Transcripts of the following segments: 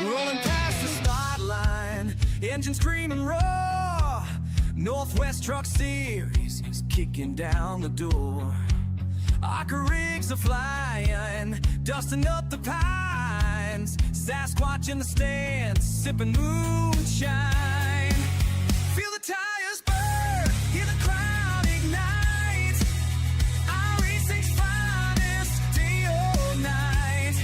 Rolling past the start line, engine screaming roar. Northwest Truck Series is kicking down the door. Arca rigs are flying, dusting up the pines. Sasquatch in the stands, sipping moonshine. Feel the tires burn, hear the crowd ignite. iRacing's finest, day or night.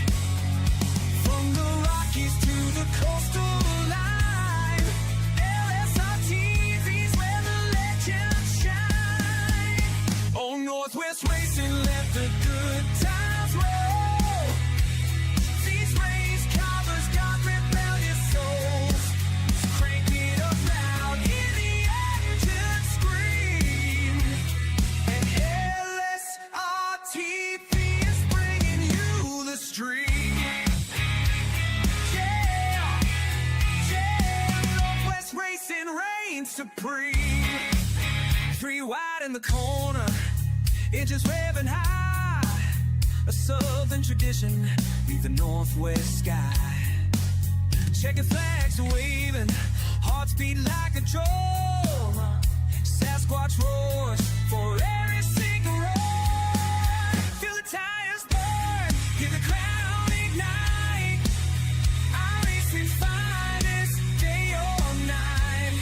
From the Rockies to the coastal line, LSRTV's where the legends shine. Oh, Northwest Racing, let the good times roll. These race covers got rebellious souls. So crank it up loud, hear the engine scream. And LSRTV is bringing you the stream. Northwest Racing reigns supreme. 3 wide in the corner, engines revving high. A southern tradition beneath the northwest sky. Checkered flags waving, hearts beat like a drum. Sasquatch roars for every single roar. Feel the tires burn, hear the crowd ignite. iRacing's finest, day or night.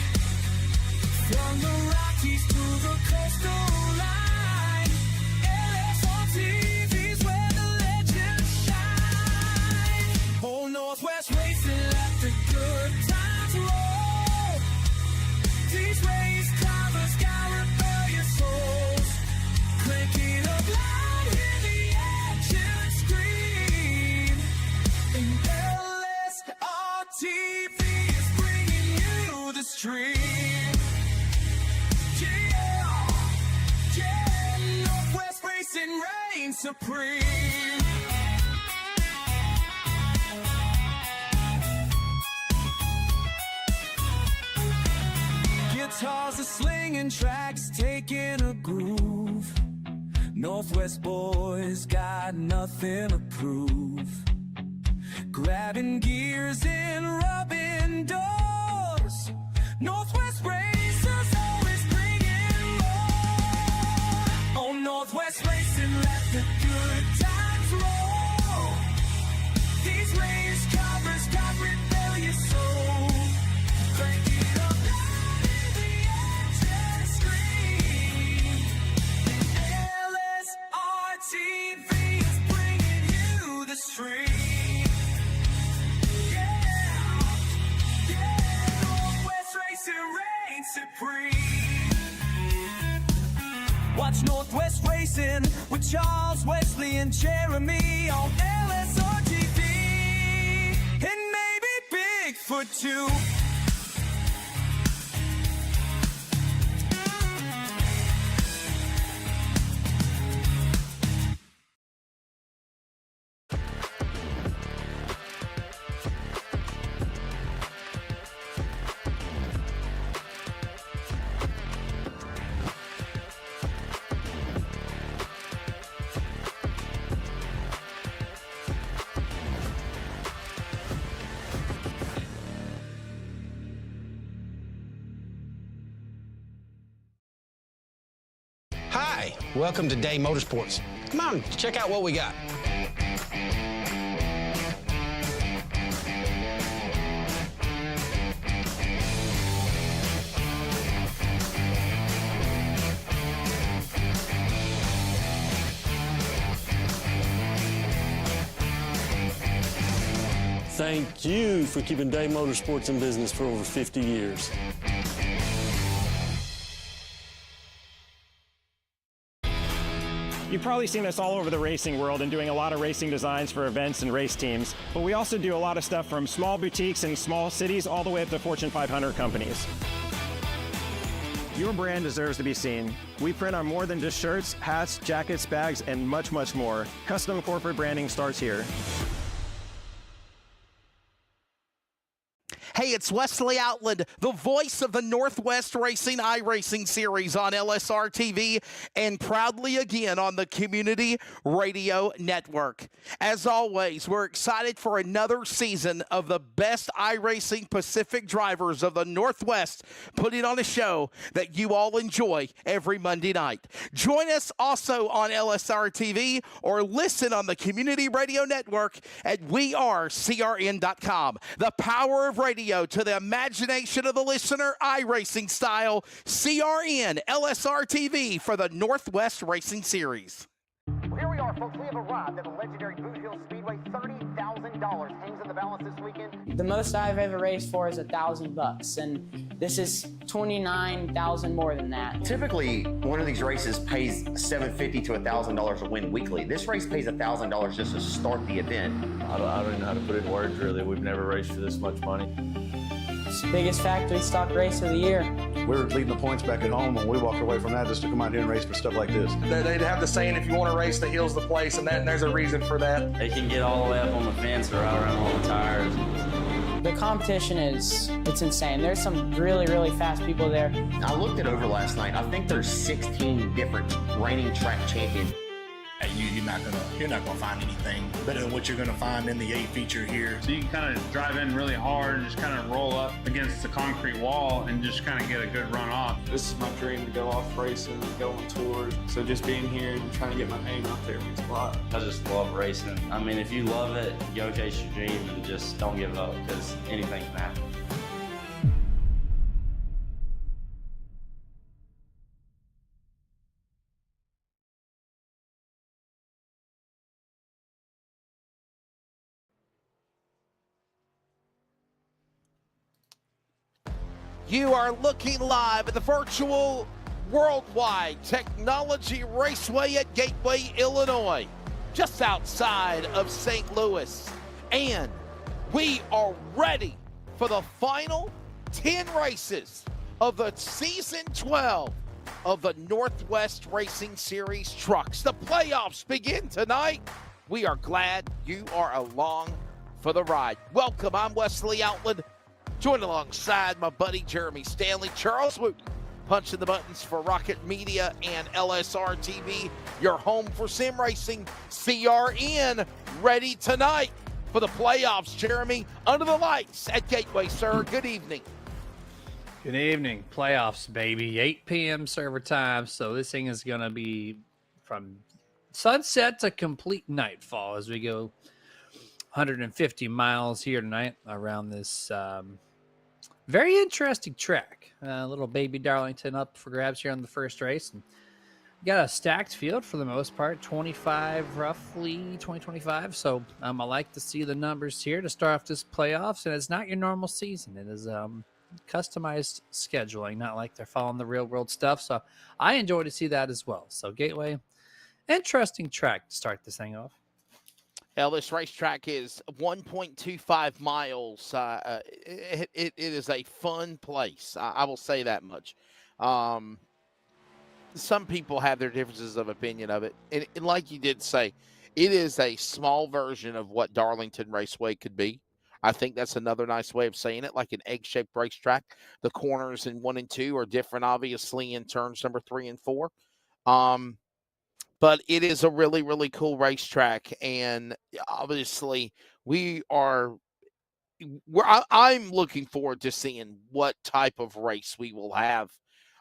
From the Rockies to the coastal line, LSRTV's where the legends shine. Oh, Northwest Racing, let the good times roll. These race covers got rebellious souls. Crank it up loud, hear the engine scream. And LSRTV is bringing you the stream. Yeah, Northwest Racing reigns supreme. Guitars are slinging, tracks taking a groove. Northwest boys got nothing to prove. Grabbing gears and rubbing doors. Northwest racers always bringing more. Oh, Northwest Racing, let the good times roll. These race covers got rebellious souls. Crank it up loud, hear the engine scream. LSRTV is bringing you the stream. Northwest Racing reigns supreme. Watch Northwest Racing with Charles, Wesley, and Jeremy on LSRTV. And maybe Bigfoot too. Hi, welcome to Day Motorsports. Come on, check out what we got. Thank you for keeping Day Motorsports in business for over 50 years. You've probably seen us all over the racing world and doing a lot of racing designs for events and race teams, but we also do a lot of stuff from small boutiques in small cities all the way up to Fortune 500 companies. Your brand deserves to be seen. We print on more than just shirts, hats, jackets, bags, and much, much more. Custom corporate branding starts here. Hey, Hey, it's Wesley Outland, the voice of the Northwest Racing iRacing series on LSRTV and proudly again on the Community Radio Network. As always, we're excited for another season of the best iRacing Pacific drivers of the Northwest putting on a show that you all enjoy every Monday night. Join us also on LSRTV or listen on the Community Radio Network at wearecrn.com. The power of radio to the imagination of the listener, iRacing style, CRN, LSRTV for the Northwest Racing Series. Well, here we are, folks. We have arrived at the legendary Boot Hill Speedway. $30,000 hangs in the balance this weekend. The most I've ever raced for is $1,000, and this is $29,000 more than that. Typically, one of these races pays $750 to $1,000 a win weekly. This race pays $1,000 just to start the event. I don't even know how to put it in words, really. We've never raced for this much money. It's the biggest factory stock race of the year. We're leading the points back at home, and we walked away from that just to come out here and race for stuff like this. They'd have the saying, if you want to race, the hill's the place, and there's a reason for that. They can get all the way up on the fence or right around all the tires. The competition it's insane. There's some really, really fast people there. I looked it over last night. I think there's 16 different reigning track champions. You're not gonna find anything better than what you're gonna find in the A feature here. So you can kind of drive in really hard and just kind of roll up against the concrete wall and just kind of get a good run off. This is my dream, to go off racing, go on tours. So just being here and trying to get my name out there means a lot. I just love racing. I mean, if you love it, go chase your dream and just don't give up, because anything can happen. You are looking live at the virtual Worldwide Technology Raceway at Gateway, Illinois, just outside of St. Louis. And we are ready for the final 10 races of the Season 12 of the Northwest Racing Series trucks. The playoffs begin tonight. We are glad you are along for the ride. Welcome, I'm Wesley Outland. Joined alongside my buddy Jeremy Stanley, Charles Woot, punching the buttons for Rocket Media and LSRTV, your home for sim racing. CRN ready tonight for the playoffs. Jeremy, under the lights at Gateway, sir. Good evening. Good evening. Playoffs, baby. 8 p.m. server time. So this thing is going to be from sunset to complete nightfall as we go 150 miles here tonight around this very interesting track. Little baby Darlington up for grabs here on the first race. And got a stacked field for the most part, 25, roughly 2025. So I like to see the numbers here to start off this playoffs. And it's not your normal season. It is customized scheduling, not like they're following the real world stuff. So I enjoy to see that as well. So Gateway, interesting track to start this thing off. Well, this racetrack is 1.25 miles. It is a fun place. I will say that much. Some people have their differences of opinion of it. And like you did say, it is a small version of what Darlington Raceway could be. I think that's another nice way of saying it, like an egg-shaped racetrack. The corners in 1 and 2 are different, obviously, in turns number 3 and 4. But it is a really, really cool racetrack, and obviously I'm looking forward to seeing what type of race we will have,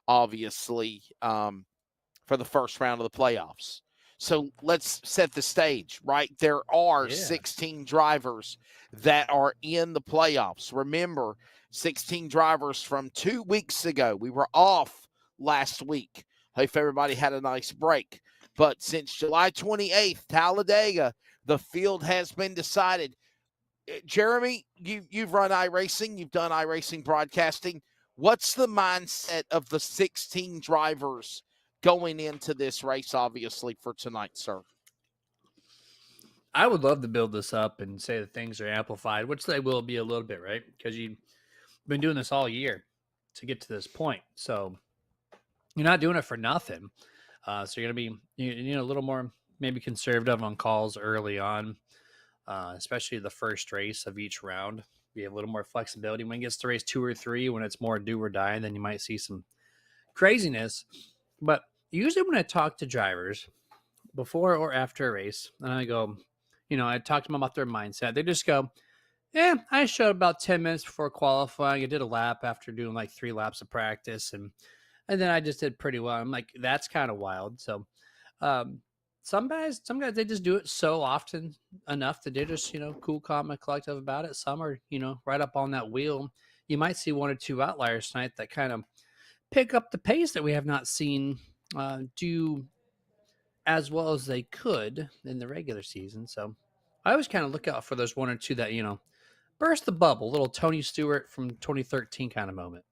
obviously, for the first round of the playoffs. So let's set the stage, right? There are 16 drivers that are in the playoffs. Remember, 16 drivers from 2 weeks ago. We were off last week. Hope everybody had a nice break. But since July 28th, Talladega, the field has been decided. Jeremy, you've run iRacing. You've done iRacing broadcasting. What's the mindset of the 16 drivers going into this race, obviously, for tonight, sir? I would love to build this up and say that things are amplified, which they will be a little bit, right? Because you've been doing this all year to get to this point. So you're not doing it for nothing. So you're going to be a little more maybe conservative on calls early on, especially the first race of each round, be a little more flexibility when it gets to race 2 or 3. When it's more do or die, then you might see some craziness. But usually when I talk to drivers before or after a race, and I go, I talk to them about their mindset, they just go, yeah, I showed about 10 minutes before qualifying. I did a lap after doing like 3 laps of practice, and then I just did pretty well. I'm like, that's kind of wild. So um, some guys, they just do it so often enough that they're just, cool, calm, and collective about it. Some are, right up on that wheel. You might see 1 or 2 outliers tonight that kind of pick up the pace that we have not seen do as well as they could in the regular season. So I always kind of look out for those 1 or 2 that, burst the bubble, little Tony Stewart from 2013 kind of moment.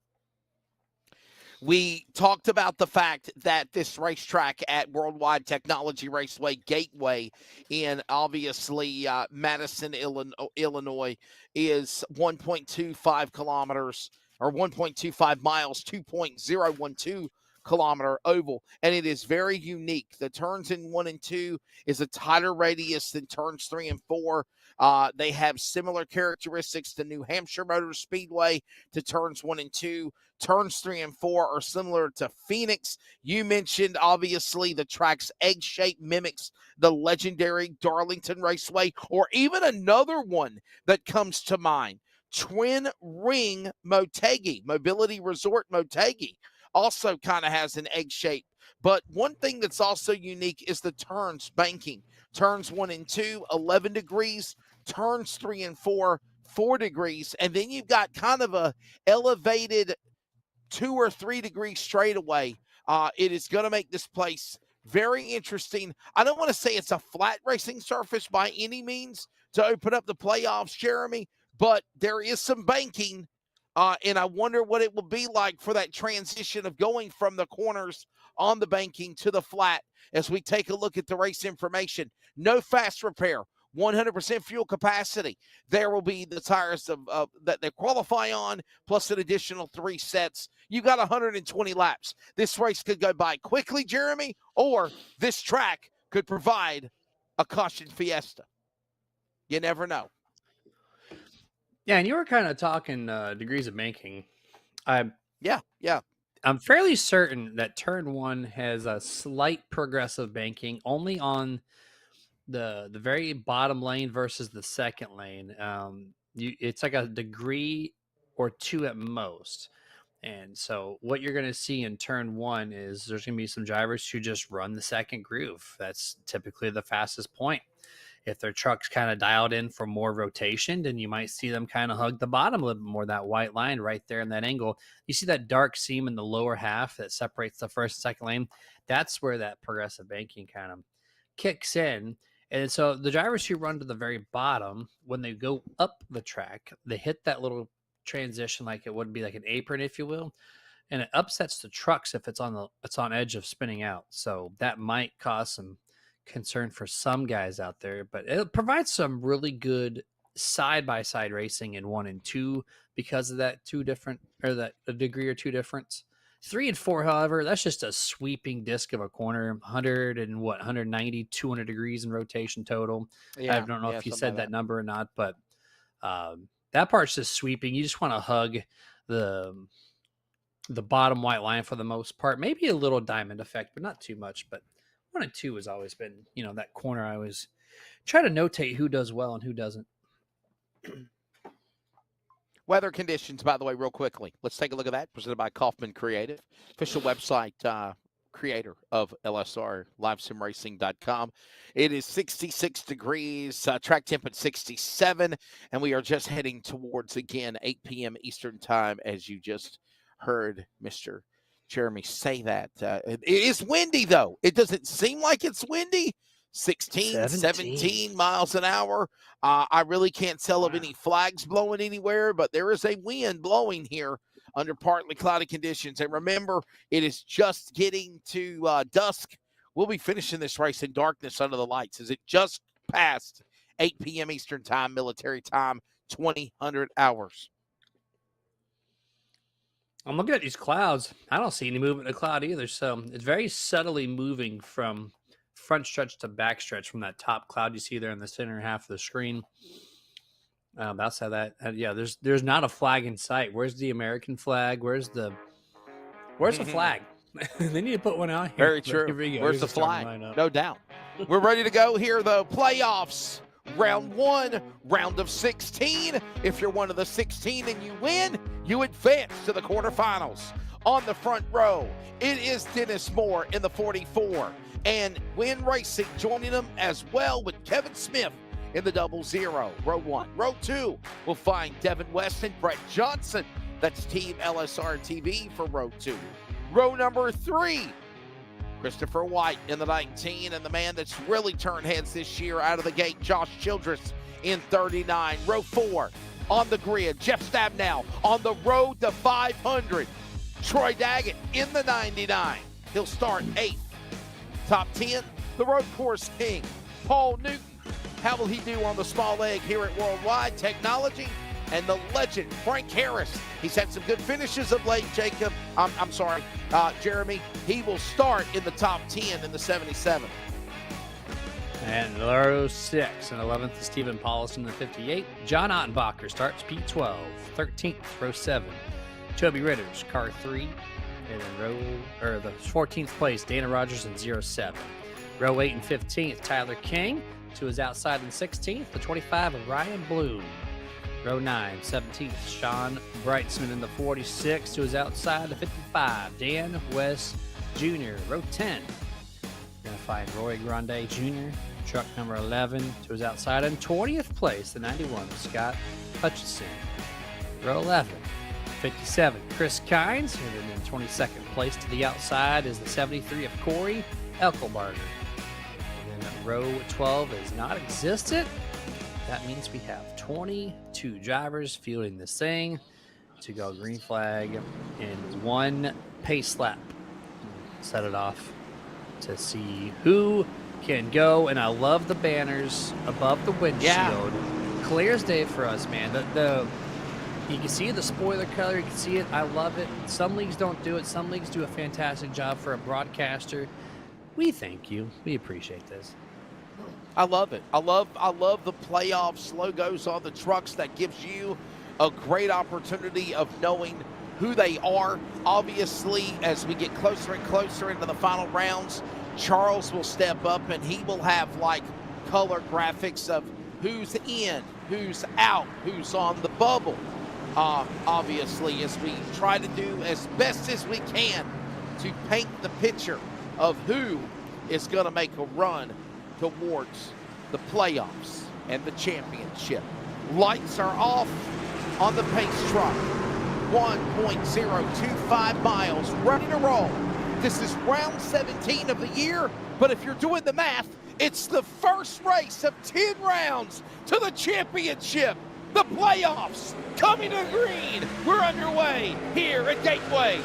We talked about the fact that this racetrack at Worldwide Technology Raceway Gateway in obviously Madison, Illinois is 1.25 kilometers or 1.25 miles, 2.012 kilometer oval, and it is very unique. The turns in 1 and 2 is a tighter radius than turns 3 and 4. They have similar characteristics to New Hampshire Motor Speedway to turns 1 and 2. Turns 3 and 4 are similar to Phoenix. You mentioned, obviously, the track's egg shape mimics the legendary Darlington Raceway, or even another one that comes to mind, Twin Ring Motegi, Mobility Resort Motegi, also kind of has an egg shape. But one thing that's also unique is the turns banking. Turns 1 and 2, 11 degrees. Turns 3 and 4, 4 degrees. And then you've got kind of a elevated 2 or 3 degrees straightaway. It is going to make this place very interesting. I don't want to say it's a flat racing surface by any means to open up the playoffs, Jeremy, but there is some banking, and I wonder what it will be like for that transition of going from the corners on the banking to the flat as we take a look at the race information. No fast repair. 100% fuel capacity. There will be the tires that they qualify on, plus an additional 3 sets. You got 120 laps. This race could go by quickly, Jeremy, or this track could provide a caution fiesta. You never know. Yeah, and you were kind of talking degrees of banking. Yeah. I'm fairly certain that turn 1 has a slight progressive banking only on the very bottom lane versus the second lane. It's like a degree or 2 at most. And so what you're going to see in turn 1 is there's going to be some drivers who just run the second groove. That's typically the fastest point. If their truck's kind of dialed in for more rotation, then you might see them kind of hug the bottom a little bit more, that white line right there in that angle. You see that dark seam in the lower half that separates the first and second lane? That's where that progressive banking kind of kicks in. And so the drivers who run to the very bottom, when they go up the track, they hit that little transition like it would be like an apron, if you will, and it upsets the trucks if it's on edge of spinning out. So that might cause some concern for some guys out there, but it provides some really good side-by-side racing in 1 and 2 because of that a degree or 2 difference. 3 and 4, however, that's just a sweeping disc of a corner, 190, 200 degrees in rotation total. Yeah, I don't know if you said like that number or not, but that part's just sweeping. You just want to hug the bottom white line for the most part. Maybe a little diamond effect, but not too much. But 1 and 2 has always been, that corner. I always try to notate who does well and who doesn't. Weather conditions, by the way, real quickly. Let's take a look at that. Presented by Kaufman Creative, official website creator of LSR, livesimracing.com. It is 66 degrees, track temp at 67, and we are just heading towards, again, 8 p.m. Eastern time, as you just heard Mr. Jeremy say that. It is windy, though. It doesn't seem like it's windy. 17 miles an hour. I really can't tell of any flags blowing anywhere, but there is a wind blowing here under partly cloudy conditions. And remember, it is just getting to dusk. We'll be finishing this race in darkness under the lights as it just passed 8 p.m. Eastern time, military time, 2000 hours. I'm looking at these clouds. I don't see any movement in the cloud either. So it's very subtly moving from front stretch to back stretch from that top cloud you see there in the center half of the screen. That's how that. Yeah, there's not a flag in sight. Where's the American flag? Where's the flag? They need to put one out here. Very true. Here we go. Where's Here's the starting flag? lineup. No doubt. We're ready to go here, though. Playoffs. Round 1, round of 16. If you're one of the 16 and you win, you advance to the quarterfinals. On the front row, it is Dennis Moore in the 44. And Win Racing joining them as well with Kevin Smith in the 00. Row 1. Row 2, we'll find Devin West and Brett Johnson. That's Team LSRTV for row 2. Row number 3, Christopher White in the 19, and the man that's really turned heads this year out of the gate, Josh Childress in 39. Row 4, on the grid, Jeff Stabnow on the road to 500. Troy Daggett in the 99. He'll start 8th. Top 10, the road course king, Paul Newton. How will he do on the small leg here at Worldwide Technology? And the legend, Frank Harris. He's had some good finishes of late, Jacob. I'm sorry, Jeremy. He will start in the top 10 in the 77. And row 6 and 11th is Stephen Paulson in the 58. John Ottenbacher starts P12. 13th, row 7. Toby Ritters, car 3. And then the 14th place, Dana Rogers in 07. Row 8 and 15th, Tyler King. To his outside in 16th. The 25 of Ryan Bloom. Row 9, 17th, Sean Brightsman in the 46. To his outside, the 55, Dan West Jr. Row 10, you're going to find Roy Grande Jr., truck number 11. To his outside in 20th place, the 91, Scott Hutchison. Row 11, 57, Chris Kynes. And then in 22nd place to the outside is the 73 of Corey Elkelbarger. And then row 12 is not existent. That means we have 22 drivers fielding this thing to go green flag in one pace lap. Set it off to see who can go. And I love the banners above the windshield. Yeah. Clear as day for us, man. You can see the spoiler color. You can see it. I love it. Some leagues don't do it. Some leagues do a fantastic job for a broadcaster. We thank you. We appreciate this. I love it. I love the playoffs logos on the trucks. That gives you a great opportunity of knowing who they are. Obviously, as we get closer and closer into the final rounds, Charles will step up and he will have like color graphics of who's in, who's out, who's on the bubble. Obviously, as we try to do as best as we can to paint the picture of who is going to make a run towards the playoffs and the championship. Lights are off on the pace truck. 1.025 miles, ready to roll. This is round 17 of the year, but if you're doing the math, it's the first race of 10 rounds to the championship. The playoffs coming to green. We're underway here at Gateway.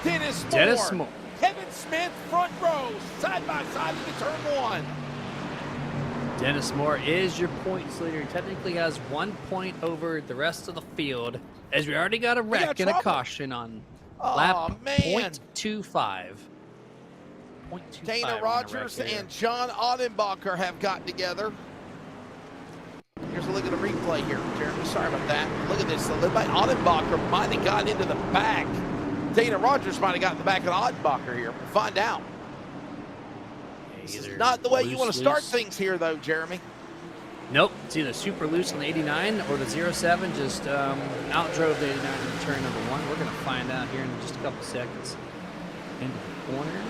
Dennis Moore. Kevin Smith, front row, side by side into turn 1. Dennis Moore is your points leader. He technically has 1 point over the rest of the field, as we already got a wreck and a caution on lap .25. Dana Rogers and John Ottenbacher have gotten together. Here's a look at the replay here, Jeremy. Sorry about that. Look at this. Ottenbacher might have got into the back. Dana Rogers might have got in the back of Ottenbacher here. We'll find out. This is not the way you want to start things here, though, Jeremy. Nope. It's either super loose on the 89 or the 07 just outdrove the 89 in turn number 1. We're going to find out here in just a couple seconds. Into the corner.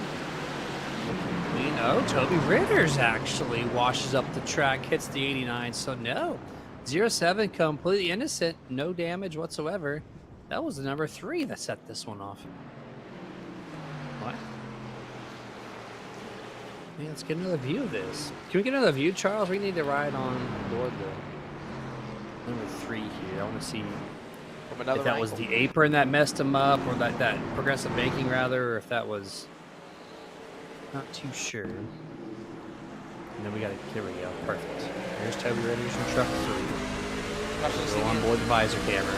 Oh, Toby Ritters actually washes up the track, hits the 89. So, no. 07 completely innocent. No damage whatsoever. That was the number 3 that set this one off. What? Man, let's get another view of this. Can we get another view, Charles? We need to ride on board the number 3 here. I want to see if that was the apron that messed him up, or that progressive banking, rather, or if that was... Not too sure. And then we got it. Here we go. Perfect. Here's Toby Ritters from truck 3. Go on board the visor camera.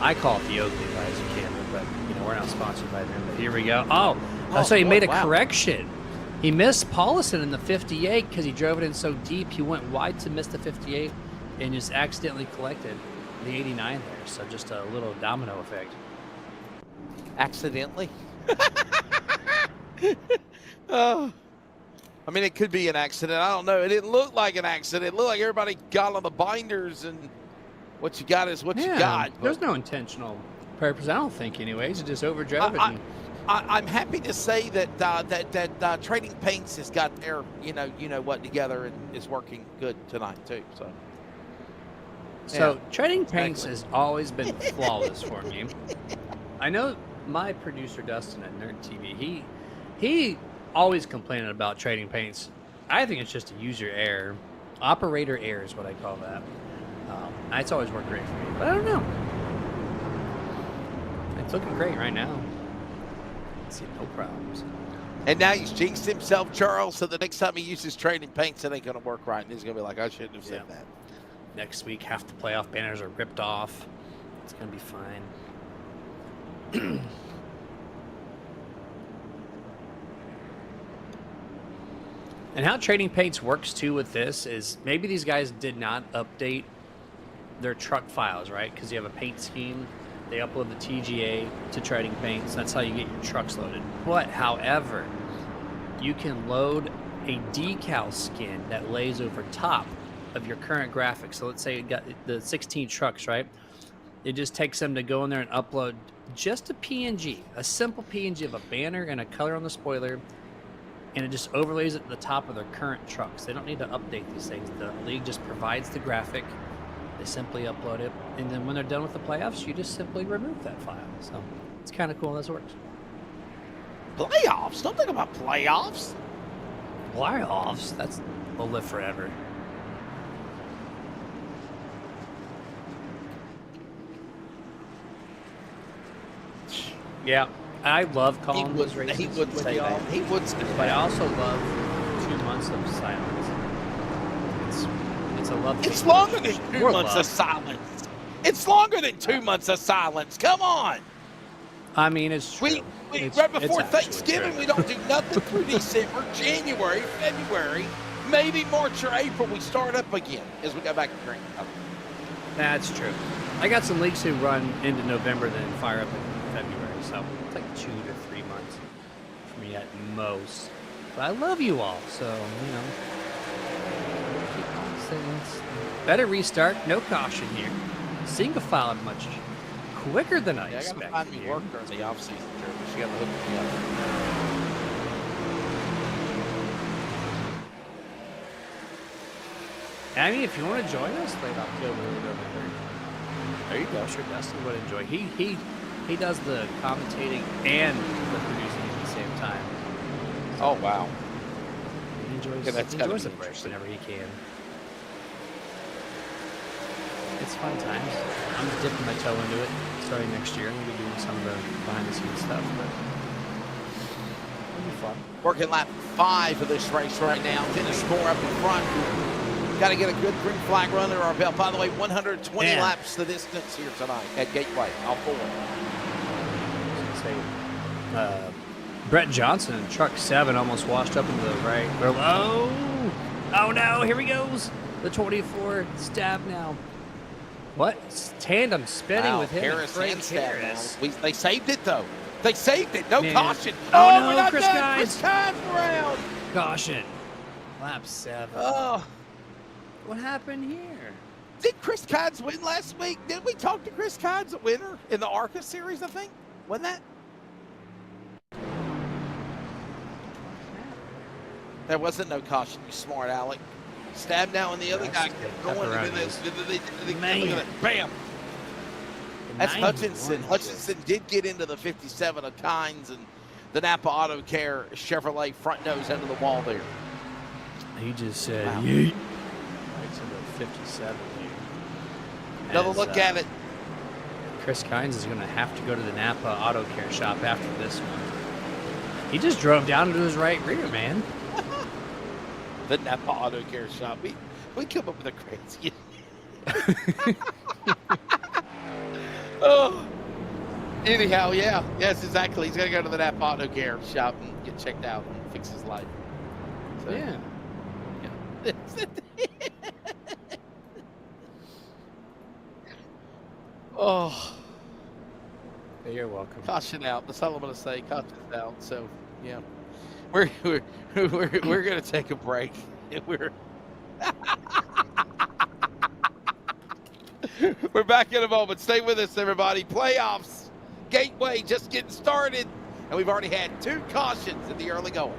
I call it the Oakley visor camera, but we're not sponsored by them. But here we go. So he made a correction. He missed Paulison in the 58 because he drove it in so deep. He went wide to miss the 58, and just accidentally collected the 89 there. So just a little domino effect. Accidentally? Oh. I mean, it could be an accident. I don't know. It didn't look like an accident. It looked like everybody got on the binders, and what you got is what you got. There's no intentional purpose, I don't think, anyways. It just overdrove it. I'm happy to say that Trading Paints has got their, you know what, together and is working good tonight too. So Trading Paints has always been flawless for me. I know my producer Dustin at NWTS, he always complaining about Trading Paints. I think it's just a user error, operator error is what I call that. It's always worked great for me, but I don't know. It's looking great right now. I see no problems. And now he's jinxed himself, Charles, so the next time he uses Trading Paints, it ain't going to work right. And he's going to be like, I shouldn't have said that. Next week, half the playoff banners are ripped off. It's going to be fine. And how Trading Paints works, too, with this is maybe these guys did not update their truck files, right? Because you have a paint scheme. They upload the TGA to Trading Paints. That's how you get your trucks loaded. But, however, you can load a decal skin that lays over top of your current graphics. So let's say you got the 16 trucks, right? It just takes them to go in there and upload just a PNG, a simple PNG of a banner and a color on the spoiler, and it just overlays it at the top of their current trucks. They don't need to update these things. The league just provides the graphic. They simply upload it, and then when they're done with the playoffs, you just simply remove that file. So it's kind of cool. This works. Playoffs? Don't think about playoffs. Playoffs? They'll live forever. Yeah, I love calling these races. He would say that. He would say that. But I also love 2 months of silence. It's a love. It's longer than 2 months of silence. It's longer than 2 months of silence. Come on. I mean, it's true. Right before Thanksgiving, we don't do nothing through December, January, February, maybe March or April. We start up again as we go back to green. That's true. I got some leagues who run into November, then fire up in February. So it's like 2 to 3 months for me at most. But I love you all, so you know. Keep on saying better restart, no caution here. Single file much quicker than I expected. I got to find me work during the offseason, Jeremy. She got to hook me up. I mean, if you want to join us late October, November, there you go. I'm sure Dustin would enjoy. He does the commentating and the producing at the same time. Oh wow! He enjoys the break whenever he can. It's fun times. I'm dipping my toe into it. Starting next year, I'm gonna be doing some of the behind-the-scenes stuff, but it'll be fun. Working lap 5 of this race right now. Finish score up in front. Got to get a good green flag run under our belt. By the way, 120 laps the distance here tonight at Gateway. All four. Brett Johnson in truck 7 almost washed up into the right. Oh no! Here he goes. The 24 stab now. What? Tandem spinning with him and Frank Harris. They saved it though. They saved it. No caution. Oh no, we're not Chris done. Kynes. Chris Kynes around. Caution. Lap 7. Oh. What happened here? Did Chris Kynes win last week? Did we talk to Chris Kynes, a winner in the ARCA series, I think? Wasn't that? There wasn't no caution, you smart Alec. Stab now, and the other guy kept going. Look at that. Bam! That's Hutchinson. Hutchinson did get into the 57 of Kynes, and the Napa Auto Care Chevrolet front nose under the wall there. He just said, yeet. Right to the 57 here. Another look at it. Chris Kynes is going to have to go to the Napa Auto Care shop after this one. He just drove down into his right rear, man. The Napa Auto Care shop. We come up with a crazy. Oh. Anyhow, yeah. Yes, exactly. He's going to go to the Napa Auto Care shop and get checked out and fix his life. So, yeah. Oh, You're welcome. caution out. That's all I'm going to say. Caution out. So, yeah, we're going to take a break. We're we're back in a moment. Stay with us, everybody. Playoffs, Gateway just getting started, and we've already had 2 cautions in the early going.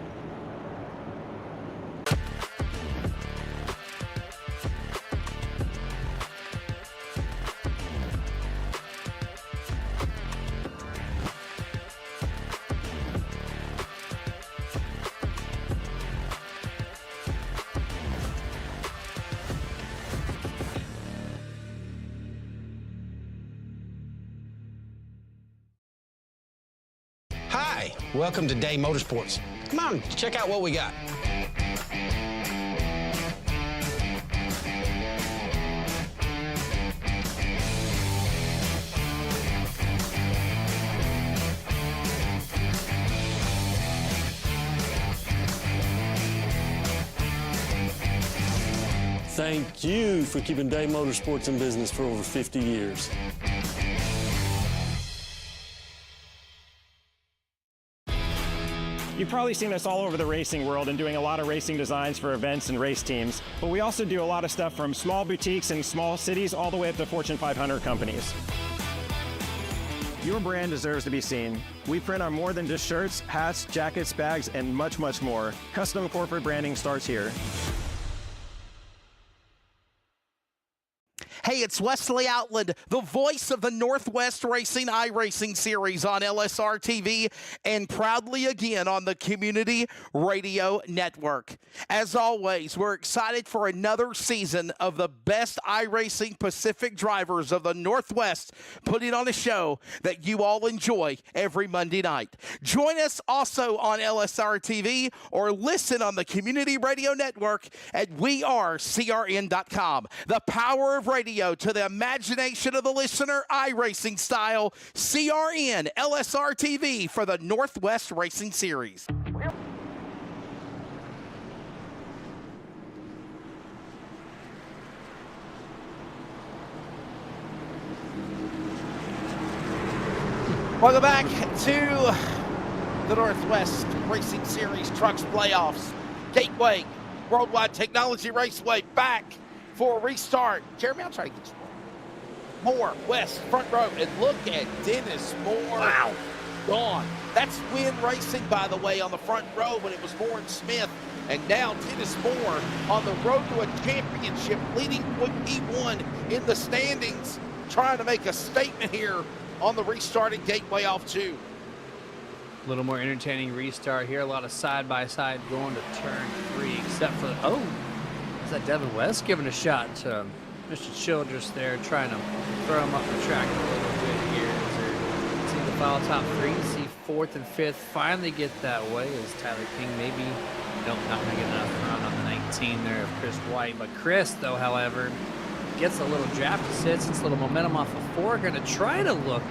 Hi, welcome to Day Motorsports. Come on, check out what we got. Thank you for keeping Day Motorsports in business for over 50 years. You've probably seen us all over the racing world and doing a lot of racing designs for events and race teams, but we also do a lot of stuff from small boutiques in small cities all the way up to Fortune 500 companies. Your brand deserves to be seen. We print on more than just shirts, hats, jackets, bags, and much, much more. Custom corporate branding starts here. Hey, it's Wesley Outland, the voice of the Northwest Racing iRacing series on LSRTV and proudly again on the Community Radio Network. As always, we're excited for another season of the best iRacing Pacific drivers of the Northwest putting on a show that you all enjoy every Monday night. Join us also on LSRTV or listen on the Community Radio Network at wearecrn.com. The power of radio to the imagination of the listener, iRacing style, CRN LSRTV for the Northwest Racing Series. Welcome back to the Northwest Racing Series Trucks Playoffs. Gateway Worldwide Technology Raceway back for a restart. Jeremy, I'll try to get you more west front row, and look at Dennis Moore. Wow, gone. That's Win Racing, by the way, on the front row, but it was Moore and Smith, and now Dennis Moore on the road to a championship, leading P1 in the standings, trying to make a statement here on the restarted Gateway off 2. A little more entertaining restart here. A lot of side-by-side going to turn 3, except for, is that Devin West giving a shot to Mr. Childress there, trying to throw him up the track a little bit here. See the foul top 3, see 4th and 5th finally get that way as Tyler King maybe, nope, not going to get enough run on the 19 there of Chris White. But Chris, though, however, gets a little draft assist, gets a little momentum off of 4, going to try to look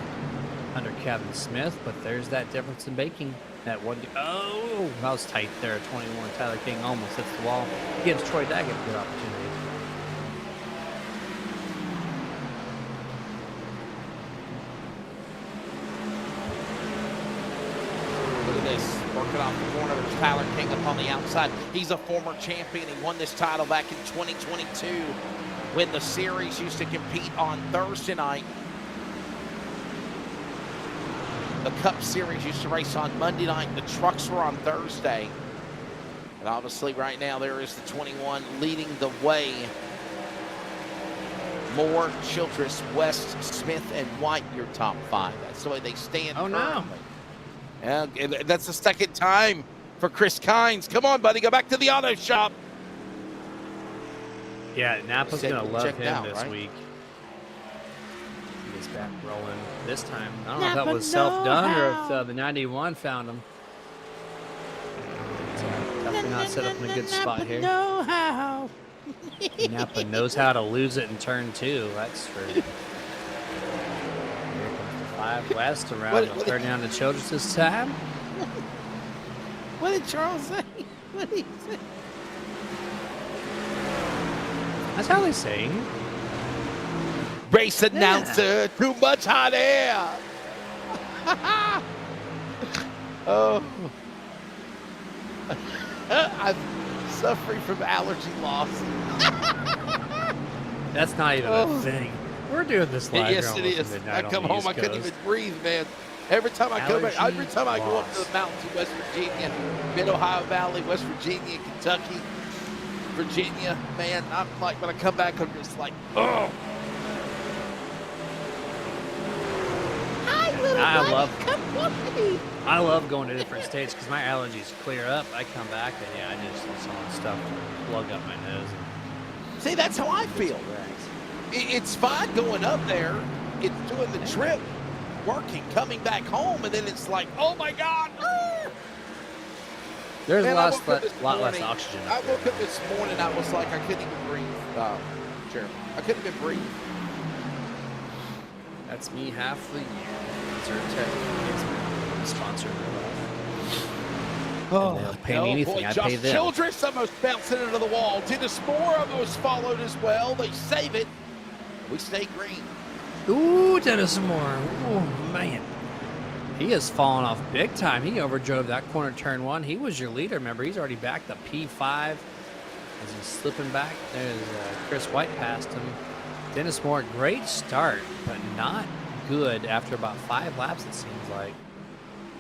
under Kevin Smith, but there's that difference in baking. That one, that was tight there at 21. Tyler King almost hits the wall. Gives Troy Daggett a good opportunity. Look at this, working off the corner. There's Tyler King up on the outside. He's a former champion. He won this title back in 2022 when the series used to compete on Thursday night. The Cup Series used to race on Monday night. The trucks were on Thursday. And obviously right now there is the 21 leading the way. Moore, Childress, West, Smith, and White, your top 5. That's the way they stand currently. And that's the second time for Chris Kynes. Come on, buddy, go back to the auto shop. Yeah, Napa's going to love him out, this right? week. He's back rolling this time. I don't know if that was self-done or if the 91 found him. So definitely not set up in a good spot here. Napa knows how to lose it in turn 2. That's for... Here comes the 5 West around the third down to Childress this time. What did Charles say? What did he say? That's how they say. Race announcer, too much hot air. Oh. I'm suffering from allergy loss. That's not even a thing. We're doing this live. Yes, it is. I come home, I couldn't even breathe, man. Every time I come back, every time I go up to the mountains in West Virginia, Mid-Ohio Valley, West Virginia, Kentucky, Virginia, man, I'm like, when I come back, I'm just like, oh. Hi, little buddy, come on me. I love going to different states because my allergies clear up. I come back and yeah, I just need some stuff to plug up my nose. See, that's how I feel. It's fine going up there. It's doing the trip, working, coming back home, and then it's like, oh my God. There's Man, a lot less oxygen. I woke up this morning, I was like, I couldn't even breathe. Jeremy, I couldn't even breathe. That's me half the year. Zyrtec is sponsored. Oh, they'll pay me anything. Boy, I Josh pay them. Childress almost bouncing into the wall. Dennis Moore almost followed as well. They save it. We stay green. Ooh, Dennis Moore. Oh, man. He has fallen off big time. He overdrove that corner turn 1. He was your leader. Remember, he's already back to P5 as he's slipping back. There's Chris White past him. Dennis Moore, great start, but not good after about 5 laps, it seems like.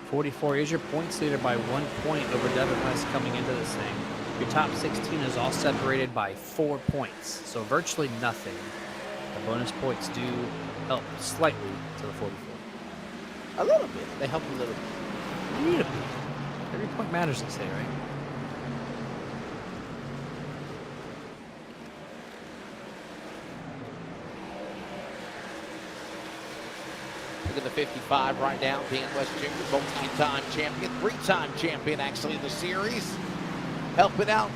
44 is your points leader by 1 point over Devin West coming into this thing. Your top 16 is all separated by 4 points, so virtually nothing. The bonus points do help slightly to the 44. A little bit. They help a little bit. A little bit. Every point matters, they say, right? Look at the 55 right now. Dan West Jr., multi-time champion, 3-time champion actually in the series. Helping out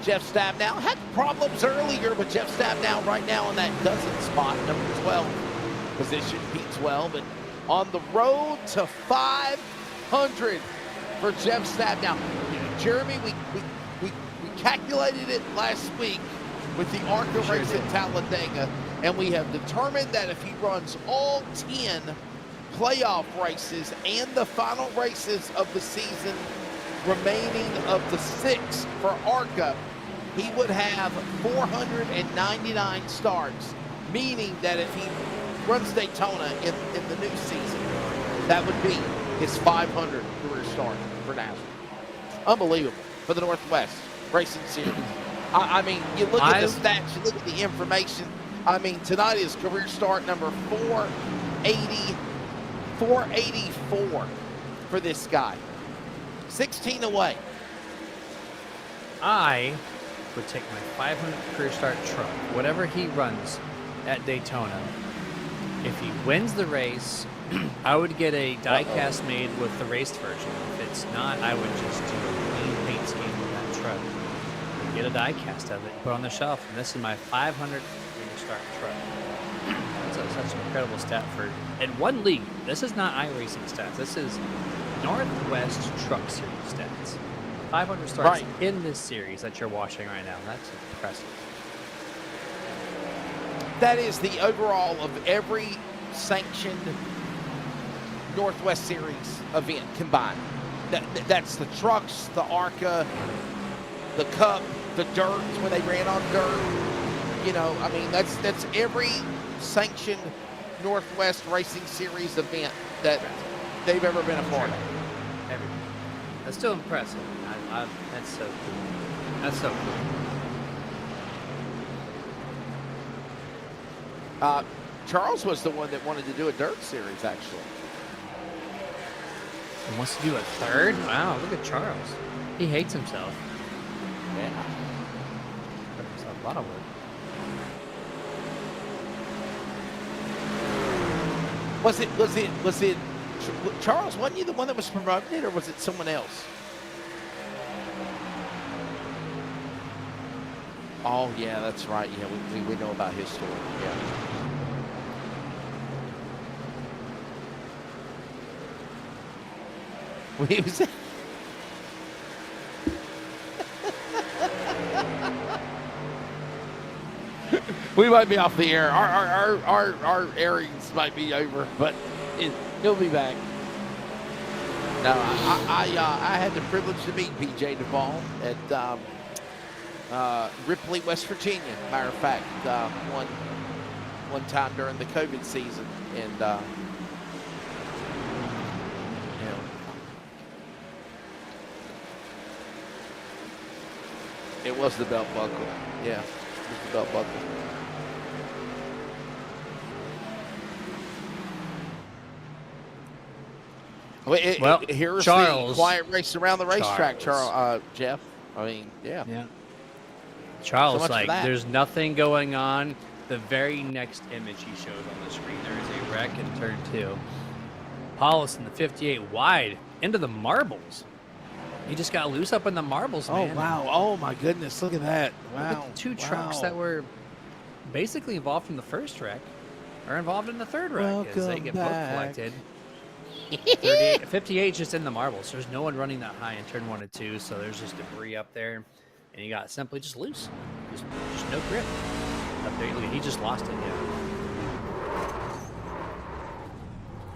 Jeff Stabnow. Had problems earlier, but Jeff Stabnow right now in that dozen spot, number 12 position, P12. And on the road to 500 for Jeff Stabnow. Jeremy, we calculated it last week with the ARCA race at Talladega, and we have determined that if he runs all 10 playoff races and the final races of the season remaining of the 6 for ARCA, he would have 499 starts, meaning that if he runs Daytona in the new season, that would be his 500 career start for NASCAR. Unbelievable for the Northwest Racing Series. I mean, you look at the stats, you look at the information. I mean, tonight is career start number 484 for this guy. 16 away. I would take my 500 career start truck, whatever he runs at Daytona. If he wins the race, I would get a die-cast made with the raced version. If it's not, I would just do a clean paint scheme with that truck. Get a die-cast of it, put on the shelf, and this is my 500 career start truck. That's such an incredible stat for in one league. This is not iRacing stats. This is Northwest Truck Series stats. 500 starts in this series that you're watching right now. That's impressive. That is the overall of every sanctioned Northwest Series event combined. That's the trucks, the ARCA, the Cup, the dirt when they ran on dirt. You know, I mean, that's every sanctioned Northwest Racing Series event that they've ever been a part of. That's still impressive. That's so cool. That's so cool. Charles was the one that wanted to do a dirt series, actually. He wants to do a third? Wow, look at Charles. He hates himself. Yeah. That's a lot of work. Was it Charles, wasn't you the one that was promoting it, or was it someone else? Oh, yeah, that's right. Yeah, we know about his story. Yeah. He was... We might be off the air. Our airings might be over, but he'll be back. No, I had the privilege to meet PJ Duvall at Ripley, West Virginia. Matter of fact, one time during the COVID season, and it was the belt buckle. Yeah, it was the belt buckle. Well, here's Charles, the quiet race around the racetrack, Jeff. I mean, yeah. Charles, So much like, for that. there's nothing going on. The very next image he shows on the screen, there is a wreck in turn 2. Hollis in the 58 wide into the marbles. He just got loose up in the marbles, man. Oh, wow. Oh, my goodness. Look at that. Look at Wow. the two trucks that were basically involved in the first wreck are involved in the third wreck as they get both collected. 58 just in the marbles. There's no one running that high in turn 1 and 2, so there's just debris up there, and he got simply just loose. Just no grip up there. Look, he just lost it. Yeah.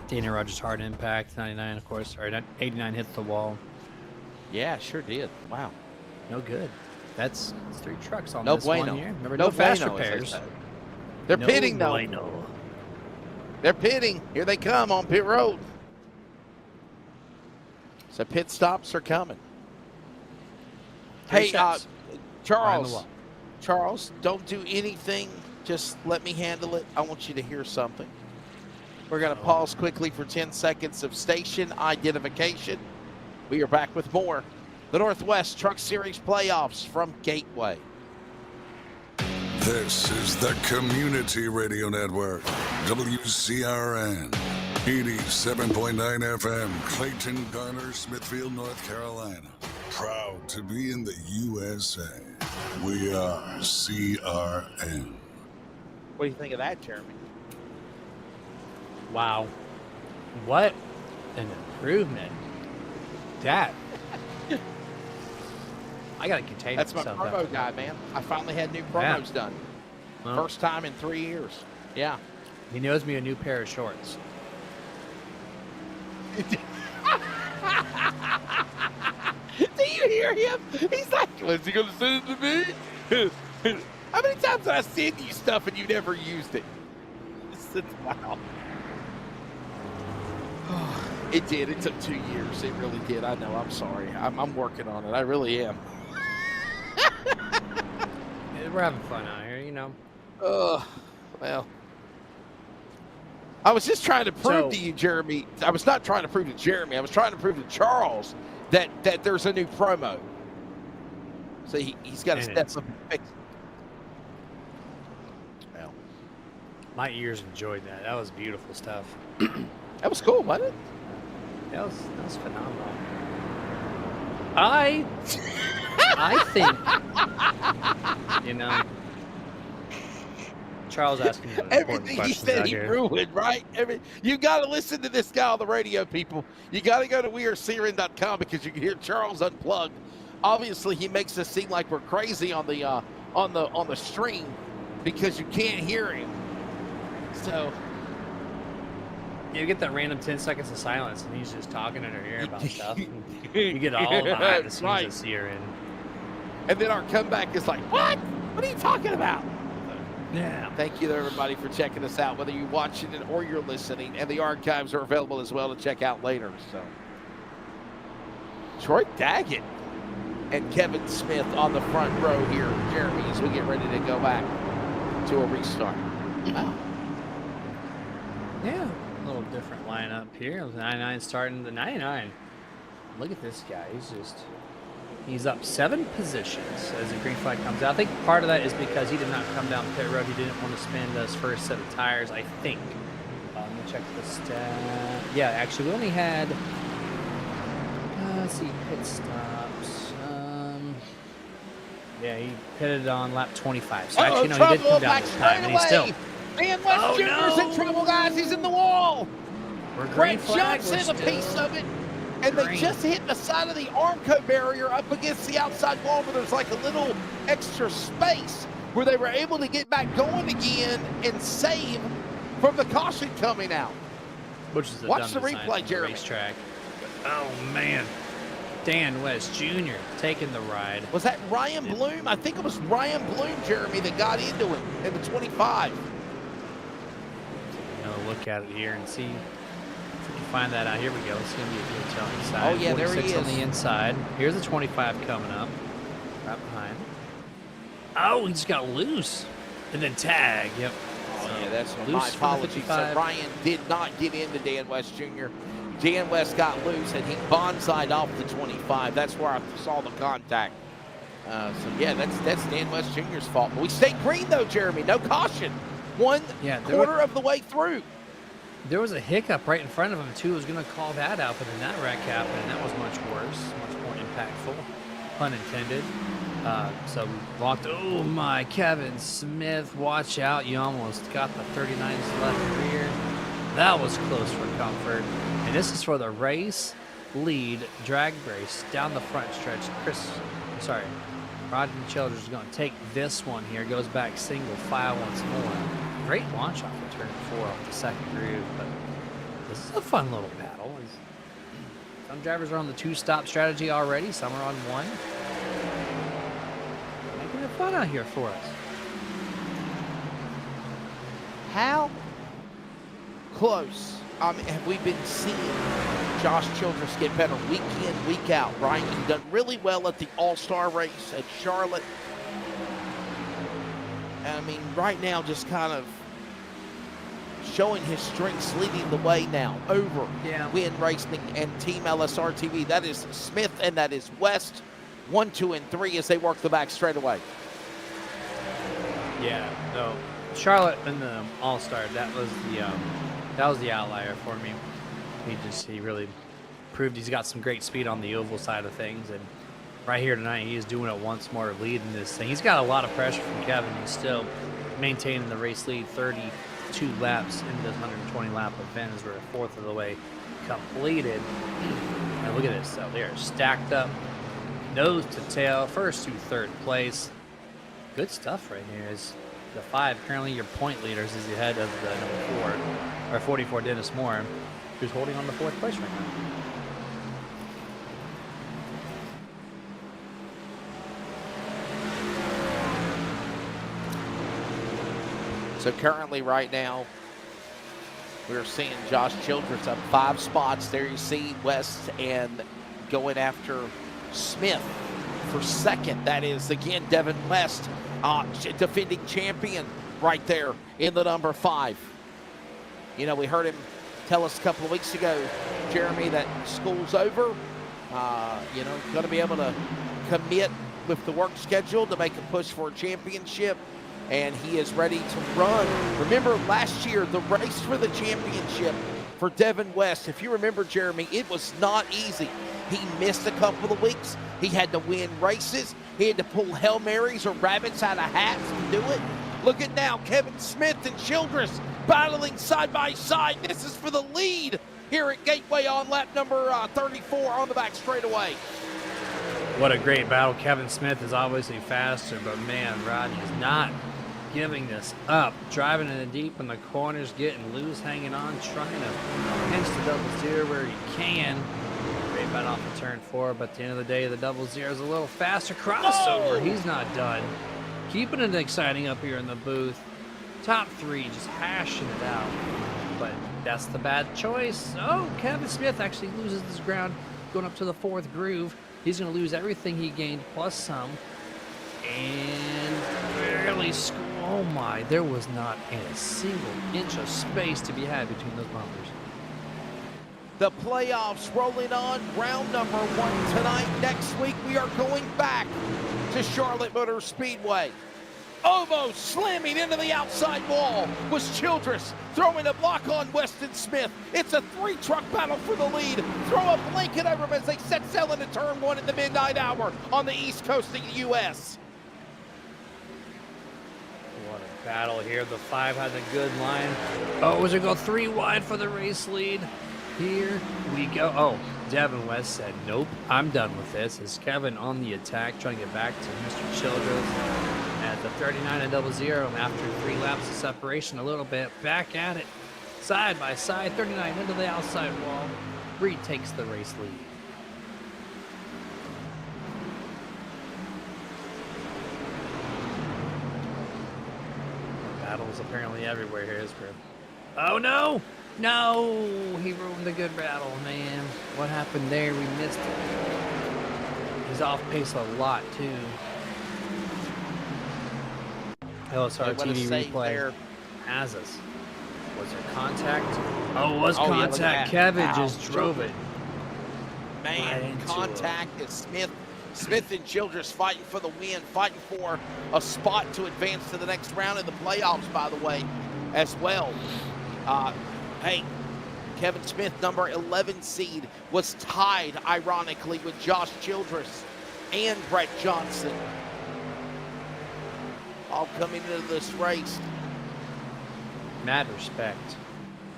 Dana Rogers hard impact 99, of course, or 89 hit the wall. Yeah, sure did. Wow. No good. That's 3 trucks on No this bueno. one here. Remember, No no fast bueno, as they repairs. say. They're No pitting, though. bueno. They're pitting. Here they come on pit road. So pit stops are coming. Hey, Charles, don't do anything. Just let me handle it. I want you to hear something. We're going to pause quickly for 10 seconds of station identification. We are back with more. The Northwest Truck Series playoffs from Gateway. This is the Community Radio Network, WCRN, 87.9 FM, Clayton, Garner, Smithfield, North Carolina. Proud to be in the USA. We are CRN. What do you think of that, Jeremy? Wow. What an improvement. That. I got to contain That's my myself. promo guy, man. I finally had new promos done. Well, First time in 3 years. Yeah. He knows me a new pair of shorts. Do you hear him? He's like, when's he going to send it to me? How many times did I send you stuff and you never used it? Wow. It did. It took 2 years. It really did. I know. I'm sorry. I'm working on it. I really am. We're having fun out here, you know. Well. I was just trying to prove to you, Jeremy. I was not trying to prove to Jeremy. I was trying to prove to Charles that there's a new promo. So he's got to step up and fix it. Well, my ears enjoyed that. That was beautiful stuff. That was cool, wasn't it? That was phenomenal. I think, you know, Charles asking you everything he said he ruined, right? You got to listen to this guy on the radio, people. You got to go to wearecrn.com because you can hear Charles unplugged. Obviously, he makes us seem like we're crazy on the stream because you can't hear him. So you get that random 10 seconds of silence, and he's just talking in her ear about stuff. You get all behind the scenes right. of CRN. And then our comeback is like, what? What are you talking about? Yeah. Thank you, everybody, for checking us out, whether you're watching it or you're listening. And the archives are available as well to check out later. So, Troy Daggett and Kevin Smith on the front row here, Jeremy, as we get ready to go back to a restart. Wow. Yeah, a little different lineup here. 99 starting the 99. Look at this guy. He's up 7 positions as the green flag comes out. I think part of that is because he did not come down pit road. He didn't want to spend his first set of tires, I think. Let me check the stat. Yeah, actually, we only had, let's see, pit stops. Yeah, he pitted on lap 25. So actually, no, he did come down this time, and he's still. Man, West Junior's in trouble, guys. He's in the wall. Brett jumps in a piece of it. And they just hit the side of the Armco barrier up against the outside wall where there's like a little extra space. where they were able to get back going again and save from the caution coming out. Which is a Watch dumb the design replay, from the Jeremy. racetrack. Oh, man. Dan West Jr. taking the ride. Was that Ryan Bloom? I think it was Ryan Bloom, Jeremy, that got into it in the 25. Another look at it here and see if we can find that out. Here we go. It's going to be a detail inside. Oh, yeah, there he 46 on is. the inside. Here's the 25 coming up. Right behind. Oh, he just got loose. And then tag. Yep. Oh, yeah, that's loose my for the apologies. So 55. Ryan did not get into Dan West Jr. Dan West got loose, and he bonsaied off the 25. That's where I saw the contact. So, yeah, that's Dan West Jr.'s fault. But we stayed green, though, Jeremy. No caution. One quarter of the way through. There was a hiccup right in front of him, too. I was going to call that out, but then that wreck happened, and that was much worse, much more impactful, pun intended. So we locked. Oh, my. Kevin Smith, watch out. You almost got the 39s left rear. That was close for comfort. And this is for the race lead drag race down the front stretch. Rodney Childers is going to take this one here. Goes back single file once more. Great launch off of turn 4 off the second groove. But this is a fun little battle. Some drivers are on the 2-stop strategy already. Some are on 1. Making it fun out here for us. How close have we been seeing Josh Childress get better week in, week out, right? He's done really well at the All-Star race at Charlotte. And I mean, right now, just kind of showing his strengths, leading the way now over Win Racing and Team LSRTV. That is Smith and that is West. 1, 2, and 3 as they work the back straightaway. Yeah, no. Charlotte in the All-Star, that was the outlier for me. He really proved he's got some great speed on the oval side of things, and right here tonight he is doing it once more, leading this thing. He's got a lot of pressure from Kevin. He's still maintaining the race lead, 32 laps in this 120 lap event as we're a fourth of the way completed. And look at this, so they are stacked up nose to tail, first to third place. Good stuff right here. Is the 5 currently your point leaders is ahead of the number 4, or 44 Dennis Moore, who's holding on the 4th place right now. So currently right now, we're seeing Josh Childress up 5 spots. There you see West and going after Smith for second. That is, again, Devin West, defending champion right there in the number 5. You know, we heard him tell us a couple of weeks ago, Jeremy, that school's over. You know, going to be able to commit with the work schedule to make a push for a championship, and he is ready to run. Remember last year, the race for the championship for Devin West, if you remember, Jeremy, it was not easy. He missed a couple of weeks. He had to win races. He had to pull Hail Marys or rabbits out of hats to do it. Look at now, Kevin Smith and Childress battling side by side. This is for the lead here at Gateway on lap number 34 on the back straightaway. What a great battle. Kevin Smith is obviously faster, but man, Rodney is not giving this up. Driving in the deep in the corners, getting loose, hanging on, trying to pinch the double zero where he can. Great battle off of turn 4, but at the end of the day, the double zero is a little faster. Crossover, he's not done. Keeping it exciting up here in the booth. Top 3, just hashing it out. But that's the bad choice. Oh, Kevin Smith actually loses his ground going up to the 4th groove. He's going to lose everything he gained plus some. And barely score. Oh my, there was not a single inch of space to be had between those bumpers. The playoffs rolling on, round number 1 tonight. Next week, we are going back to Charlotte Motor Speedway. Almost slamming into the outside wall was Childress, throwing a block on Weston Smith. It's a 3-truck battle for the lead. Throw a blanket over him as they set sail into turn 1 in the midnight hour on the east coast of the U.S. What a battle here. The 5 had a good line. Oh, was it go 3 wide for the race lead? Here we go. Oh, Devin West said, nope, I'm done with this. Is Kevin on the attack, trying to get back to Mr. Childress. As The 39 and 00 after 3 laps of separation, a little bit. Back at it. Side by side. 39 into the outside wall. Reed takes the race lead. Battles apparently everywhere here, is there? Oh no! No! He ruined the good battle, man. What happened there? We missed it. He's off pace a lot, too. LSRTV replay has us. Was there contact? Oh, it was contact. Kevin just drove it. Man, contact is Smith. Smith and Childress fighting for the win, fighting for a spot to advance to the next round in the playoffs, by the way, as well. Hey, Kevin Smith, number 11 seed, was tied, ironically, with Josh Childress and Brett Johnson. All coming into this race. Mad respect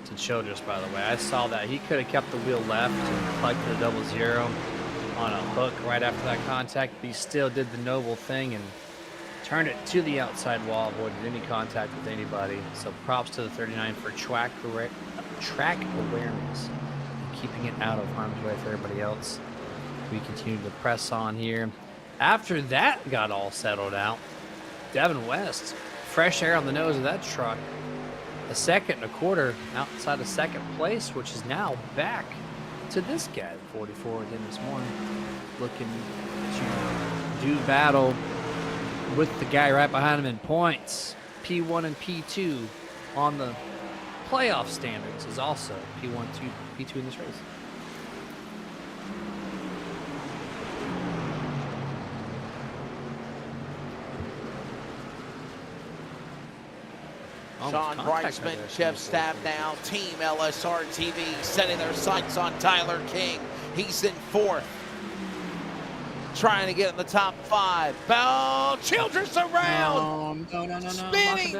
to Childress, by the way. I saw that. He could have kept the wheel left and plugged the 00 on a hook right after that contact, but he still did the noble thing and turned it to the outside wall, avoided any contact with anybody. So props to the 39 for track awareness and keeping it out of harm's way for everybody else. We continue to press on here. After that got all settled out, Devin West, fresh air on the nose of that truck. A second and a quarter outside of second place, which is now back to this guy, 44 again this morning, looking to do battle with the guy right behind him in points. P1 and P2 on the playoff standards is also P1, P2 in this race. Sean Brightsman, Jeff Stabnow, Team LSRTV setting their sights on Tyler King. He's in fourth, trying to get in the top 5. Bell Childress around, spinning.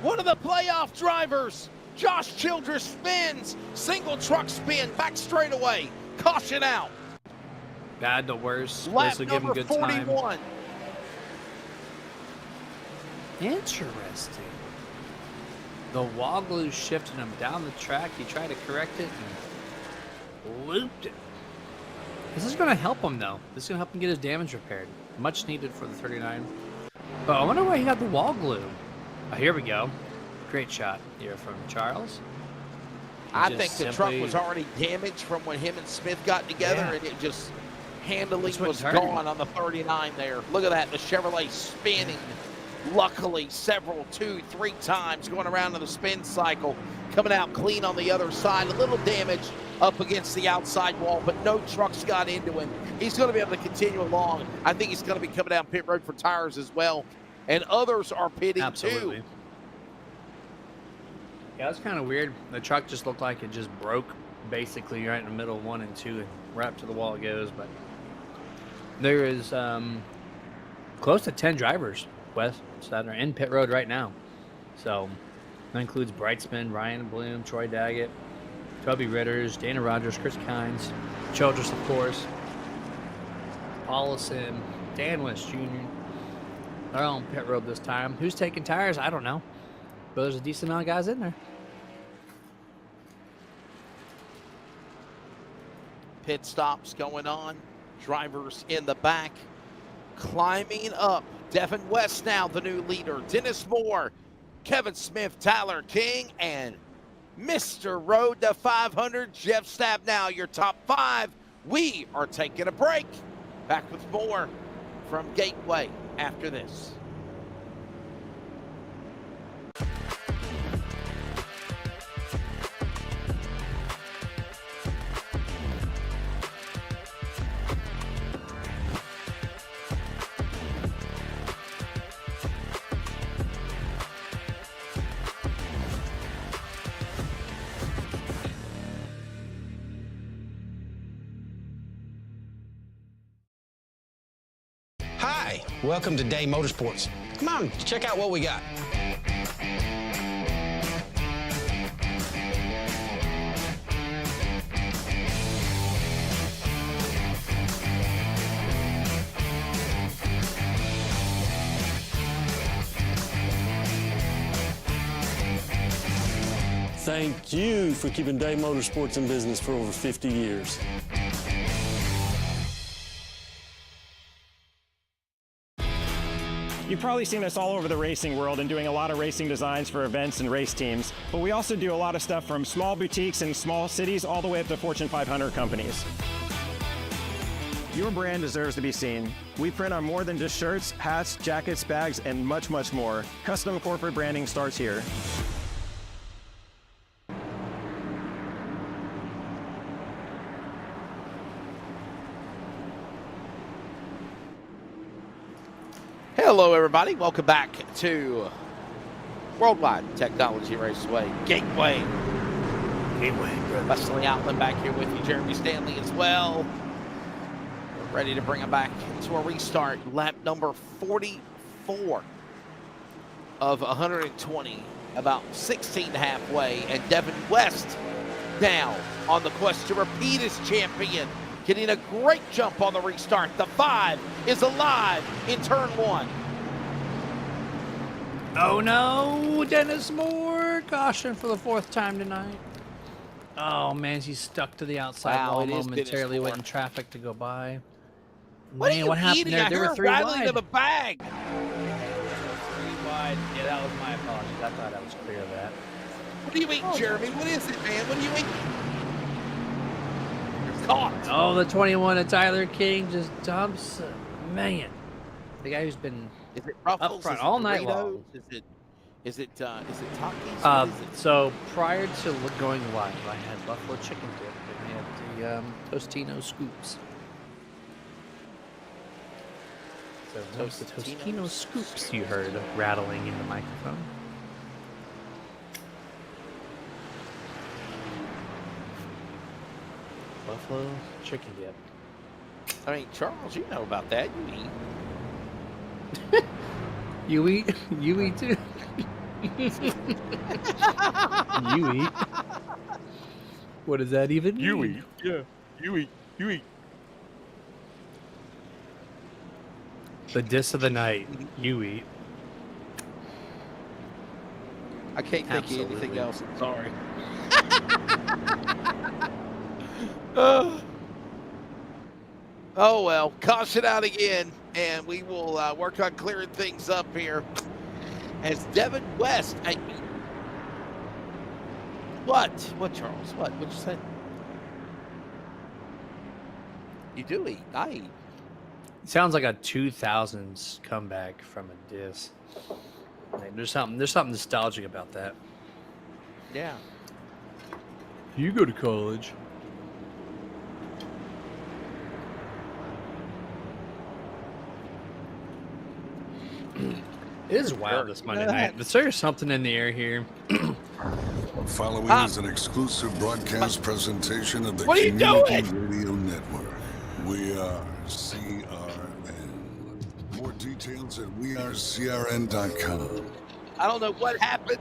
One of the playoff drivers, Josh Childress, spins. Single truck spin, back straightaway. Caution out. Bad to worse. Lap This will give him number good 41. time. Interesting. The wall glue shifted him down the track. He tried to correct it and looped it. This is going to help him, though. This is going to help him get his damage repaired. Much needed for the 39. But I wonder why he got the wall glue. Oh, here we go. Great shot here from Charles. I think the truck was already damaged from when him and Smith got together, and it just handling was gone on the 39 there. Look at that, the Chevrolet spinning. Luckily, several, 2, 3 times going around in the spin cycle, coming out clean on the other side. A little damage up against the outside wall, but no trucks got into him. He's going to be able to continue along. I think he's going to be coming down pit road for tires as well, and others are pitting too. Yeah, that's kind of weird. The truck just looked like it just broke basically right in the middle of 1 and 2, and right up to the wall it goes. But there is close to 10 drivers west that are in pit road right now. So that includes Brightsman, Ryan Bloom, Troy Daggett, Toby Ritters, Dana Rogers, Chris Kynes, Childress, of course, Paulison, Dan West Jr. They're all on pit road this time. Who's taking tires? I don't know. But there's a decent amount of guys in there. Pit stops going on. Drivers in the back climbing up. Devin West now the new leader. Dennis Moore, Kevin Smith, Tyler King, and Mr. Road to 500, Jeff Stabnow, your top 5. We are taking a break. Back with more from Gateway after this. Hi, welcome to Day Motorsports. Come on, check out what we got. Thank you for keeping Day Motorsports in business for over 50 years. You've probably seen us all over the racing world and doing a lot of racing designs for events and race teams, but we also do a lot of stuff from small boutiques in small cities all the way up to Fortune 500 companies. Your brand deserves to be seen. We print on more than just shirts, hats, jackets, bags, and much, much more. Custom corporate branding starts here. Hello, everybody. Welcome back to Worldwide Technology Raceway Gateway. Leslie Outland back here with you. Jeremy Stanley as well. We're ready to bring them back to a restart. Lap number 44 of 120, about 16 halfway. And Devin West now on the quest to repeat as champion. Getting a great jump on the restart. The 5 is alive in turn 1. Oh no, Dennis Moore. Caution for the 4th time tonight. Oh man, he's stuck to the outside wall momentarily, waiting traffic to go by. What Man, what happened eating? there? I There were heard 3 rattling wide. of a bag. 3 wide. Yeah, that was my apologies. I thought I was clear of that. What do you eat, Jeremy? What is it, man? What do you eat? Caught. Oh, the 21 of Tyler King just dumps. Man, the guy who's been Is it Ruffles? up front Is it all night Doritos? long. Is it Takis? What is it? So prior to going live, I had buffalo chicken dip and I had the Tostino scoops. So those the Tostino scoops you heard rattling in the microphone. Buffalo chicken dip. I mean, Charles, you know about that. You eat. You eat too. You eat. What does that even mean? You eat. Yeah, you eat. You eat. The diss of the night. You eat. I can't think of anything else. I'm sorry. Oh, well. Caution out again, and we will work on clearing things up here. As Devin West, what? What, Charles? What'd you say? You do eat. I eat. Sounds like a 2000s comeback from a diss. Like, there's something nostalgic about that. Yeah. You go to college. It is wild this Monday night. But there's something in the air here. Following is an exclusive broadcast presentation of the What are you Community doing? Radio Network. We are CRN. More details at wearecrn.com. I don't know what happened.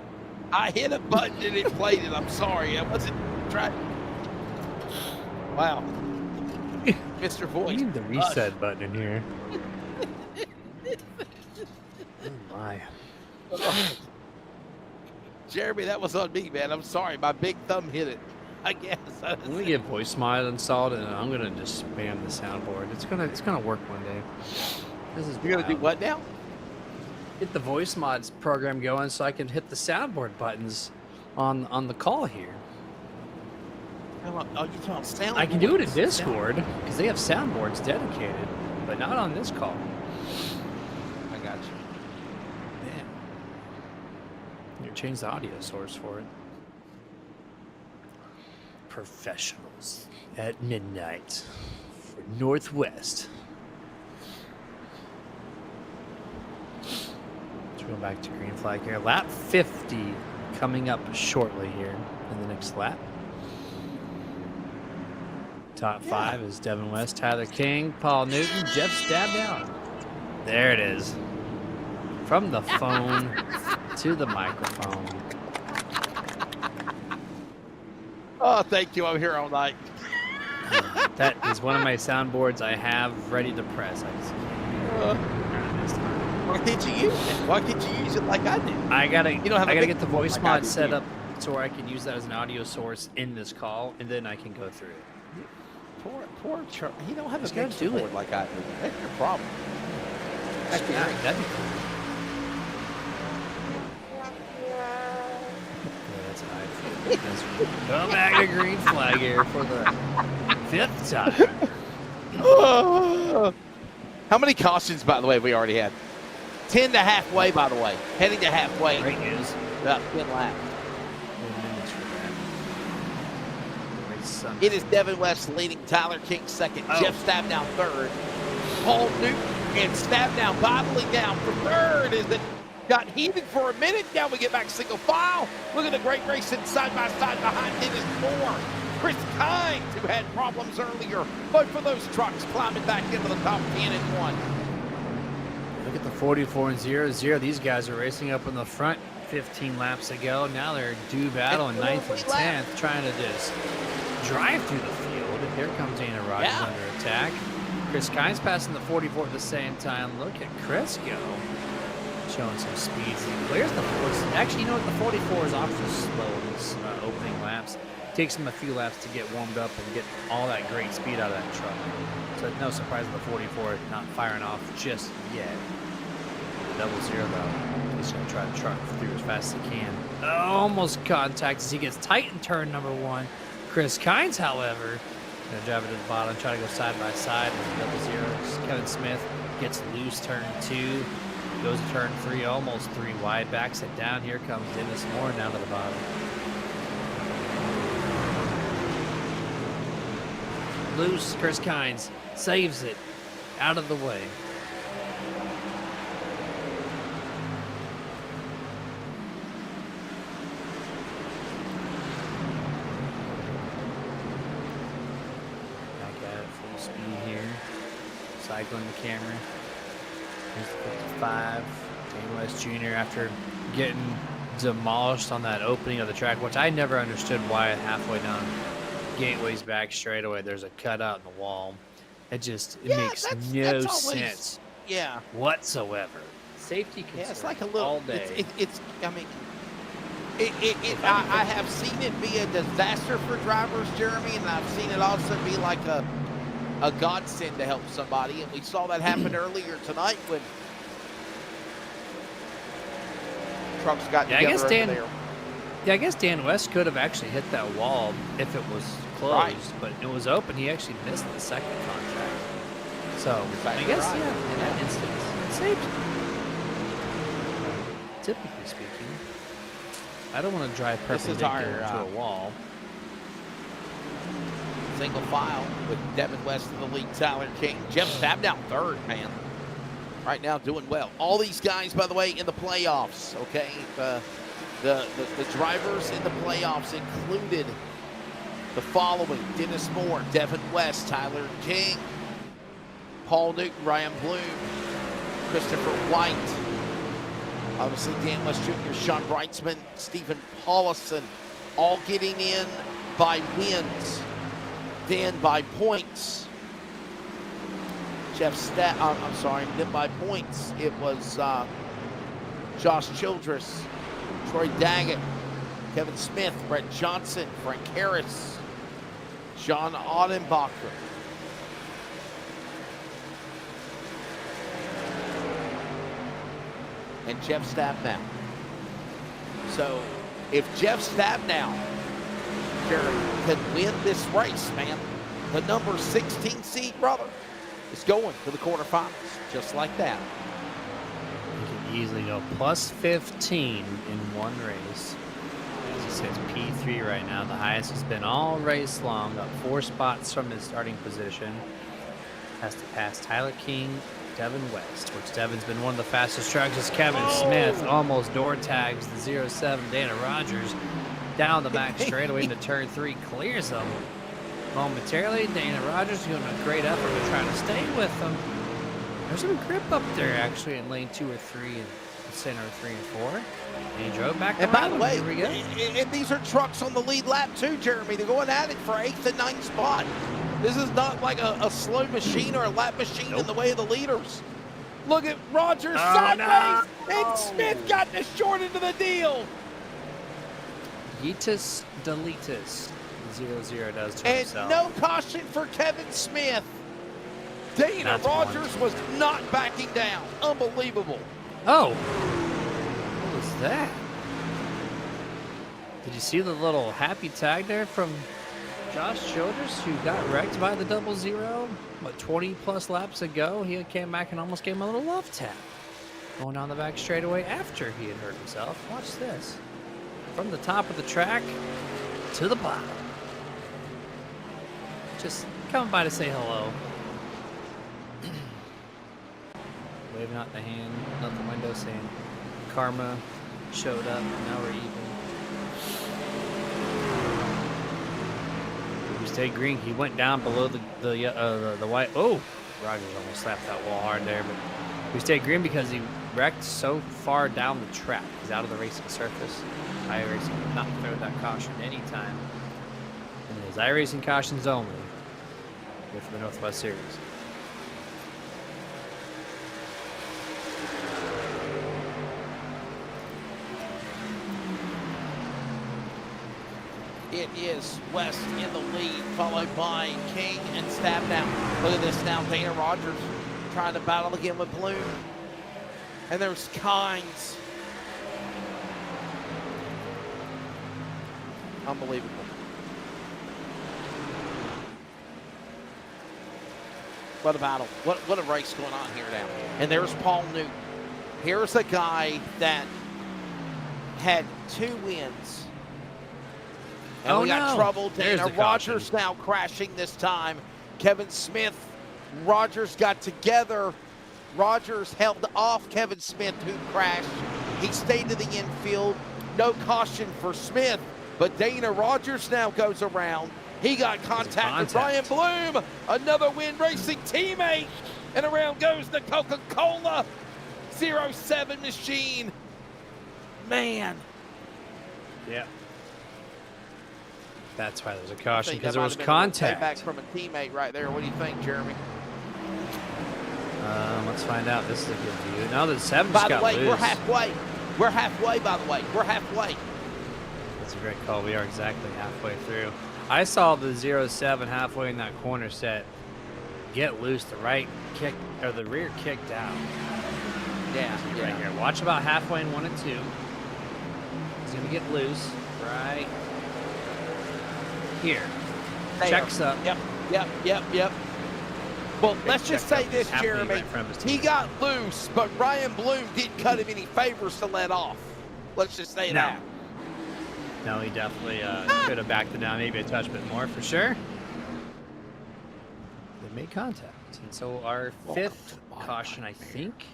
I hit a button and it played it. I'm sorry. I wasn't trying. Wow. Mr. Voice. We need the reset button in here. Oh my. Jeremy, that was on me, man. I'm sorry. My big thumb hit it. I guess. I'm gonna get voice mod installed and I'm gonna just spam the soundboard. It's gonna work one day. This is You're gonna do wild. what now? Get the voice mods program going so I can hit the soundboard buttons on the call here. Oh, you talking about sound? I can do it in Discord because they have soundboards dedicated, but not on this call. I got you. You change the audio source for it. Professionals at midnight for Northwest. Let's go back to green flag here. Lap 50 coming up shortly here in the next lap. Top 5 is Devin West, Tyler King, Paul Newton, Jeff Stab down. There it is. From the phone to the microphone. Oh, thank you. I'm here all night. That is one of my soundboards I have ready to press. Why can't you use it? Why can't you use it like I did? I gotta, You don't have I a gotta big get the voice like I mod do, set do you? up to where I can use that as an audio source in this call, and then I can go through it. Poor Charlie. He don't have He's a gonna mixer do board it. like I do. That's your problem. That'd be cool. That's high. Come back to green flag here for the 5th time. How many cautions, by the way, have we already had? 10 to halfway, by the way. Heading to halfway. Great news. About 10 laps. 10 minutes for that. Race Sunday. It is Devin West leading, Tyler King second, Jeff Stabnow third, Paul Newton and Stabnow battling down for third as it got heated for a minute. Now we get back single file. Look at the great racing side by side behind Dennis Moore. Chris Kynes, who had problems earlier. Both of those trucks climbing back into the top 10 and 1. Look at the 44 and 0-0. These guys are racing up in the front 15 laps ago. Now they're due battle in 9th and 10th, trying to just drive through the field. And here comes Dana Rogers under attack. Chris Kynes passing the 44 at the same time. Look at Chris go. Showing some speeds. He clears the 44. Actually, you know what? The 44 is awfully slow in these opening laps. Takes him a few laps to get warmed up and get all that great speed out of that truck. So no surprise the 44 not firing off just yet. 0-0 though. He's gonna try to truck through as fast as he can. Almost contact as he gets tight in turn number 1. Chris Kynes, however, gonna drive it to the bottom, try to go side by side with 0-0. Kevin Smith gets loose turn 2, goes to turn 3, almost 3 wide, backs it down. Here comes Dennis Moore down to the bottom. Loose, Chris Kynes saves it out of the way. Back at it, full speed here. Cycling the camera. Here's the 55. Dane West Jr. after getting demolished on that opening of the track, which I never understood why halfway down Gateway's back straightaway there's a cutout in the wall. It makes no sense whatsoever. Safety concerns it's like a little all day. I have seen it be a disaster for drivers, Jeremy, and I've seen it also be like a godsend to help somebody, and we saw that happen earlier tonight when trucks got together over there. Yeah, I guess Dan West could have actually hit that wall if it was closed, but it was open. He actually missed the second contact. So I guess, yeah, in that instance, it's safety. Typically speaking, I don't want to drive perpendicular to a wall. Single file with Devin West in the lead, Tyler King. Jeff Stabnow third, man. Right now doing well. All these guys, by the way, in the playoffs, okay? The drivers in the playoffs included the following: Dennis Moore, Devin West, Tyler King, Paul Newton, Ryan Bloom, Christopher White, obviously Dan West Jr., Sean Breitzman, Stephen Paulison, all getting in by wins, then by points. Then by points, it was Josh Childress, Troy Daggett, Kevin Smith, Brett Johnson, Frank Harris, John Audenbacher. And Jeff Stabnow. So if Jeff Stabnow can win this race, man, the number 16 seed, brother, is going to the quarterfinals, just like that. You can easily go plus 15 in one race. As he says, P3 right now. The highest has been all race long, up 4 spots from his starting position. Has to pass Tyler King, Devin West, which Devin's been one of the fastest trucks. As Kevin Smith almost door tags the 07 Dana Rogers down the back straightaway into turn 3, clears them momentarily. Dana Rogers doing a great effort to try to stay with them. There's some grip up there actually in lane 2 or 3 and center 3 and 4. And he drove back and around. by the way, here we go. And these are trucks on the lead lap too, Jeremy. They're going at it for 8th and 9th spot. This is not like a slow machine or a lap machine in the way of the leaders. Look at Rogers sideways, and Smith got the short end of the deal. Yeetus Deletus 0-0 does to And himself. no caution for Kevin Smith. Dana That's Rogers one. was not backing down. Unbelievable. Oh, what was that? Did you see the little happy tag there from Josh Childers, who got wrecked by the 0-0? What, 20 plus laps ago? He came back and almost gave him a little love tap. Going down the back straightaway after he had hurt himself. Watch this. From the top of the track to the bottom. Just coming by to say hello. Waving out the hand, out the window saying karma showed up, now we're even. We stayed green. He went down below the white. Oh, Rogers almost slapped that wall hard there, but we stayed green because he wrecked so far down the track. He's out of the racing surface. iRacing would not throw that caution anytime. And it is iRacing cautions only with the Northwest Series. It is West in the lead, followed by King and Stabnow. Look at this now, Dana Rogers trying to battle again with Bloom. And there's Kynes. Unbelievable. What a battle. What a race going on here now. And there's Paul Newton. Here's a guy that had 2 wins. And we got trouble. Dana Rogers now crashing this time. Kevin Smith, Rogers got together. Rogers held off Kevin Smith, who crashed. He stayed to the infield. No caution for Smith, but Dana Rogers now goes around. He got contact with Brian Bloom, another Win Racing teammate. And around goes the Coca-Cola 07 machine. Man. Yeah. That's why there's a caution, because there was contact. Back from a teammate right there. What do you think, Jeremy? Let's find out. This is a good view. Now that 7 By got the way, loose. we're halfway. We're halfway, by the way. We're halfway. That's a great call. We are exactly halfway through. I saw the 07 halfway in that corner set get loose. The right kick, or the rear kicked out. Yeah, right here. Watch about halfway in 1 and 2. He's going to get loose right here. There. Checks up. Yep. Well, let's just say this, Jeremy. He got loose, but Ryan Bloom didn't cut him any favors to let off. Let's just say that. No, he definitely could have backed it down maybe a touch bit more for sure. They made contact. And so our 5th caution, I think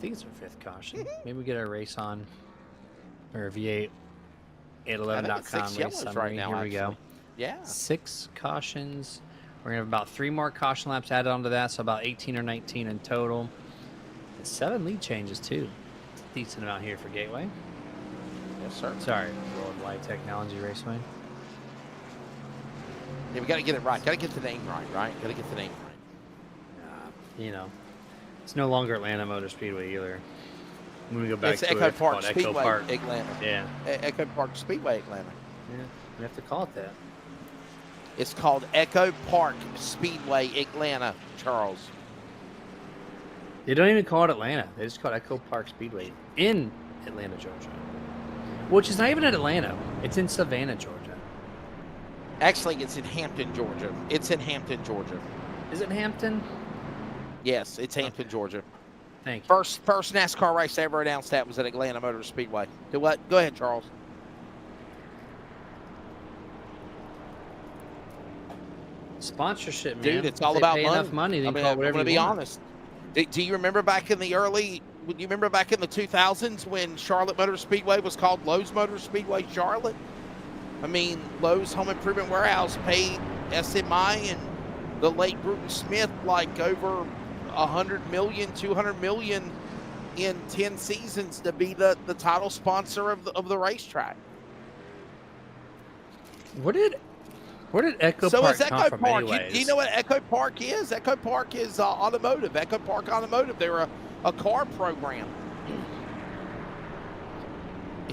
it's our 5th caution. Maybe we get our race on, or V8 811.com race summary. Right now, here we go. Yeah. 6 cautions. We're going to have about 3 more caution laps added onto that, so about 18 or 19 in total. And 7 lead changes, too. It's a decent amount here for Gateway. Yes, sir. Sorry, Worldwide Technology Raceway. Yeah, we got to get it right. Got to get the name right? Got to get the name right. You know, it's no longer Atlanta Motor Speedway either. When we go back it's to Echo it, Park Speedway, Echo Park. Atlanta. Yeah. Echo Park Speedway, Atlanta. Yeah, we have to call it that. It's called Echo Park Speedway, Atlanta, Charles. They don't even call it Atlanta. They just call it Echo Park Speedway in Atlanta, Georgia. Which is not even in Atlanta. It's in Savannah, Georgia. Actually, it's in Hampton, Georgia. It's in Hampton, Georgia. Is it Hampton? Yes, it's Hampton, Georgia. Thank you. First NASCAR race ever announced that was at Atlanta Motor Speedway. Do what? Go ahead, Charles. Sponsorship, man. Dude, it's all about money. Enough money, I'm going to be honest. Do you remember back in the you remember back in the 2000s when Charlotte Motor Speedway was called Lowe's Motor Speedway Charlotte? I mean, Lowe's Home Improvement Warehouse paid SMI and the late Bruton Smith like over $100 million, $200 million in 10 seasons to be the title sponsor of the racetrack. Where did Echo Park come from anyways? Do you know what Echo Park is? Echo Park is automotive. Echo Park Automotive. They're a car program.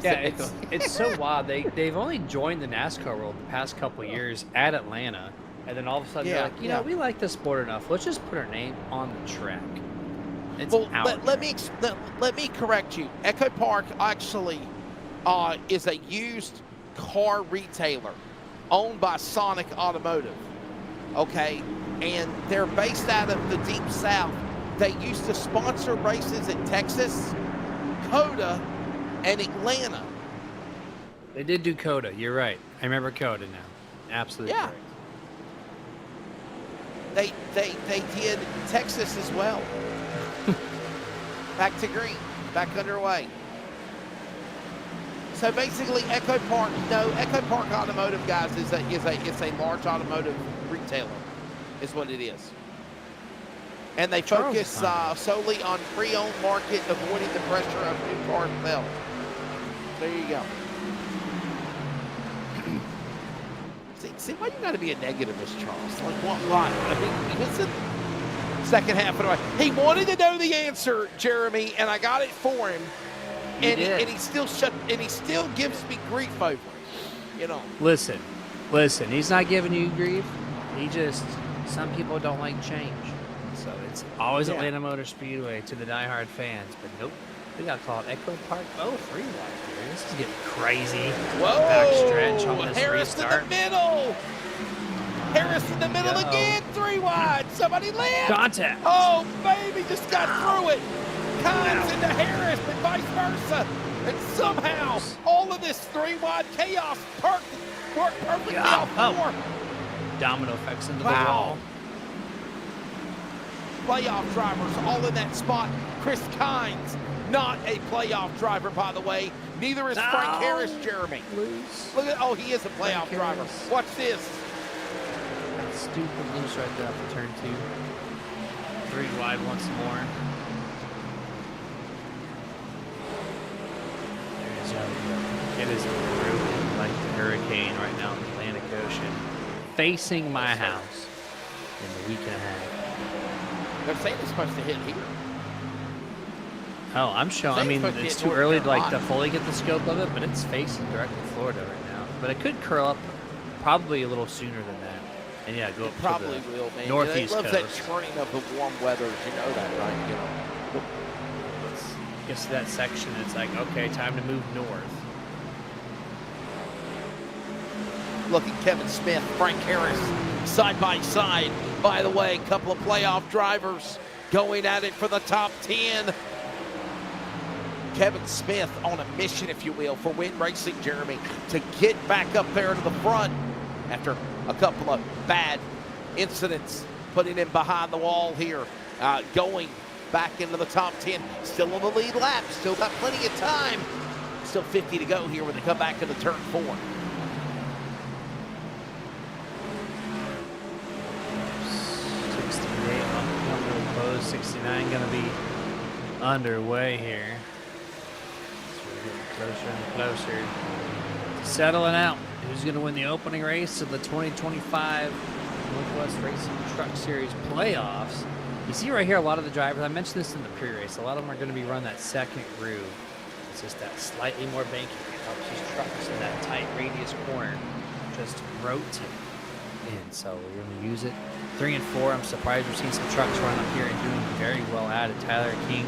Yeah, it's so wild. They've only joined the NASCAR world the past couple years at Atlanta, and then all of a sudden they're like, you know, we like the sport enough. Let's just put our name on the track. It's let me correct you. Echo Park actually is a used car retailer owned by Sonic Automotive. Okay, and they're based out of the Deep South. They used to sponsor races in Texas, Coda, and Atlanta. They did do Coda. You're right. I remember Coda now. Absolutely. Yeah. Correct. They did Texas as well. Back to green. Back underway. So basically, Echo Park Automotive, guys, is a large automotive retailer, is what it is. And they focus solely on pre-owned market, avoiding the pressure of new car sales. There you go. See, why you got to be a negativist, Charles? Like, why? I mean, listen. Second half of the way. He wanted to know the answer, Jeremy, and I got it for him. And he still gives me grief over it. You know. Listen. He's not giving you grief. Some people don't like change. So it's always Atlanta Motor Speedway to the diehard fans. But nope, we got to call it Echo Park. Oh, 3 wide here. This is getting crazy. Whoa! Backstretch on this Harris restart. in the middle. Harris in the middle again. 3 wide. Somebody land. Contact. Oh, baby, just got through it. Kynes into Harris and vice versa. And somehow all of this 3 wide chaos worked perfectly out for. Domino effects into the wall. Playoff drivers all in that spot. Chris Kynes, not a playoff driver, by the way. Neither is Frank Harris, Jeremy. Look at, he is a playoff driver. Watch this. That stupid loose right there for turn 2. 3 wide once more. It is broken like the hurricane right now in the Atlantic Ocean, facing my house in the week and a half. They're saying it's supposed to hit here. Oh, I'm showing. I mean, it's too early to fully get the scope of it, but it's facing directly Florida right now. But it could curl up probably a little sooner than that. And yeah, go up probably to the will, man. northeast coast. It loves that churning of the warm weather. You know that, right? You know. Gets to that section, it's like, okay, time to move north. Look at Kevin Smith, Frank Harris, side by side. By the way, a couple of playoff drivers going at it for the top 10. Kevin Smith on a mission, if you will, for Win Racing, Jeremy, to get back up there to the front after a couple of bad incidents, putting him behind the wall here, going back into the top 10, still on the lead lap, still got plenty of time. Still 50 to go here when they come back into turn 4. 68 on the close, 69 going to be underway here. So we're getting closer and closer. Settling out. Who's going to win the opening race of the 2025 Northwest Racing Truck Series playoffs? You see right here, a lot of the drivers, I mentioned this in the pre-race, a lot of them are going to be running that second groove. It's just that slightly more banking that helps these trucks in that tight radius corner just rotate in. So we're going to use it. 3 and 4, I'm surprised we're seeing some trucks run up here and doing very well at it. Tyler King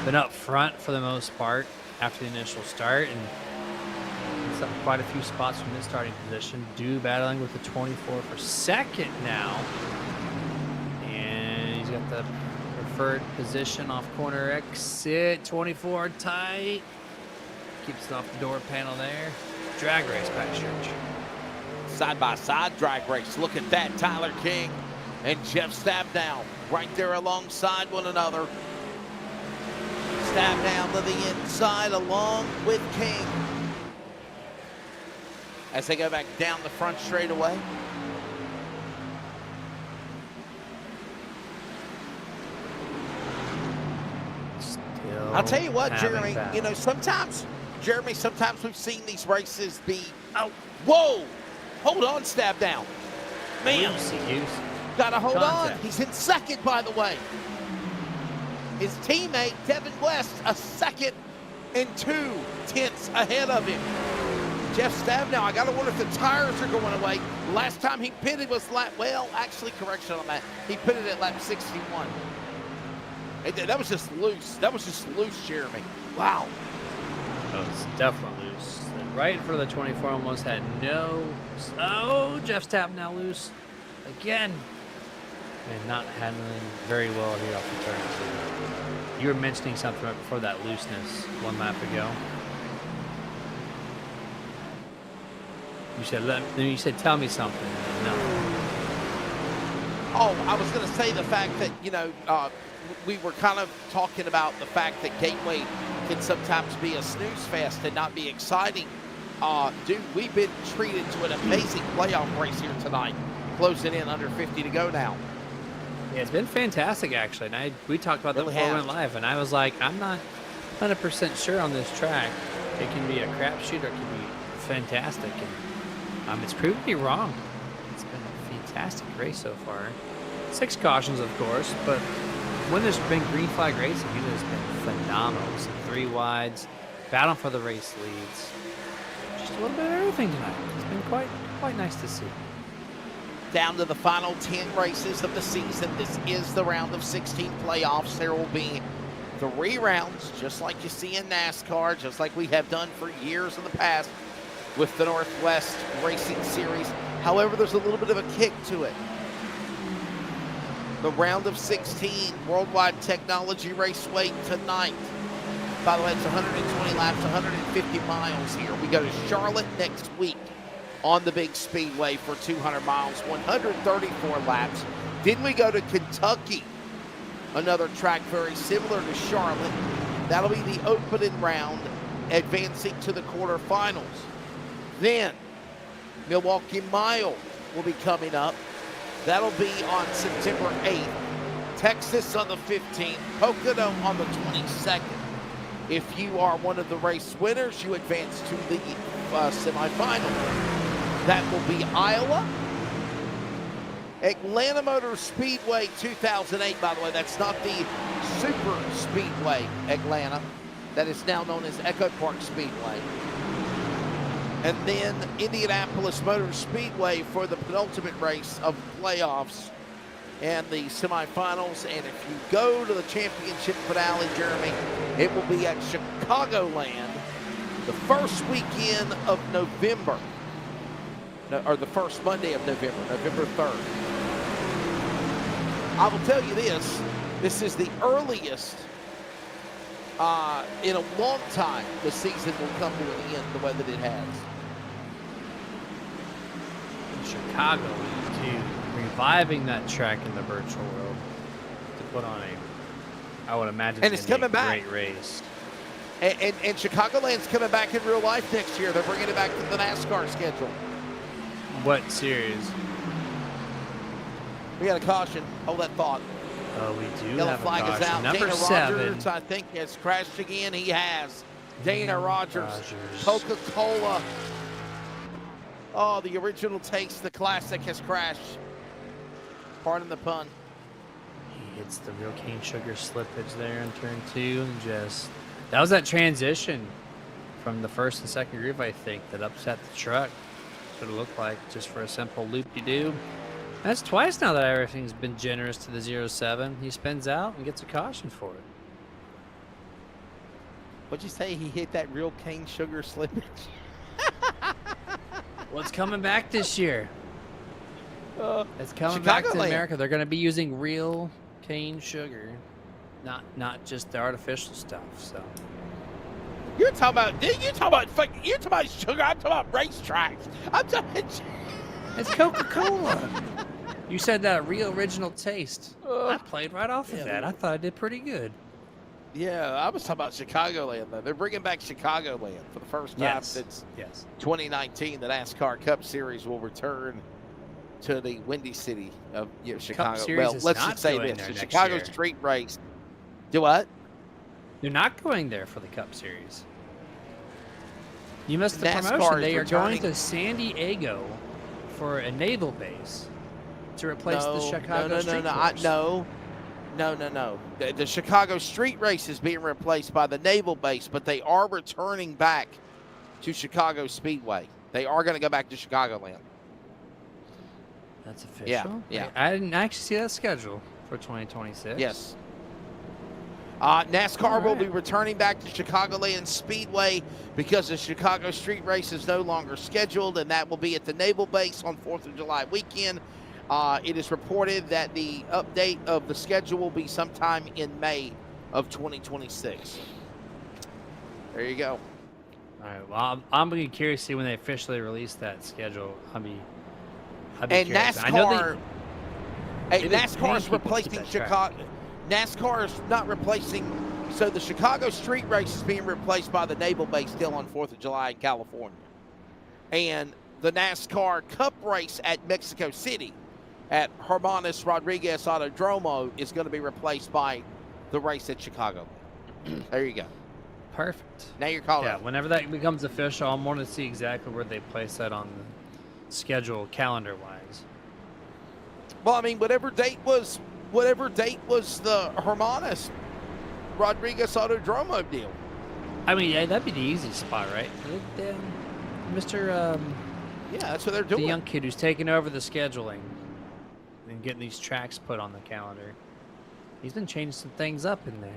been up front for the most part after the initial start, and he's up quite a few spots from his starting position. Dew battling with the 24 for second now. He's got the preferred position off corner exit. 24 tight. Keeps it off the door panel there. Drag race back church. Side by side drag race. Look at that. Tyler King and Jeff Stabdown right there alongside one another. Stabdown to the inside along with King as they go back down the front straightaway. I'll tell you what, Jeremy, you know, sometimes we've seen these races be, whoa, hold on, Stabdown. Man, gotta hold on. He's in second, by the way. His teammate, Devin West, a second and 2/10 ahead of him. Jeff Stabenow, I got to wonder if the tires are going away. Last time he pitted was actually, correction on that. He pitted at lap 61. That was just loose. That was just loose, Jeremy. Wow. That was definitely loose. Right for the 24, almost had no. Oh, Jeff Stabenow loose again. And not handling very well here off the turn. So you were mentioning something right before that looseness one lap ago. You said, tell me something. No. Oh, I was going to say the fact that, we were kind of talking about the fact that Gateway can sometimes be a snooze fest and not be exciting. Dude, we've been treated to an amazing playoff race here tonight. Closing in under 50 to go now. Yeah, it's been fantastic, actually. And we talked about that before we went live, and I was like, I'm not 100% sure on this track. It can be a crapshoot or it can be fantastic. And it's proved to be wrong. It's been a fantastic race so far. 6 cautions, of course, but when there's been green flag racing, it has been phenomenal. Some 3 wides, battle for the race leads. Just a little bit of everything tonight. It's been quite nice to see. Down to the final 10 races of the season. This is the round of 16 playoffs. There will be 3 rounds, just like you see in NASCAR, just like we have done for years in the past with the Northwest Racing Series. However, there's a little bit of a kick to it. The round of 16 Worldwide Technology Raceway tonight. By the way, it's 120 laps, 150 miles here. We go to Charlotte next week on the big speedway for 200 miles, 134 laps. Then we go to Kentucky, another track very similar to Charlotte. That'll be the opening round, advancing to the quarterfinals. Then Milwaukee Mile will be coming up. That'll be on September 8th. Texas on the 15th. Pocono on the 22nd. If you are one of the race winners, you advance to the semifinal. That will be Iowa. Atlanta Motor Speedway 2008, by the way. That's not the Super Speedway Atlanta. That is now known as Echo Park Speedway. And then Indianapolis Motor Speedway for the penultimate race of playoffs and the semifinals. And if you go to the championship finale, Jeremy, it will be at Chicagoland the first weekend of November. Or the first Monday of November, November 3rd. I will tell you this is the earliest in a long time the season will come to an end the way that it has. Chicago too, reviving that track in the virtual world to put on I would imagine, and it's coming back. Great race. And Chicagoland's coming back in real life next year. They're bringing it back to the NASCAR schedule. What series? We got a caution. Hold that thought. Oh, we do Yellow have flag a caution. is out. Number Dana 7. Rogers, I think, has crashed again. He has. Dana Rogers. Coca-Cola. Oh, the original taste, the classic, has crashed. Pardon the pun. He hits the real cane sugar slippage there in turn 2, and that was that transition from the first and second groove, I think, that upset the truck. What it looked like just for a simple loop-de-doo. That's twice now that everything's been generous to the 07. He spins out and gets a caution for it. What'd you say? He hit that real cane sugar slippage? Well, it's coming back this year. It's coming back to America. They're going to be using real cane sugar, not just the artificial stuff. So you're talking about sugar. I'm talking about racetracks. I'm talking. It's Coca-Cola. You said that real original taste. I played right off of that. I thought I did pretty good. Yeah, I was talking about Chicagoland, though. They're bringing back Chicagoland for the first time since 2019. The NASCAR Cup Series will return to the Windy City of Chicago. Well, let's just say this. The Chicago Street Race. Do what? They're not going there for the Cup Series. You missed the NASCAR promotion. They are returning. going to San Diego for a naval base to replace the Chicago Street Course. No. The Chicago street race is being replaced by the naval base, but they are returning back to Chicago Speedway. They are going to go back to Chicagoland. That's official? Yeah. I didn't actually see that schedule for 2026. Yes. NASCAR will be returning back to Chicagoland Speedway because the Chicago street race is no longer scheduled, and that will be at the naval base on 4th of July weekend. It is reported that the update of the schedule will be sometime in May of 2026. There you go. All right. Well, I'm going to be curious to see when they officially release that schedule. I'd be And curious. I know NASCAR is replacing Chicago. NASCAR is not replacing. So the Chicago street race is being replaced by the naval base still on 4th of July in California. And the NASCAR Cup race at Mexico City at Hermanos Rodriguez Autodromo is going to be replaced by the race at Chicago. There you go. Perfect. Now you're calling. Yeah, whenever that becomes official, I want to see exactly where they place that on the schedule calendar-wise. Well, I mean, whatever date was the Hermanos Rodriguez Autodromo deal. I mean, yeah, that'd be the easy spot, right? Mr. Yeah, that's what they're doing. The young kid who's taking over the scheduling and getting these tracks put on the calendar. He's been changing some things up in there.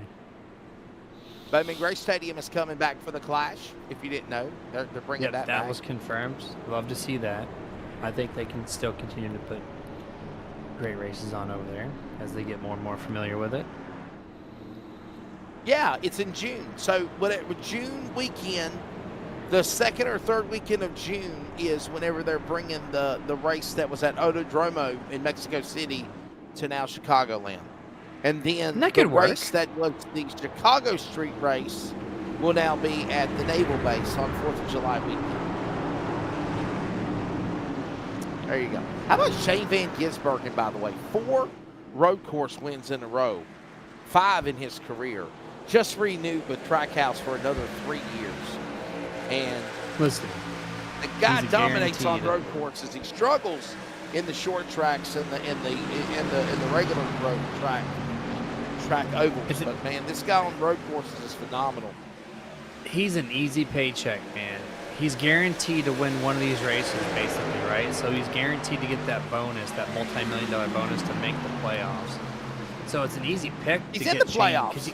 But I mean, Gray Stadium is coming back for the Clash. If you didn't know, they're bringing that back. That was confirmed. Love to see that. I think they can still continue to put great races on over there as they get more and more familiar with it. Yeah, it's in June. So whatever June weekend, the second or third weekend of June is whenever they're bringing the race that was at Autodromo in Mexico City to now Chicagoland. And then the race that was the Chicago street race will now be at the naval base on 4th of July weekend. There you go. How about Shane Van Gisbergen, by the way? 4 road course wins in a row. 5 in his career. Just renewed with Trackhouse for another 3 years. And listen, the guy dominates on road courses. He struggles in the short tracks and the regular road track ovals. But man, this guy on road courses is phenomenal. He's an easy paycheck, man. He's guaranteed to win one of these races, basically, right? So he's guaranteed to get that bonus, that multi-million-dollar bonus to make the playoffs. So it's an easy pick. He's in the playoffs.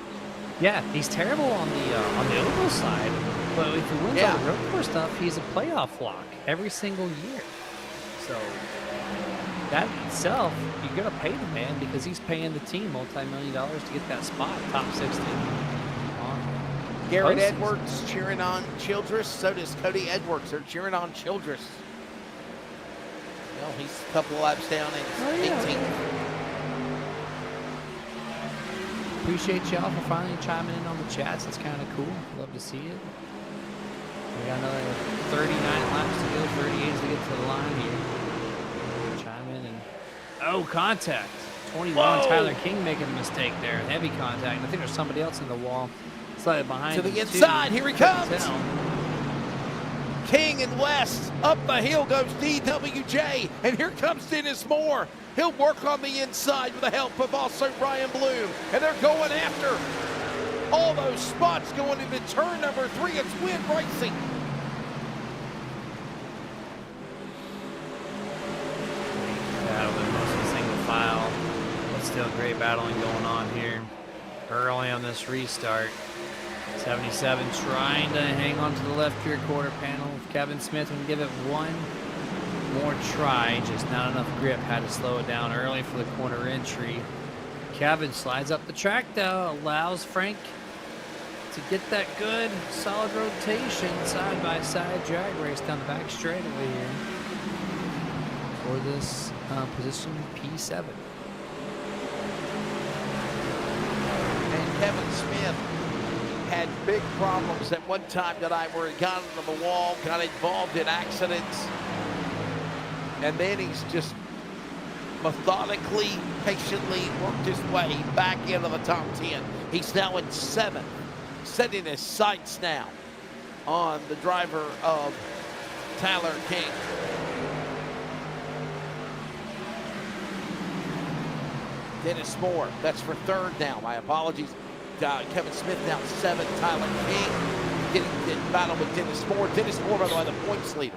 Yeah, he's terrible on the oval side, but if he wins all the road course stuff, he's a playoff lock every single year. So that in itself, you're gonna pay the man because he's paying the team multi-million-dollars to get that spot, top 16. Garrett Edwards cheering on Childress. So does Cody Edwards. They're cheering on Childress. Well, he's a couple of laps down in 18th. Appreciate y'all for finally chiming in on the chats. It's kind of cool. Love to see it. We got another 39 laps to go, 38 to get to the line here. Chime in and... Oh, contact. 21, Whoa. Tyler King making a mistake there. Heavy contact. I think there's somebody else in the wall. Slightly behind To the him, inside, too. here he comes. King and West, up the hill goes DWJ, and here comes Dennis Moore. He'll work on the inside with the help of also Ryan Bloom, and they're going after all those spots going into turn number 3. It's Win Racing. Battling mostly single file, but still great battling going on here early on this restart. 77 trying to hang on to the left rear quarter panel. Kevin Smith can give it one more try, just not enough grip. Had to slow it down early for the corner entry. Kevin slides up the track though, allows Frank to get that good solid rotation, side by side drag race down the back straightaway here for this position P7. And Kevin Smith had big problems at one time tonight where he got into the wall, got involved in accidents, and then he's just methodically, patiently worked his way back into the top 10. He's now in 7th, setting his sights now on the driver of Tyler King. Dennis Moore, that's for third now. My apologies. Kevin Smith now 7. Tyler King getting battle with Dennis Moore. Dennis Moore, by the way, the points leader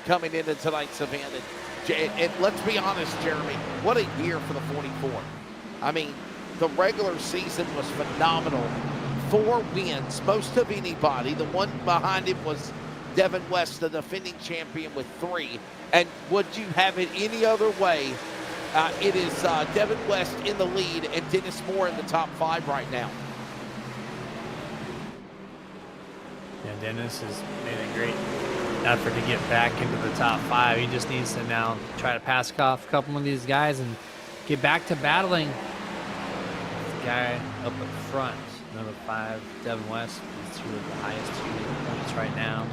coming into tonight's event. And let's be honest, Jeremy, what a year for the 44. I mean, the regular season was phenomenal. 4 wins, most of anybody. The one behind him was Devin West, the defending champion, with 3. And would you have it any other way? It is Devin West in the lead and Dennis Moore in the top 5 right now. Yeah, Dennis has made a great effort to get back into the top 5. He just needs to now try to pass off a couple of these guys and get back to battling the guy up at front. Number 5, Devin West, is 2 of the highest 2 points right now.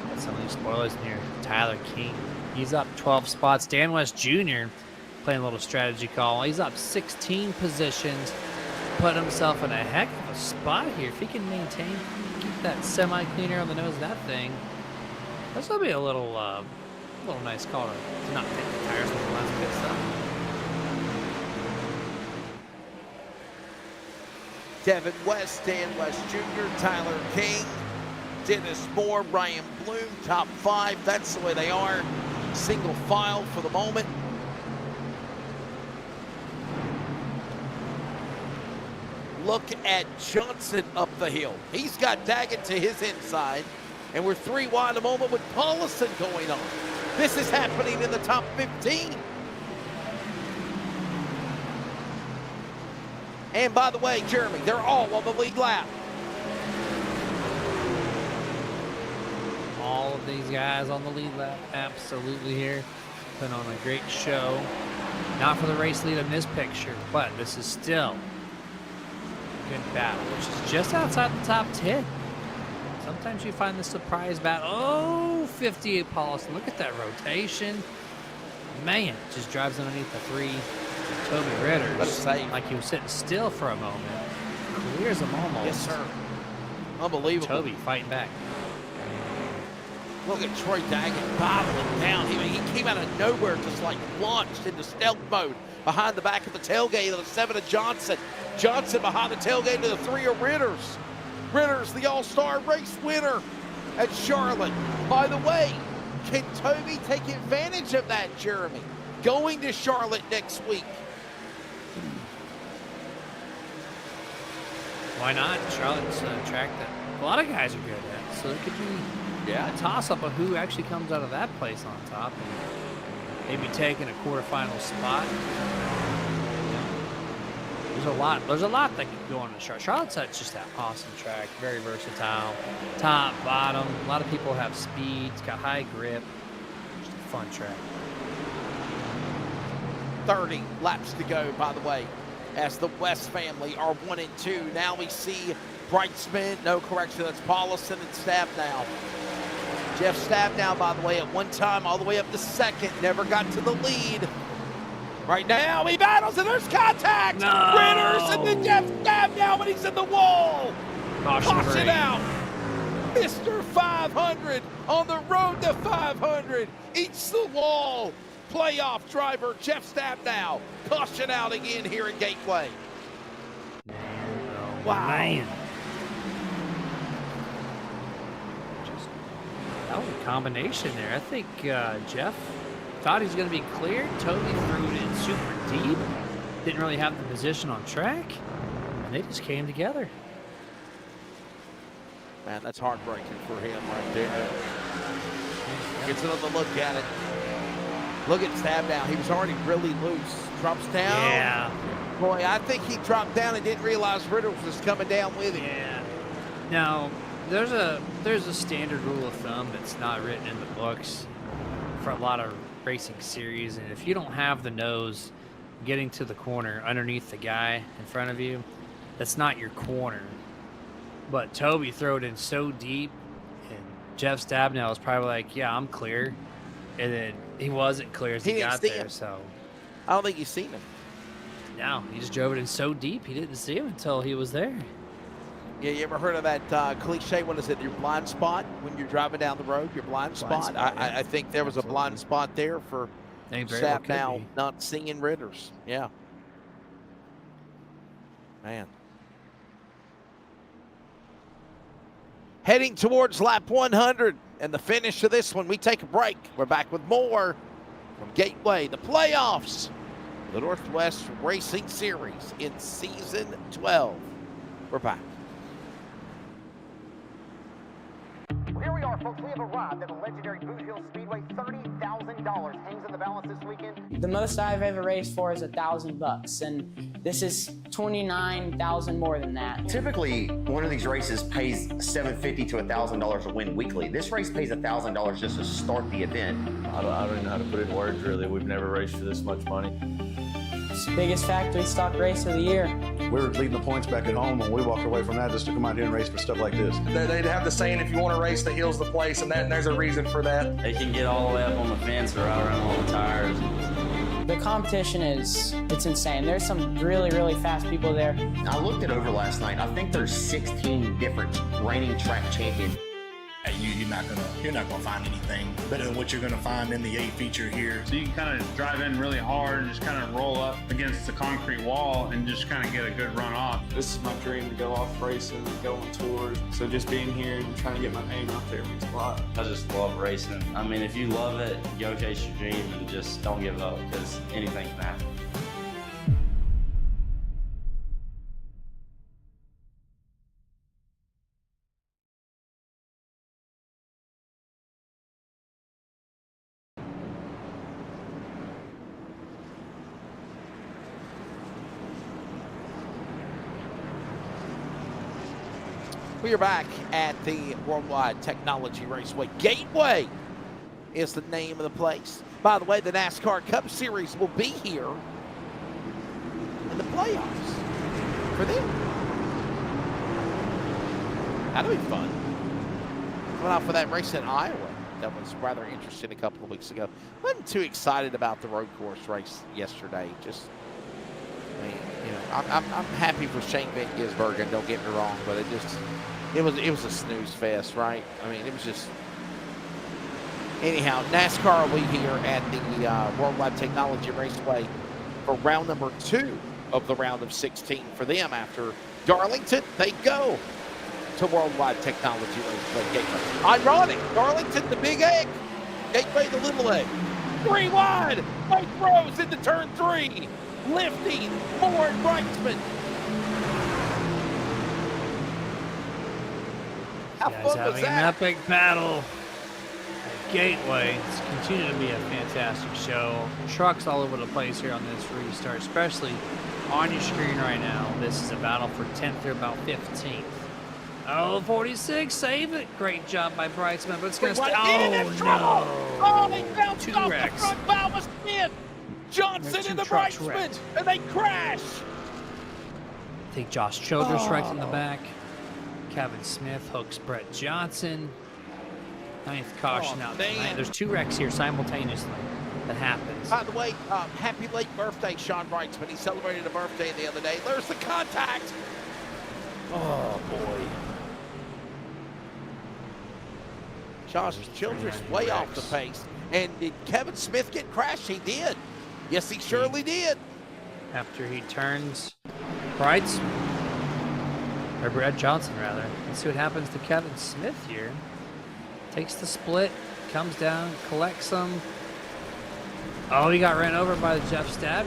Got some of these spoilers in here. Tyler King, he's up 12 spots. Dan West Jr. playing a little strategy call. He's up 16 positions, put himself in a heck of a spot here. If he can maintain, keep that semi-cleaner on the nose of that thing, that's gonna be a little nice call to not take the tires with the last pit stop. Devin West, Dan West Jr., Tyler King, Dennis Moore, Ryan Bloom, top 5. That's the way they are. Single file for the moment. Look at Johnson up the hill. He's got Daggett to his inside, and we're 3 wide a moment with Paulison going on. This is happening in the top 15. And by the way, Jeremy, they're all on the lead lap. All of these guys on the lead lap, absolutely here. Putting on a great show. Not for the race lead in this picture, but this is still a good battle, which is just outside the top 10. Sometimes you find the surprise battle. Oh, 58 Paulson. Look at that rotation. Man, just drives underneath the 3. Toby Ritters, like he was sitting still for a moment. Clears him almost. Yes, sir. Unbelievable. Toby fighting back. Look at Troy Daggett bottling down. He came out of nowhere, just like launched into stealth mode behind the back of the tailgate of the 7 of Johnson. Johnson behind the tailgate of the 3 of Ritters. Ritters, the all-star race winner at Charlotte. By the way, can Toby take advantage of that, Jeremy? Going to Charlotte next week. Why not? Charlotte's a track that a lot of guys are good at, so it could be a toss-up of who actually comes out of that place on top and maybe taking a quarterfinal spot. There's a lot that can go on in Charlotte. Charlotte's just that awesome track, very versatile, top, bottom. A lot of people have speed. It's got high grip. Just a fun track. 30 laps to go, by the way, as the West family are 1 and 2. Now we see Brightsman, no correction, that's Paulison and Stabnow. Jeff Stabnow, by the way, at one time all the way up to 2nd, never got to the lead. Right now he battles and there's contact. No. Ritters and then Jeff Stabnow, but he's in the wall. Caution out. Mr. 500 on the road to 500. Eats the wall. Playoff driver Jeff Stabnow. Caution out again here at Gateway. Wow. Man. That was a combination there. I think Jeff thought he was going to be clear. Toby threw it in super deep. Didn't really have the position on track. And they just came together. Man, that's heartbreaking for him right there. Gets another look at it. Look at Stabnow. He was already really loose. Drops down. Yeah. Boy, I think he dropped down and didn't realize Ritter was coming down with him. Yeah. Now, there's a standard rule of thumb that's not written in the books for a lot of racing series, and if you don't have the nose getting to the corner underneath the guy in front of you, that's not your corner. But Toby threw it in so deep, and Jeff Stabnow was probably like, yeah, I'm clear. And then he wasn't clear as he got there, so. I don't think he's seen him. No, he just drove it in so deep, he didn't see him until he was there. Yeah, you ever heard of that cliche, what is it, your blind spot when you're driving down the road, your blind spot? I think there was a blind spot there for Stabnow not seeing Ritters. Yeah. Man. Heading towards lap 100 and the finish of this one. We take a break. We're back with more from Gateway, the playoffs, the Northwest Racing Series in Season 12. We're back. Well, here we are, folks. We have arrived at the legendary Boot Hill Speedway. $30,000 hangs in the balance this weekend. The most I've ever raced for is $1,000, and this is $29,000 more than that. Typically, one of these races pays $750 to $1,000 a win weekly. This race pays $1,000 just to start the event. I don't even know how to put it in words, really. We've never raced for this much money. It's the biggest factory stock race of the year. We're leading the points back at home, and we walked away from that just to come out here and race for stuff like this. They'd have the saying, if you want to race, the hill's the place, and there's a reason for that. They can get all the way up on the fence or right around all the tires. The competition it's insane. There's some really, really fast people there. I looked it over last night. I think there's 16 different reigning track champions. You're not gonna find anything better than what you're gonna find in the 8 feature here. So you can kind of drive in really hard and just kind of roll up against the concrete wall and just kind of get a good run off. This is my dream, to go off racing, go on tours. So just being here and trying to get my name out there means a lot. I just love racing. I mean, if you love it, go chase your dream and just don't give up, because anything can happen. We are back at the Worldwide Technology Raceway. Gateway is the name of the place. By the way, the NASCAR Cup Series will be here in the playoffs for them. That'll be fun. Coming out for that race in Iowa. That was rather interesting a couple of weeks ago. Wasn't too excited about the road course race yesterday. Just, I mean, you know, I'm happy for Shane Van Gisbergen, don't get me wrong, but it was a snooze fest, right? I mean, it was just. Anyhow, NASCAR will be here at the Worldwide Technology Raceway for round number 2 of the round of 16 for them. After Darlington, they go to Worldwide Technology Raceway Gateway. Ironic, Darlington the big egg, Gateway the little egg. 3 wide, Mike Rose into turn 3, lifting Ford Brightsman. How fun was having that? an epic battle at Gateway. It's continued to be a fantastic show. Trucks all over the place here on this restart, especially on your screen right now. This is a battle for 10th through about 15th. Oh, 46, save it. Great job by Brightsman, but it's going to stay. Oh, no. Oh, they bounced 2 off wrecks. the front bow of Smith. Johnson There's 2 and the trucks Brightsman, wrecked. and they crash. I think Josh Childress wrecked in the back. Kevin Smith hooks Brett Johnson. 9th caution out tonight. There's 2 wrecks here simultaneously. That happens. By the way, happy late birthday, Sean Brightsman. He celebrated a birthday the other day. There's the contact. Oh, boy. Josh Childress way off the pace. And did Kevin Smith get crashed? He did. Yes, he surely did. After he turns or Brett Johnson, rather. Let's see what happens to Kevin Smith here. Takes the split, comes down, collects them. Oh, he got ran over by Jeff Stabnow.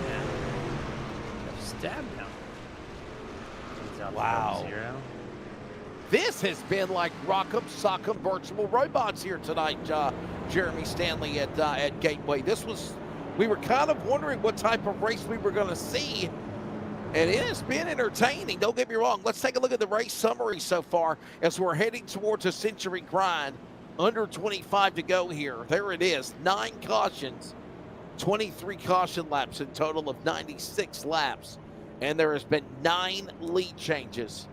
Jeff Stabnow. He's out Wow. to 0. This has been like Rock'em Sock'em Virtual Robots here tonight, Jeremy Stanley at Gateway. We were kind of wondering what type of race we were going to see, and it has been entertaining. Don't get me wrong. Let's take a look at the race summary so far as we're heading towards a century grind. Under 25 to go here. There it is, 9 cautions, 23 caution laps, a total of 96 laps, and there has been 9 lead changes.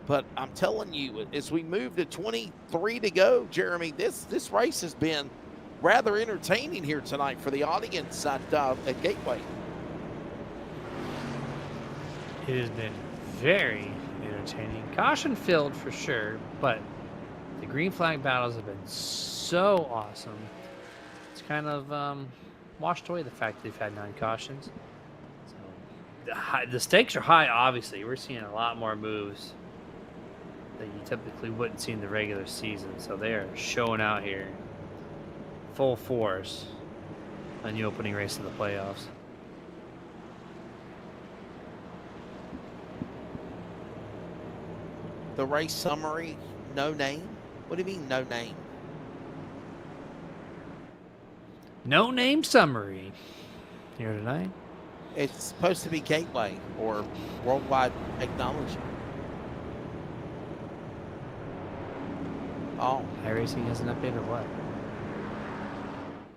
But I'm telling you, as we move to 23 to go, Jeremy, this race has been rather entertaining here tonight for the audience at Gateway. It has been very entertaining. Caution filled for sure, but the green flag battles have been so awesome. It's kind of washed away the fact that they've had 9 cautions. So the stakes are high, obviously. We're seeing a lot more moves that you typically wouldn't see in the regular season. So they are showing out here full force on the opening race of the playoffs. The race summary, no name? What do you mean, no name? No name summary here tonight. It's supposed to be Gateway or Worldwide Technology. Oh. iRacing has an update or what?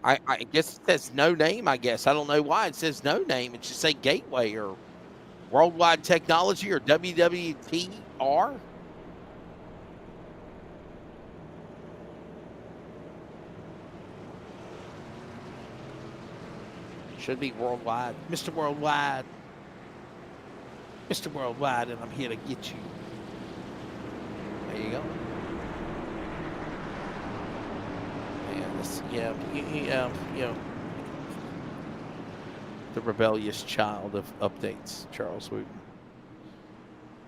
I guess it says no name, I guess. I don't know why it says no name. It should say Gateway or Worldwide Technology or WWTR. Should be Worldwide. Mr. Worldwide. Mr. Worldwide, and I'm here to get you. There you go. Yeah, you know, the rebellious child of updates, Charles Wooten.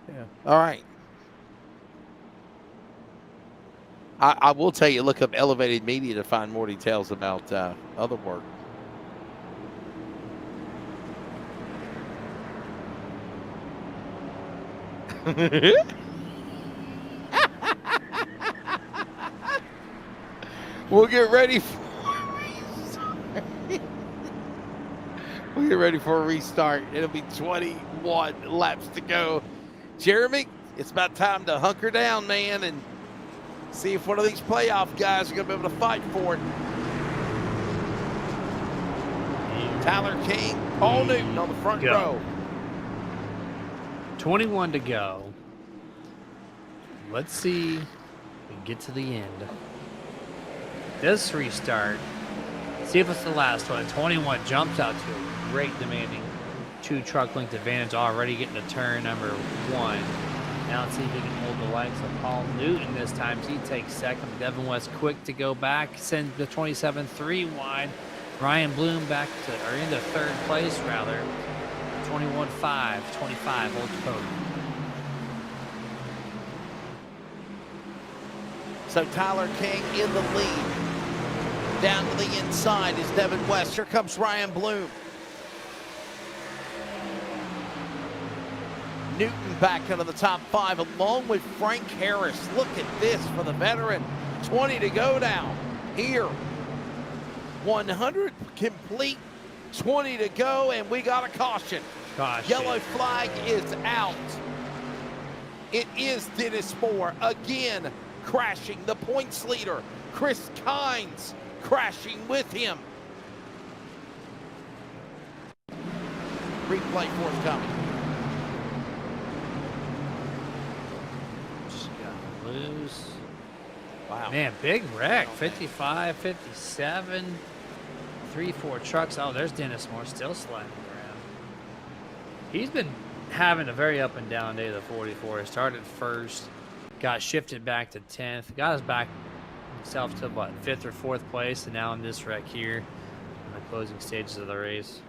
Yeah. All right. I will tell you, look up Elevated Media to find more details about other work. We'll get ready for we'll get ready for a restart. It'll be 21 laps to go. Jeremy, it's about time to hunker down, man, and see if one of these playoff guys are going to be able to fight for it. Tyler King, Paul Newton on the front row. 21 to go. Let's see if we can get to the end. This restart, see if it's the last one. 21 jumps out to a great demanding 2-truck length advantage, already getting to turn number 1. Now let's see if he can hold the likes of Paul Newton this time. He takes second. Devin West quick to go back, send the 27-3 wide. Ryan Bloom back to, or into third place rather. 21-5, 25 holds podium. So Tyler King in the lead. Down to the inside is Devin West. Here comes Ryan Bloom. Newton back into the top 5 along with Frank Harris. Look at this for the veteran. 20 to go now. Here. 100 complete. 20 to go, and we got a caution. Yellow flag is out. It is Dennis Moore again crashing. The points leader, Chris Kynes, crashing with him. Replay forthcoming. Just gotta lose. Wow. Man, big wreck. 55, 57. 3-4 trucks. Oh, there's Dennis Moore still sliding around. He's been having a very up and down day of the 44. He started first, got shifted back to 10th, got us back himself to what, 5th or 4th place, and now in this wreck here in the closing stages of the race.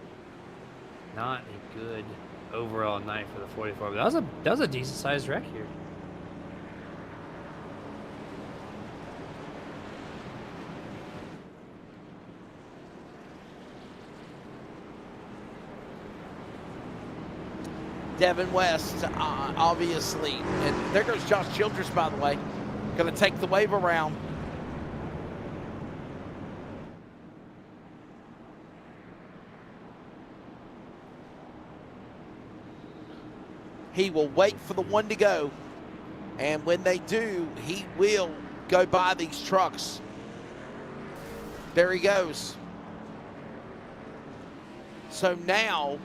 Not a good overall night for the 44, but that was a decent sized wreck here. Devin West, obviously. And there goes Josh Childress, by the way. Going to take the wave around. He will wait for the one to go. And when they do, he will go by these trucks. There he goes. So now,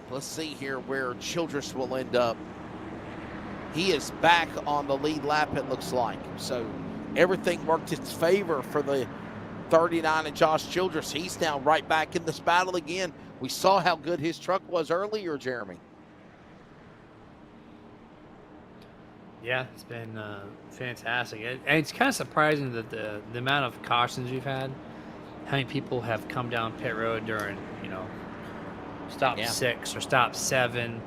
let's see here where Childress will end up. He is back on the lead lap, it looks like. So everything worked in its favor for the 39 and Josh Childress. He's now right back in this battle again. We saw how good his truck was earlier, Jeremy. Yeah, it's been fantastic. It's kind of surprising that the amount of cautions we've had, how many people have come down pit road during, stop 6 or stop 7.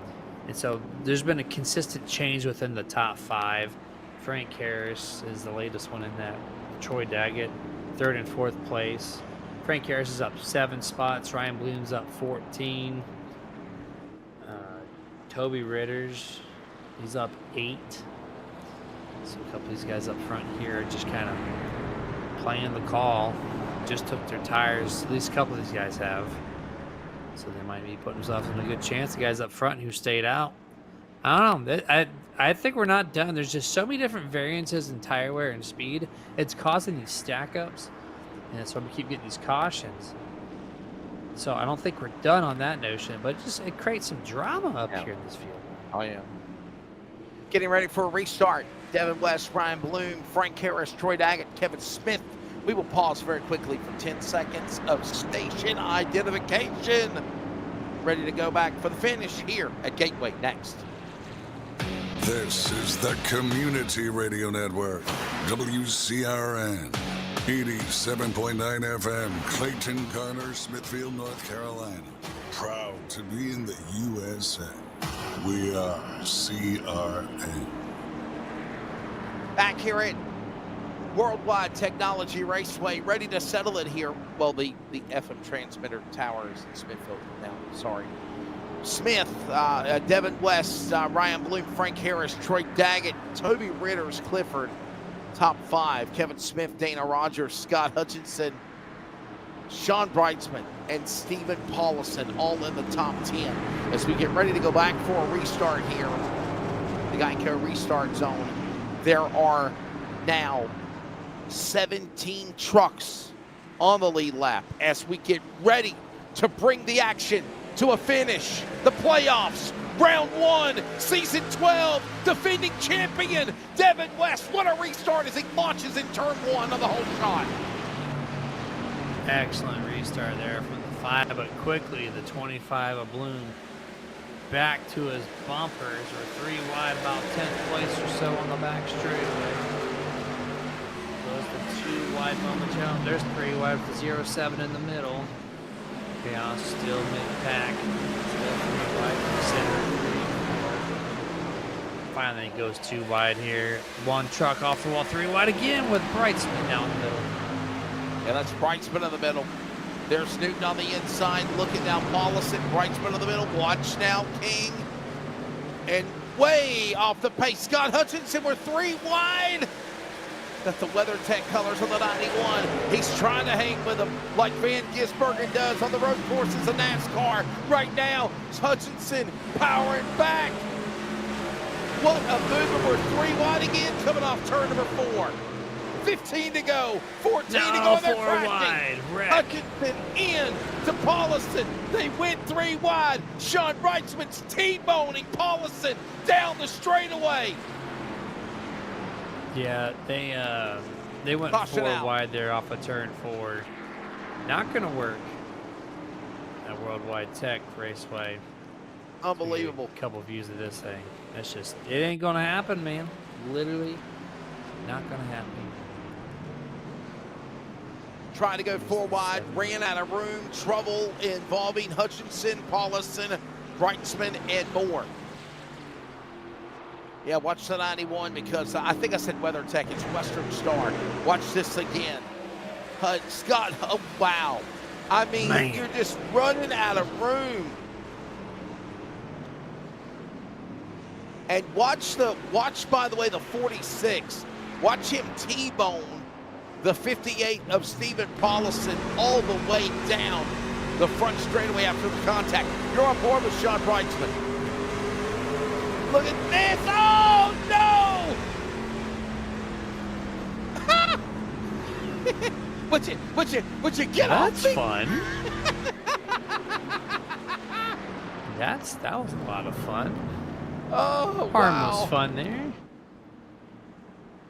And so there's been a consistent change within the top 5. Frank Harris is the latest one in that. Troy Daggett, 3rd and 4th place. Frank Harris is up 7 spots. Ryan Bloom's up 14. Toby Ritters, he's up 8. So a couple of these guys up front here just kind of playing the call. Just took their tires. At least a couple of these guys have. So they might be putting themselves in a good chance. The guys up front who stayed out. I don't know. I think we're not done. There's just so many different variances in tire wear and speed. It's causing these stack ups. And that's why we keep getting these cautions. So I don't think we're done on that notion, but it creates some drama up here in this field. Oh, yeah. Getting ready for a restart. Devin West, Ryan Bloom, Frank Harris, Troy Daggett, Kevin Smith. We will pause very quickly for 10 seconds of station identification. Ready to go back for the finish here at Gateway next. This is the Community Radio Network, WCRN, 87.9 FM, Clayton, Garner, Smithfield, North Carolina. Proud to be in the USA. We are CRN. Back here at Worldwide Technology Raceway, ready to settle it here. Well, the FM transmitter towers in Smithfield now, sorry. Smith, Devin West, Ryan Bloom, Frank Harris, Troy Daggett, Toby Ritters, Clifford, top 5. Kevin Smith, Dana Rogers, Scott Hutchinson, Sean Breitzman, and Stephen Paulison all in the top 10. As we get ready to go back for a restart here, the Geico restart zone, there are now 17 trucks on the lead lap as we get ready to bring the action to a finish. The playoffs, round 1, season 12, defending champion Devin West. What a restart as he launches in turn 1 of the whole shot. Excellent restart there from the 5, but quickly the 25 of Bloom back to his bumpers, or 3 wide, about 10th place or so on the back straightaway. Goes the 2 wide momentum. There's 3 wide with the 0-7 in the middle. Chaos still mid-pack. Still 3 wide from center. 3, 4. Finally goes 2 wide here. 1 truck off the wall, 3 wide again with Breitzman down the middle. Yeah, that's Breitzman in the middle. There's Newton on the inside, looking down Paulison, Breitzman in the middle. Watch now, King. And way off the pace, Scott Hutchinson, we're 3 wide. Got the WeatherTech colors on the 91. He's trying to hang with them like Van Gisbergen does on the road courses of NASCAR. Right now, Hutchinson powering back. What a movement. We're 3 wide again, coming off turn number 4. 15 to go, 14 to go, and they're crashing. Hutchinson in to Paulison. They went 3 wide. Sean Breitzman's T-boning Paulison down the straightaway. Yeah, they went Caution 4 out. wide there off of turn 4. Not going to work at Worldwide Tech Raceway. Unbelievable. A couple views of this thing. That's just, it ain't going to happen, man. Literally not going to happen. Trying to go 4 wide, ran out of room, trouble involving Hutchinson, Paulison, Breitzman, and more. Yeah, watch the 91 because I think I said WeatherTech, it's Western Star. Watch this again. Scott, oh, wow. I mean, Man. You're just running out of room. And watch, by the way, the 46. Watch him T-bone the 58 of Stephen Paulison all the way down the front straightaway after the contact. You're on board with Sean Breitzman. Look at this. Oh, no! Would you get off That's me? fun. That was a lot of fun. Oh, Harmless wow. fun there.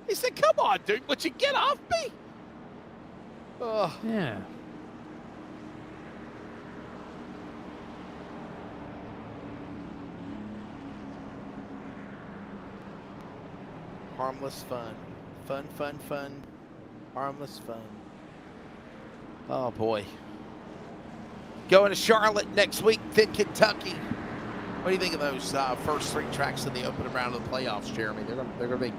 He said, come on, dude. Would you get off me? Oh. Yeah. Harmless fun. Fun, fun, fun. Harmless fun. Oh, boy. Going to Charlotte next week, then Kentucky. What do you think of those first 3 tracks in the opening round of the playoffs, Jeremy? They're going to be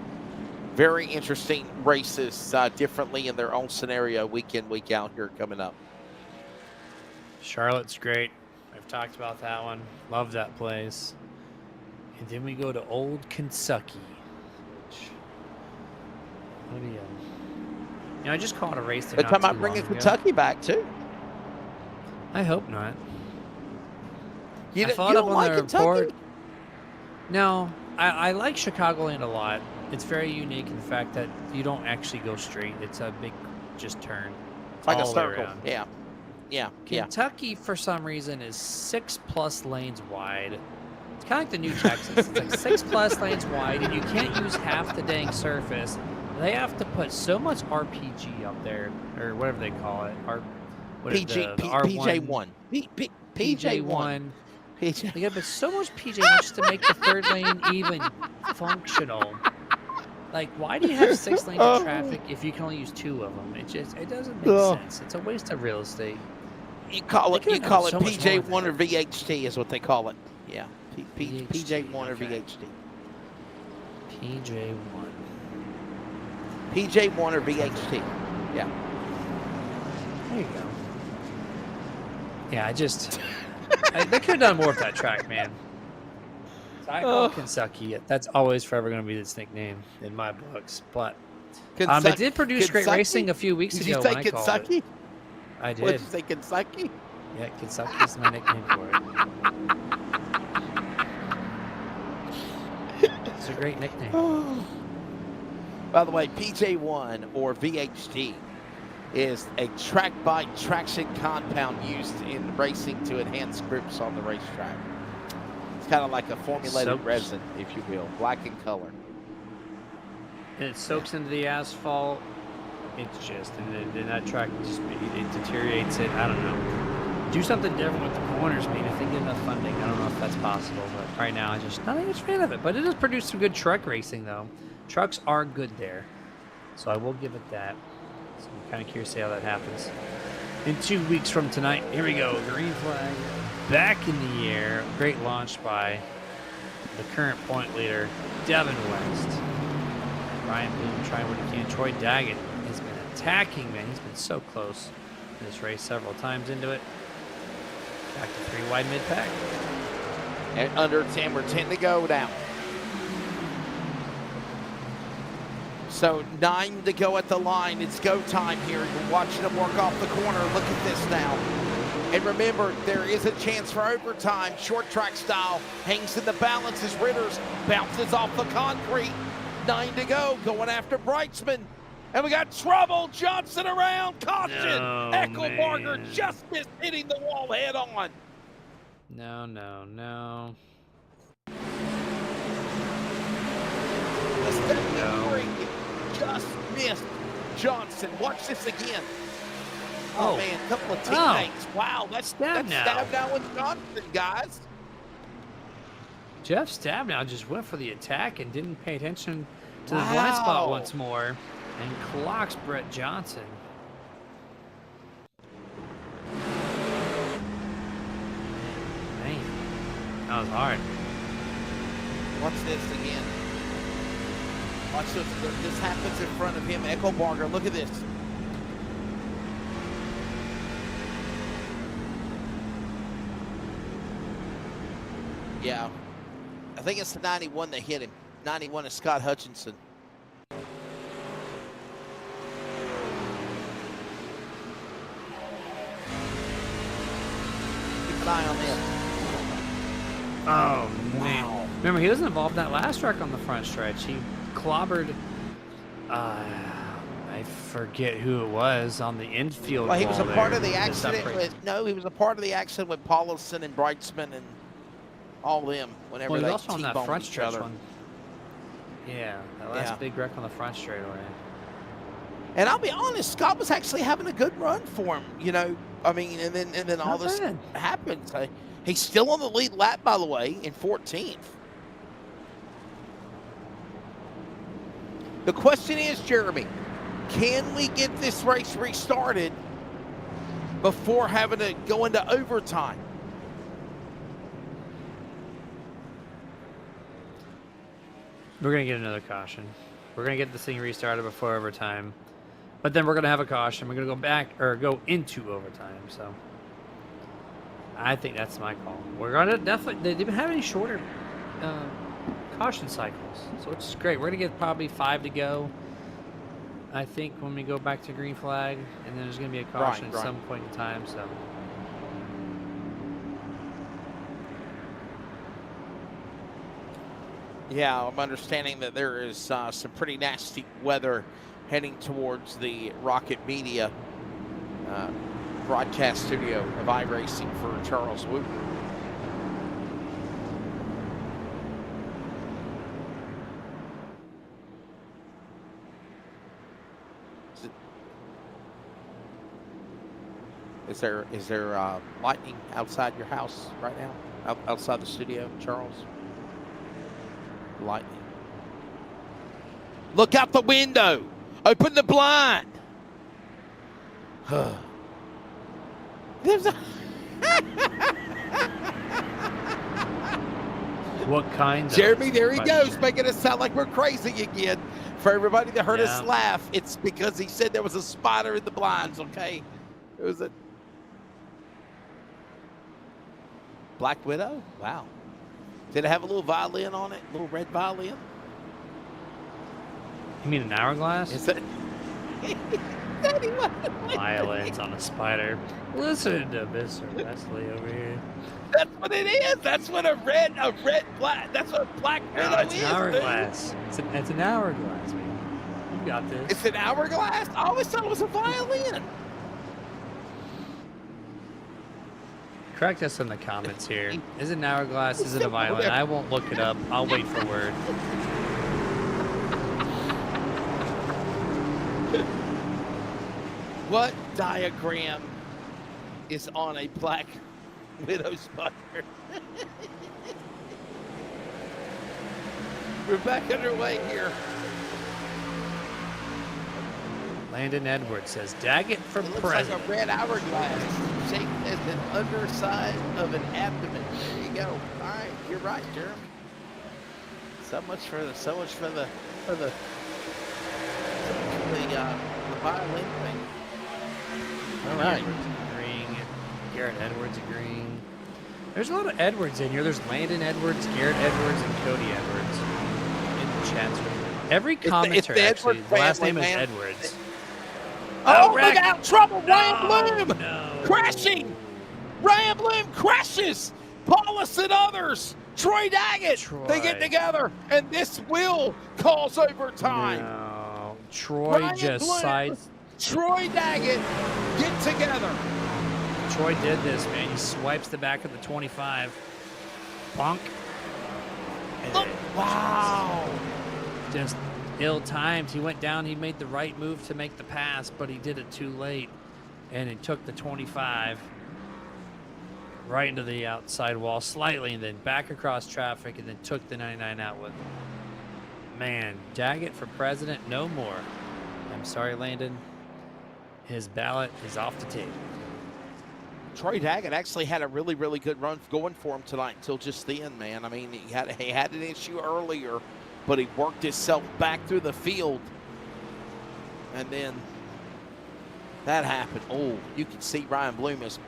very interesting races, differently in their own scenario, week in, week out here coming up. Charlotte's great. I've talked about that one. Love that place. And then we go to Old Kentucky. What do you? I just called a race. They're talking about bringing Kentucky back too. I hope not. You I don't like Kentucky? report. No, I like Chicagoland a lot. It's very unique in the fact that you don't actually go straight. It's a big just turn. It's like a all the way circle. around. Yeah. Kentucky, for some reason, is 6+ lanes wide. It's kind of like the new Texas. It's like 6+ lanes wide, and you can't use half the dang surface. They have to put so much RPG up there, or whatever they call it. PJ1. PJ1. They got to put so much PJ just to make the third lane even functional. Like, why do you have 6 lanes of traffic if you can only use 2 of them? It doesn't make sense. It's a waste of real estate. You call it so PJ1 or VHT is what they call it. Yeah, PJ1 or VHT. PJ1. PJ1 or VHT. Yeah. There you go. Yeah, they could have done more with that track, man. So I call Kentucky. That's always forever going to be its nickname in my books. But it did produce great racing a few weeks ago when I called it. I did. What did you say, Kentucky? Yeah, Kentucky is my nickname for it. It's a great nickname. By the way, PJ1 or VHT is a track-by-traction compound used in racing to enhance grips on the racetrack. It's kind of like a formulated resin, if you will, black in color. And it soaks into the asphalt. It's just, and that track just it deteriorates it. I don't know. Do something different with the corners, maybe if they get enough funding. I don't know if that's possible, but right now I'm not a huge fan of it. But it does produce some good truck racing, though. Trucks are good there, so I will give it that. So I'm kind of curious to see how that happens. In 2 weeks from tonight, here we go. Green flag back in the air. Great launch by the current point leader, Devin West. Ryan Bloom trying what he can. Troy Daggett has been attacking, man. He's been so close in this race several times into it. Back to 3 wide mid-pack. And under 10, we're 10 to go now. So 9 to go at the line. It's go time here. You're watching them work off the corner. Look at this now. And remember, there is a chance for overtime. Short track style. Hangs in the balance as Ritters bounces off the concrete. 9 to go. Going after Brightsman. And we got trouble. Johnson around. Caution. No, Eckelbarger just missed hitting the wall head on. No. Just missed Johnson. Watch this again. Oh man, a couple of teammates. Wow, that's Stabnow and Johnson, guys. Jeff Stabnow just went for the attack and didn't pay attention to the blind spot once more and clocks Brett Johnson. Man, that was hard. Watch this again. Watch this. This happens in front of him. Eckelbarger, look at this. Yeah. I think it's the 91 that hit him. 91 is Scott Hutchinson. Keep an eye on this. Oh, man. Remember, he wasn't involved in that last wreck on the front stretch. He clobbered, I forget who it was, on the infield. Well, he was a part of the accident with, he was a part of the accident with Paulson and Brightsman and all them whenever they also on that front each stretch other. one. Yeah, that last big wreck on the front straightaway. And I'll be honest, Scott was actually having a good run for him, you know. I mean, and then all this happens. He's still on the lead lap, by the way, in 14th. The question is, Jeremy, can we get this race restarted before having to go into overtime. We're going to get another caution. We're going to get this thing restarted before overtime. But then we're going to have a caution. We're going to go back or go into overtime. So I think that's my call. We're going to definitely, they didn't have any shorter caution cycles. So it's great. We're going to get probably 5 to go, I think, when we go back to green flag. And then there's going to be a caution at some point in time. So. Yeah, I'm understanding that there is some pretty nasty weather heading towards the Rocket Media broadcast studio of iRacing for Charles Wooten. Is there lightning outside your house right now? Outside the studio, Charles? Lightning. Look out the window. Open the blind. There's a What kind of? Jeremy, there he goes, making us sound like we're crazy again. For everybody that heard us laugh, it's because he said there was a spider in the blinds, okay? It was a Black Widow? Wow. Did it have a little violin on it? A little red violin? You mean an hourglass? Is that Violins on a spider. Listen to Mr. Wesley over here. That's what it is. That's what a red black. That's what Black Widow It's is. an hourglass. It's an hourglass, man. You got this. It's an hourglass. I always thought it was a violin. Correct us in the comments here. Is it an hourglass? Is it a violin? I won't look it up. I'll wait for word. What diagram is on a Black Widow spider? We're back underway here. Landon Edwards says, Daggett for It looks president. like a red hourglass shaped as an underside of an abdomen. There you go. All right, you're right, Jeremy. So much for the violin thing. All right. Edwards agreeing. Garrett Edwards agreeing. There's a lot of Edwards in here. There's Landon Edwards, Garrett Edwards, and Cody Edwards in the chat stream. Every commenter, actually, the last name is Edwards. Oh, look out! Trouble! Ryan Bloom! No. Crashing! Ryan Bloom crashes! Paulus and others! Troy Daggett! They get together, and this will cause overtime. No. Troy Troy Daggett get together. Troy did this, man. He swipes the back of the 25. Bonk. Look. Wow. Just ill-timed. He went down. He made the right move to make the pass, but he did it too late. And it took the 25 right into the outside wall slightly, and then back across traffic, and then took the 99 out with him. Man, Daggett for president, no more. I'm sorry, Landon. His ballot is off the table. Troy Daggett actually had a really, really good run going for him tonight until just then, man. I mean, he had an issue earlier, but he worked himself back through the field. And then that happened. Oh, you can see Ryan Bloom is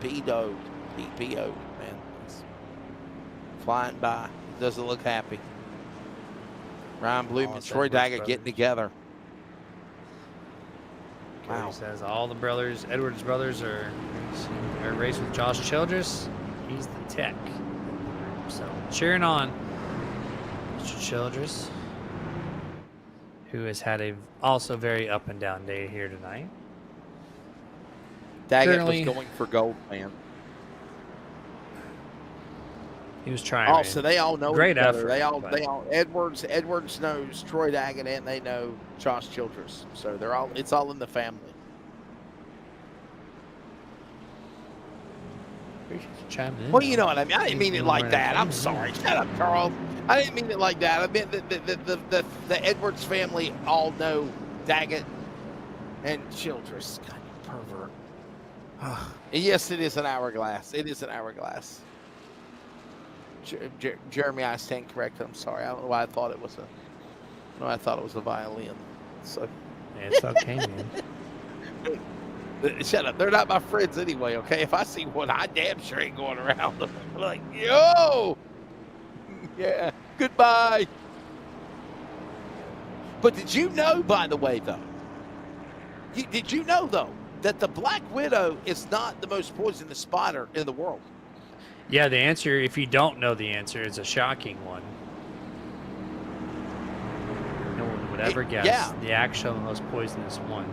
PO'd. He PO'd, man. He's flying by. Doesn't look happy. Ryan Bloom and Troy Daggett getting together. Cody says all the brothers, Edwards brothers, are racing with Josh Childress. He's the tech. So cheering on Mr. Childress, who has had a also very up and down day here tonight. Daggett was going for gold, man. He was trying. Oh, so they all know Great each other. effort, They all Edwards knows Troy Daggett and they know Josh Childress. So it's all in the family. Well, you know what I mean. I didn't mean it like that. I'm sorry. Shut up, Carl. I didn't mean it like that. I meant the Edwards family all know Daggett and Childress. God, you pervert. Yes, it is an hourglass. It is an hourglass. Jeremy, I stand corrected. I'm sorry. I don't know why I thought it was a. No, I thought it was a violin. So. Yeah, it's okay, man. Shut up. They're not my friends anyway. Okay. If I see one, I damn sure ain't going around them. I'm like, yo. Yeah. Goodbye. But did you know, by the way, though? Did you know, though, that the black widow is not the most poisonous spider in the world? Yeah, the answer, if you don't know the answer, is a shocking one. No one would ever guess the actual most poisonous one.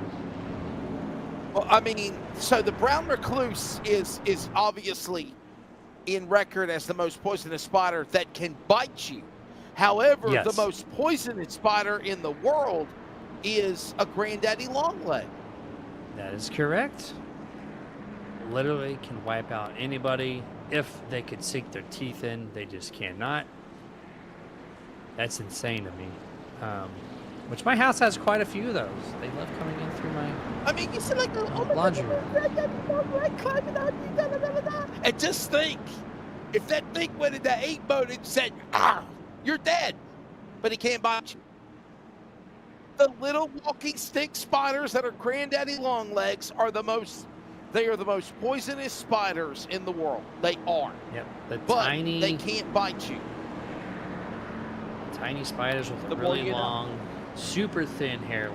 Well, I mean, so the brown recluse is obviously in record as the most poisonous spider that can bite you. However, the most poisonous spider in the world is a granddaddy longleg. That is correct. Literally can wipe out anybody if they could sink their teeth in. They just cannot. That's insane to me. Which my house has quite a few of those. They love coming in through my I mean, you see like laundry room. And just think, if that thing went in the 8 mode and said, you're dead, but he can't bite you. The little walking stick spiders that are granddaddy longlegs are the most poisonous spiders in the world. They are. Yep. But they can't bite you. Tiny spiders with really long, super thin hair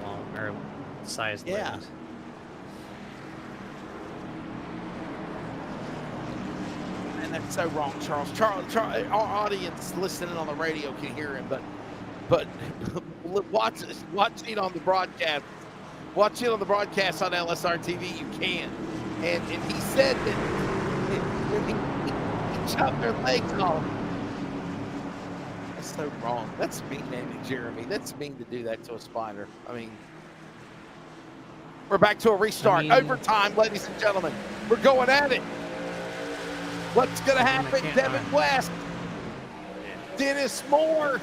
sized legs. And that's so wrong, Charles. Charles, our audience listening on the radio can hear him, but watch it on the broadcast. Watch it on the broadcast on LSRTV. You can. And he said that when he chopped their legs off. That's so wrong. That's mean, Andy Jeremy. That's mean to do that to a spider. I mean, we're back to a restart. Overtime, ladies and gentlemen. We're going at it. What's going to happen? Devin West. Dennis Moore.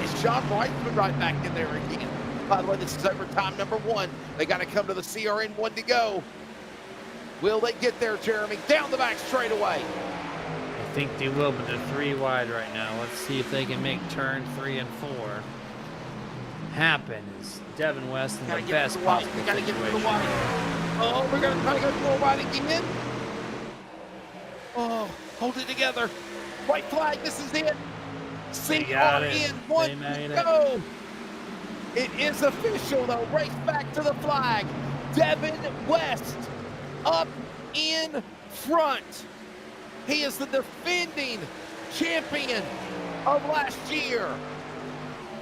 Is Sean Reitman right back in there again? By the way, this is overtime number 1. They got to come to the CRN 1 to go. Will they get there, Jeremy? Down the back straightaway. I think they will, but they're 3 wide right now. Let's see if they can make turn 3 and 4 happen. Is Devin West in the best possible situation? Oh, we're going to try to go full wide again. Oh, hold it together. White flag, this is it. CRN 1 to go. It is official, though. Race back to the flag. Devin West up in front. He is the defending champion of last year.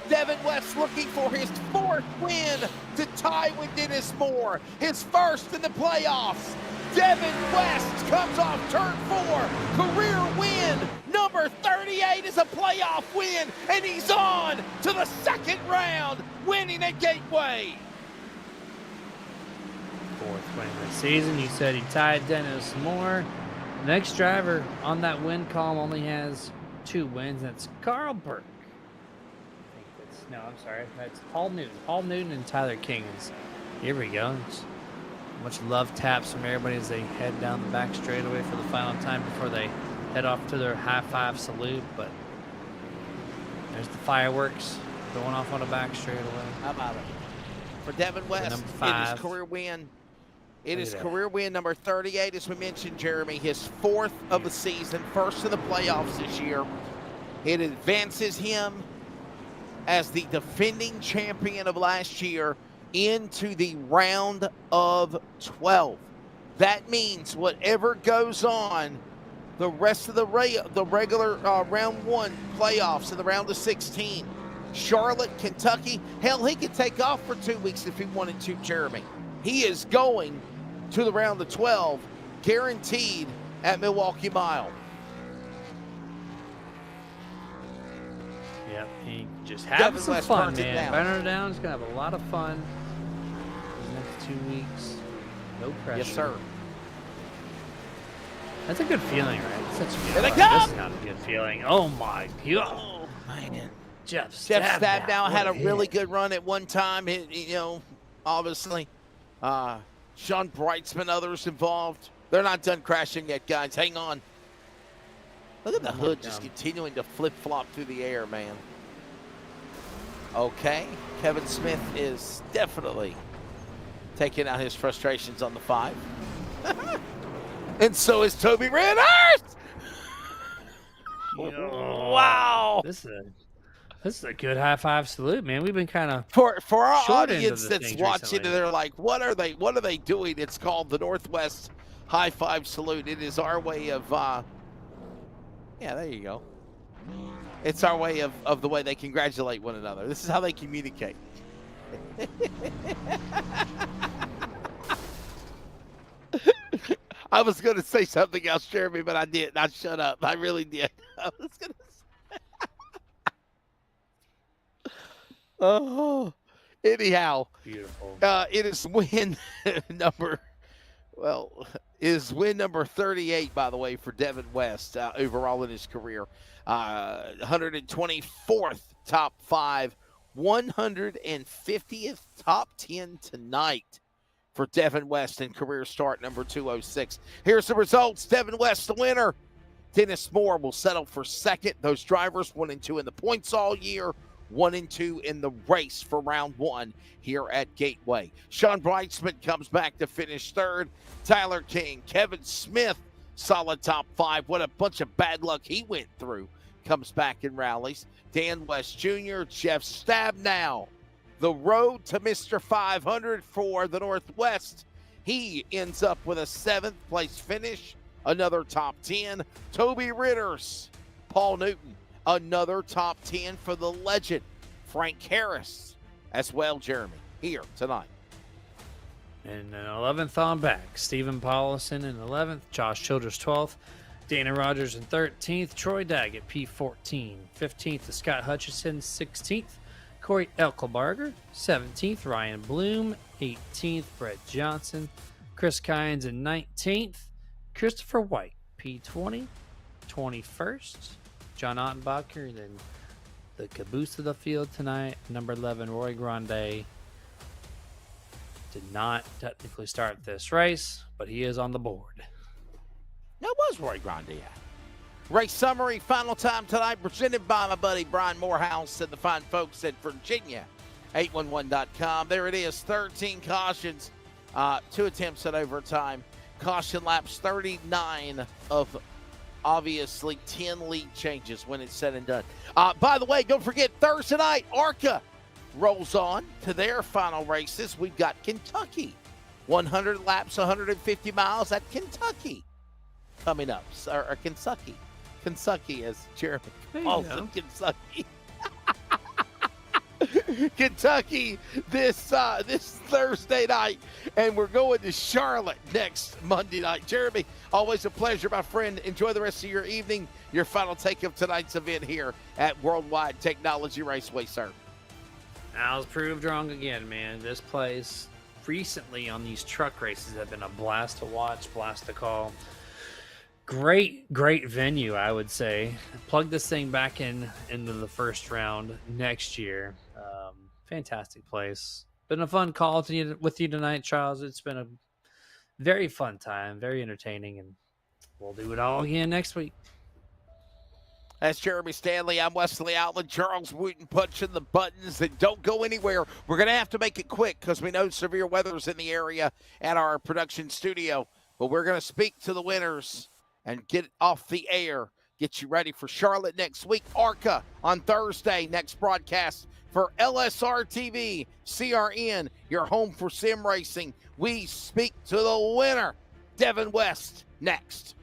Devin West looking for his 4th win to tie with Dennis Moore. His 1st in the playoffs. Devin West comes off turn 4. Career win. Number 38 is a playoff win. And he's on to the 2nd round, winning at Gateway. 4th win of the season. You said he tied Dennis Moore. Next driver on that win column only has 2 wins. That's Carl Burke. No, I'm sorry. That's Paul Newton. Paul Newton and Tyler King. Here we go. Much love taps from everybody as they head down the back straightaway for the final time before they head off to their high 5 salute. But there's the fireworks going off on the back straightaway. How about it? For Devin West, it is career win. It is career win number 38, as we mentioned, Jeremy. His 4th of the season, 1st in the playoffs this year. It advances him as the defending champion of last year into the round of 12. That means whatever goes on the rest of the regular round 1 playoffs in the round of 16, Charlotte, Kentucky, hell, he could take off for 2 weeks if he wanted to, Jeremy. He is going to the round of 12, guaranteed at Milwaukee Mile. Yep, he just having some fun, man. Burning it down. He's going to have a lot of fun the next 2 weeks. No pressure. Yes, sir. That's a good feeling, right? Such a Here they good come! This is not a good feeling. Oh, my God. Oh, man. Jeff Stabnow had a really good run at one time, you know, obviously. Sean Brightsman, others involved. They're not done crashing yet, guys. Hang on. Look at the hood just continuing to flip-flop through the air, man. Okay, Kevin Smith is definitely taking out his frustrations on the 5. And so is Toby Ritters! Wow! This is a good high five salute, man. We've been kind of for our audience that's watching, recently. they're like, what are they doing? It's called the Northwest High Five Salute. It is our way of yeah, there you go. It's our way of the way they congratulate one another. This is how they communicate. I was going to say something else, Jeremy, but I didn't. I shut up. I really did. I was going to say. Oh, anyhow. Beautiful. It is win number 38, by the way, for Devin West overall in his career. 124th top 5, 150th top 10 tonight for Devin West in career start number 206. Here's the results. Devin West, the winner. Dennis Moore will settle for second. Those drivers 1 and 2 in the points all year, 1 and 2 in the race for round 1 here at Gateway. Sean Brightsman comes back to finish third. Tyler King, Kevin Smith, solid top 5. What a bunch of bad luck he went through. Comes back and rallies. Dan West Jr., Jeff Stabnow. The road to Mr. 500 for the Northwest. He ends up with a 7th place finish. Another top 10. Toby Ritters, Paul Newton. Another top 10 for the legend, Frank Harris, as well, Jeremy, here tonight. And 11th on back, Stephen Paulison in 11th, Josh Childress 12th, Dana Rogers in 13th, Troy Daggett P14, 15th is Scott Hutchison, 16th, Corey Elkelbarger, 17th, Ryan Bloom, 18th, Brett Johnson, Chris Kynes in 19th, Christopher White, P20, 21st, John Ottenbacher, then the caboose of the field tonight, number 11, Roy Grande. Did not technically start this race, but he is on the board. That was Roy Grande. Race summary, final time tonight, presented by my buddy Brian Morehouse and the fine folks at Virginia811.com. There it is, 13 cautions, 2 attempts at overtime. Caution laps, 39 of obviously 10 lead changes when it's said and done. By the way, don't forget Thursday night, ARCA rolls on to their final races. We've got Kentucky, 100 laps, 150 miles at Kentucky coming up. Or Kentucky, as Jeremy calls it, Kentucky. Kentucky this Thursday night, and we're going to Charlotte next Monday night. Jeremy, always a pleasure, my friend. Enjoy the rest of your evening. Your final take of tonight's event here at Worldwide Technology Raceway, sir. I was proved wrong again, man. This place recently on these truck races have been a blast to watch, blast to call. Great venue, I would say. Plug this thing back into the first round next year. Fantastic place. Been a fun call with you tonight, Charles. It's been a very fun time, very entertaining, and we'll do it all again next week. That's Jeremy Stanley. I'm Wesley Outland. Charles Wooten punching the buttons that don't go anywhere. We're going to have to make it quick because we know severe weather's in the area at our production studio. But we're going to speak to the winners and get off the air. Get you ready for Charlotte next week. ARCA on Thursday. Next broadcast for LSRTV, CRN, your home for sim racing. We speak to the winner, Devin West, next.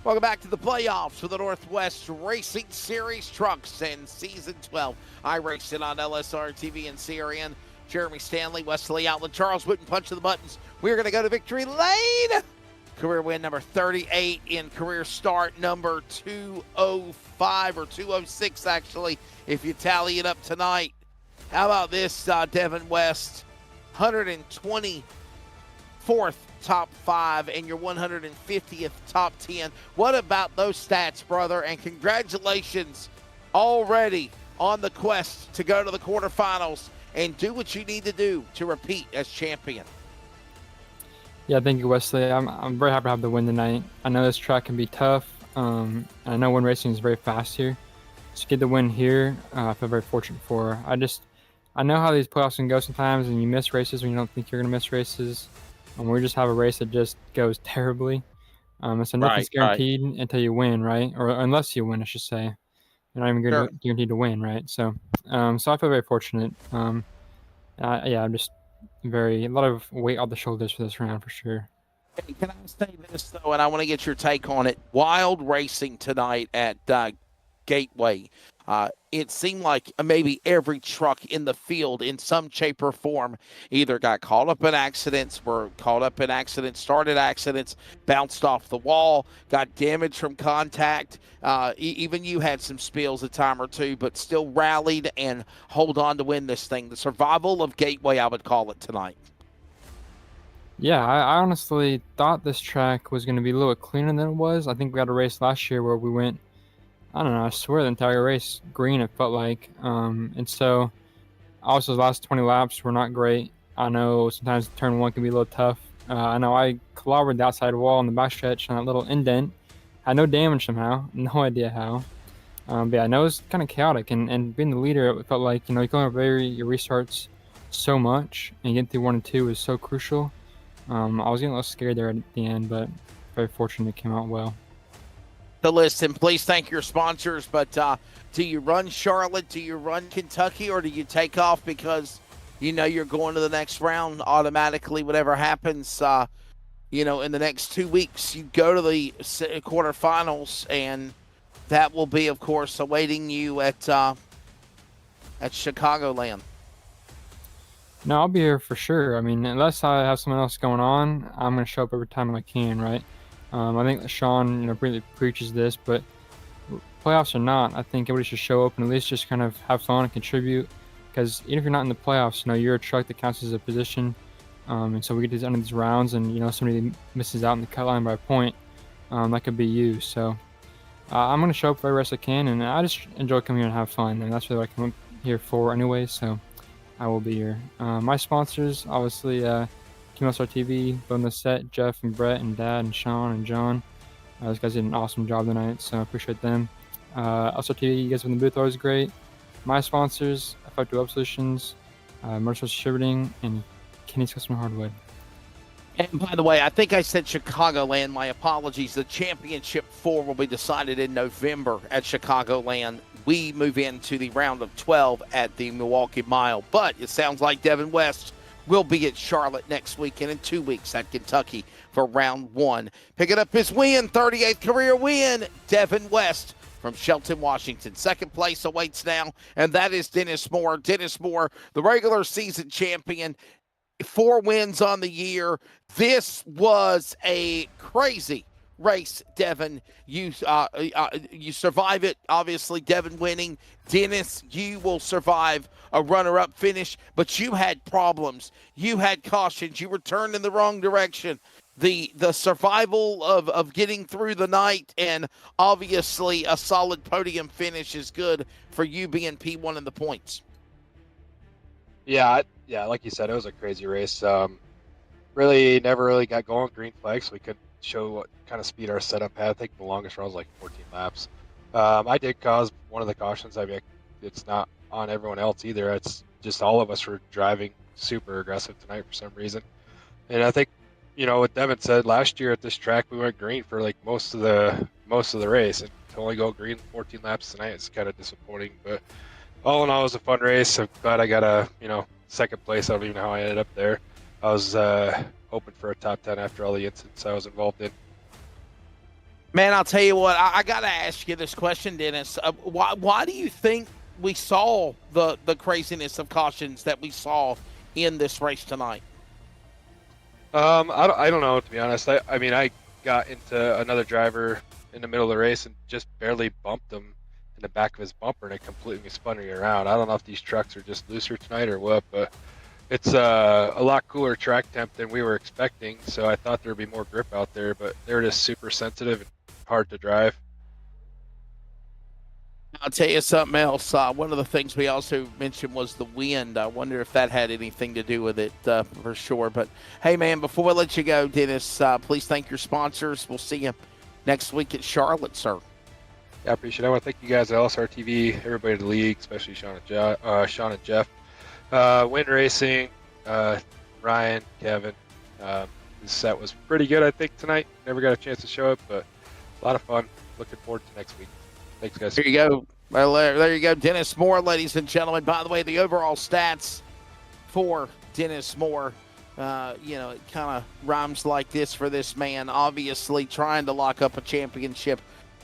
Welcome back to the playoffs for the Northwest Racing Series Trucks and Season 12. iRacing on LSRTV and CRN. Jeremy Stanley, Wesley Outland, Charles Wooten, punch of the buttons. We're going to go to victory lane. Career win number 38 in career start number 205 or 206, actually, if you tally it up tonight. How about this, Devin West? 124th top 5 and your 150th top 10. What about those stats, brother? And congratulations already on the quest to go to the quarterfinals and do what you need to do to repeat as champion. Yeah, thank you, Wesley. I'm very happy to have the win tonight. I know this track can be tough. And I know when racing is very fast here. So to get the win here, I feel very fortunate for. I know how these playoffs can go sometimes, and you miss races when you don't think you're going to miss races. And we just have a race that just goes terribly. So nothing's guaranteed until you win, right? Or unless you win, I should say. You're not even guaranteed to win, right? So I feel very fortunate. I'm just a lot of weight on the shoulders for this round for sure. Hey, can I say this, though, and I want to get your take on it. Wild racing tonight at Gateway. It seemed like maybe every truck in the field in some shape or form either got caught up in accidents, started accidents, bounced off the wall, got damaged from contact. Even you had some spills a time or two, but still rallied and hold on to win this thing. The survival of Gateway, I would call it tonight. Yeah, I honestly thought this track was going to be a little cleaner than it was. I think we had a race last year where we went, I don't know, I swear the entire race green, it felt like. And so also the last 20 laps were not great. I know sometimes turn 1 can be a little tough. I know I clobbered the outside wall on the backstretch on that little indent. Had no damage somehow. No idea how. But yeah, I know it was kind of chaotic. And being the leader, it felt like, you can only vary your restarts so much. And getting through 1 and 2 is so crucial. I was getting a little scared there at the end, but very fortunate it came out well. To listen, please thank your sponsors, but do you run Charlotte, do you run Kentucky, or do you take off because you know you're going to the next round automatically, whatever happens, in the next 2 weeks, you go to the quarterfinals, and that will be, of course, awaiting you at Chicagoland. No, I'll be here for sure. I mean, unless I have something else going on, I'm going to show up every time I can, right? I think that Sean, really preaches this, but playoffs or not, I think everybody should show up and at least just kind of have fun and contribute. Because even if you're not in the playoffs, you're a truck that counts as a position. And so we get to the end of these rounds and, somebody misses out in the cut line by a point, that could be you. So I'm going to show up every rest I can, and I just enjoy coming here and have fun. And that's really what I come up here for anyway, so I will be here. My sponsors, obviously, LSRTV, Bonus Set, Jeff and Brett and Dad and Sean and John. Those guys did an awesome job tonight, so I appreciate them. LSRTV, you guys in the booth, always great. My sponsors, Effective Web Solutions, Motorsports Distributing, and Kenny's Custom Hardwood. And by the way, I think I said Chicagoland. My apologies. The Championship 4 will be decided in November at Chicagoland. We move into the round of 12 at the Milwaukee Mile. But it sounds like Devin West will be at Charlotte next week and in 2 weeks at Kentucky for round 1. Picking up his win, 38th career win, Devin West from Shelton, Washington. Second place awaits now, and that is Dennis Moore. Dennis Moore, the regular season champion, 4 wins on the year. This was a crazy race, Devin. You survive it, obviously, Devin winning. Dennis, you will survive a runner-up finish, but you had problems. You had cautions. You were turned in the wrong direction. The survival of getting through the night, and obviously a solid podium finish is good for you being P1 in the points. Yeah, like you said, it was a crazy race. Really never really got going green flags, so we couldn't show what kind of speed our setup had. I think the longest run was like 14 laps. I did cause one of the cautions. I mean, it's not on everyone else either. It's just all of us were driving super aggressive tonight for some reason. And I think, what Devin said, last year at this track we went green for like most of the race, and to only go green 14 laps tonight is kind of disappointing. But all in all, it was a fun race. I'm glad I got a second place. I don't even know how I ended up there. I was hoping for a top 10 after all the incidents I was involved in. Man, I'll tell you what, I got to ask you this question, Dennis. Why do you think we saw the craziness of cautions that we saw in this race tonight? I don't know, to be honest. I mean, I got into another driver in the middle of the race and just barely bumped him in the back of his bumper, and it completely spun me around. I don't know if these trucks are just looser tonight or what, but it's a lot cooler track temp than we were expecting, so I thought there would be more grip out there, but they're just super sensitive and hard to drive. I'll tell you something else. One of the things we also mentioned was the wind. I wonder if that had anything to do with it for sure. But, hey, man, before we let you go, Dennis, please thank your sponsors. We'll see you next week at Charlotte, sir. Yeah, I appreciate it. I want to thank you guys at LSRTV, everybody in the league, especially Sean and Jeff. Win Racing, Ryan, Kevin. This set was pretty good, I think, tonight. Never got a chance to show it, but a lot of fun. Looking forward to next week. Thanks, guys. There you go. Well, there you go. Dennis Moore, ladies and gentlemen. By the way, the overall stats for Dennis Moore, it kind of rhymes like this for this man. Obviously trying to lock up a championship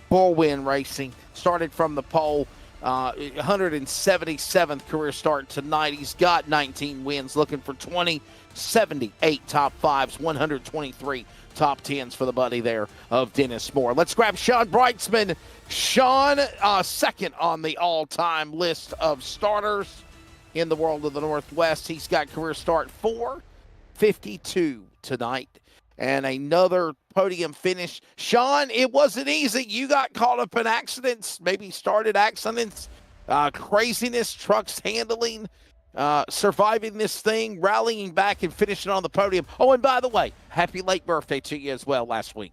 for Win Racing. Started from the pole. 177th career start tonight. He's got 19 wins, looking for 20, 78 top fives, 123 top tens for the buddy there of Dennis Moore. Let's grab Sean Brightsman. Sean, second on the all-time list of starters in the world of the Northwest. He's got career start 452 tonight and another podium finish. Sean, it wasn't easy. You got caught up in accidents, maybe started accidents, craziness, trucks handling, surviving this thing, rallying back and finishing on the podium. Oh, and by the way, happy late birthday to you as well last week.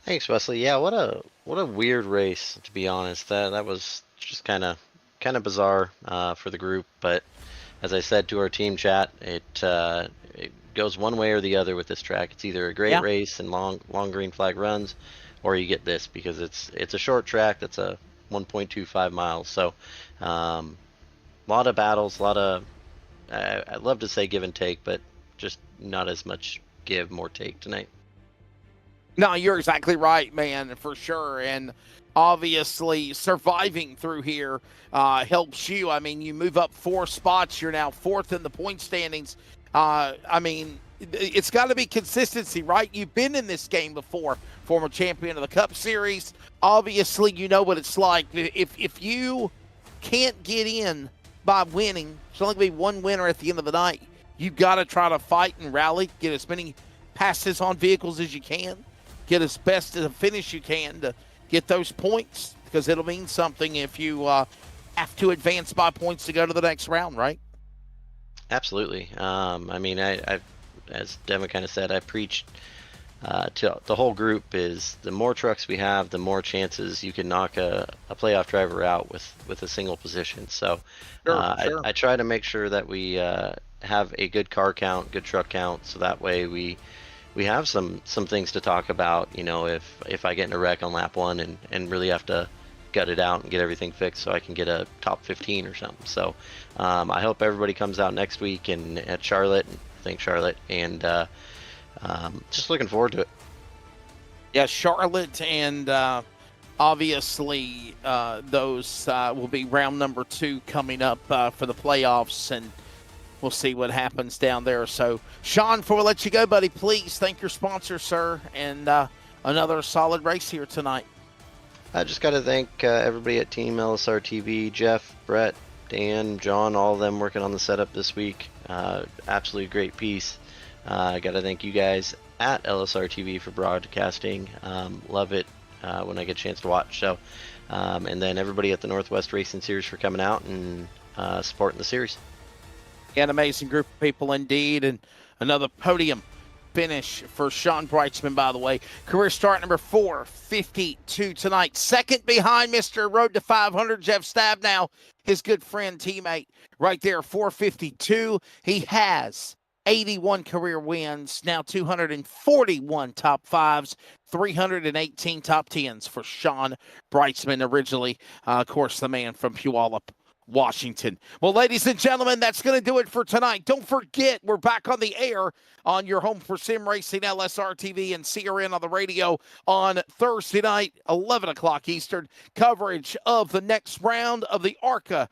Thanks, Wesley. Yeah, what a weird race, to be honest. That was just kind of bizarre for the group, but as I said to our team chat, it goes one way or the other with this track. It's either a great race and long green flag runs, or you get this because it's a short track that's a 1.25 miles. So a lot of battles, I'd love to say give and take, but just not as much give, more take tonight. No, you're exactly right, man, for sure. And obviously surviving through here helps you. I mean, you move up 4 spots. You're now 4th in the point standings. I mean, it's got to be consistency, right? You've been in this game before, former champion of the Cup Series. Obviously, you know what it's like. If you can't get in by winning, there's only going to be one winner at the end of the night. You've got to try to fight and rally, get as many passes on vehicles as you can, get as best as a finish you can to get those points, because it'll mean something if you have to advance by points to go to the next round, right? Absolutely. I mean, I as Devin kind of said, I preach to the whole group is the more trucks we have, the more chances you can knock a playoff driver out with a single position. So Sure. I try to make sure that we have a good car count, good truck count, so that way we have some things to talk about. You know, if I get in a wreck on lap 1 and really have to gut it out and get everything fixed so I can get a top 15 or something. So I hope everybody comes out next week and at Charlotte. Thanks, Charlotte, and just looking forward to it. Yeah, Charlotte, and obviously those will be round number 2 coming up for the playoffs, and we'll see what happens down there. So, Sean, before we let you go, buddy, please thank your sponsor, sir, and another solid race here tonight. I just got to thank everybody at Team LSRTV, Jeff, Brett, Dan, John, all of them working on the setup this week. Absolutely great piece. I got to thank you guys at LSRTV for broadcasting. Love it when I get a chance to watch. So, and then everybody at the Northwest Racing Series for coming out and supporting the series. An amazing group of people indeed, and another podium finish for Sean Brightsman, by the way. Career start number 452 tonight. Second behind Mr. Road to 500, Jeff Stabnow, his good friend, teammate, right there, 452. He has 81 career wins, now 241 top 5s, 318 top 10s for Sean Brightsman, originally, of course, the man from Puyallup, Washington. Well, ladies and gentlemen, that's going to do it for tonight. Don't forget, we're back on the air on your home for sim racing, LSRTV and CRN on the radio on Thursday night, 11 o'clock Eastern. Coverage of the next round of the ARCA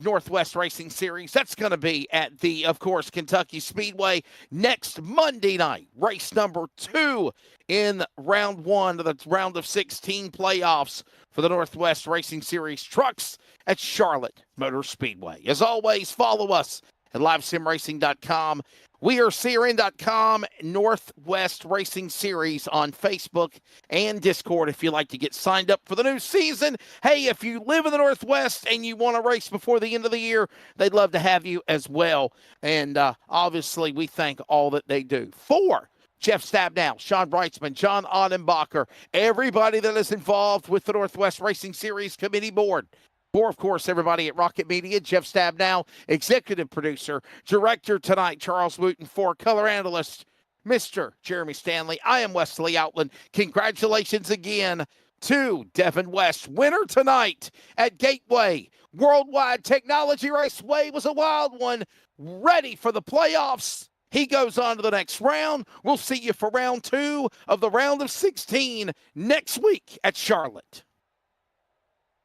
Northwest Racing Series. That's going to be at the, of course, Kentucky Speedway next Monday night. Race number 2 in round 1 of the round of 16 playoffs for the Northwest Racing Series trucks at Charlotte Motor Speedway. As always, follow us at livesimracing.com. We are CRN.com, Northwest Racing Series on Facebook and Discord if you'd like to get signed up for the new season. Hey, if you live in the Northwest and you want to race before the end of the year, they'd love to have you as well. And obviously, we thank all that they do. For Jeff Stabnow, Sean Brightsman, John Odenbacher, everybody that is involved with the Northwest Racing Series Committee Board. For, of course, everybody at Rocket Media, Jeff Stabnow, executive producer, director tonight, Charles Wooten, for color analyst, Mr. Jeremy Stanley. I am Wesley Outland. Congratulations again to Devin West, winner tonight at Gateway. Worldwide Technology Raceway was a wild one, ready for the playoffs. He goes on to the next round. We'll see you for round 2 of the round of 16 next week at Charlotte.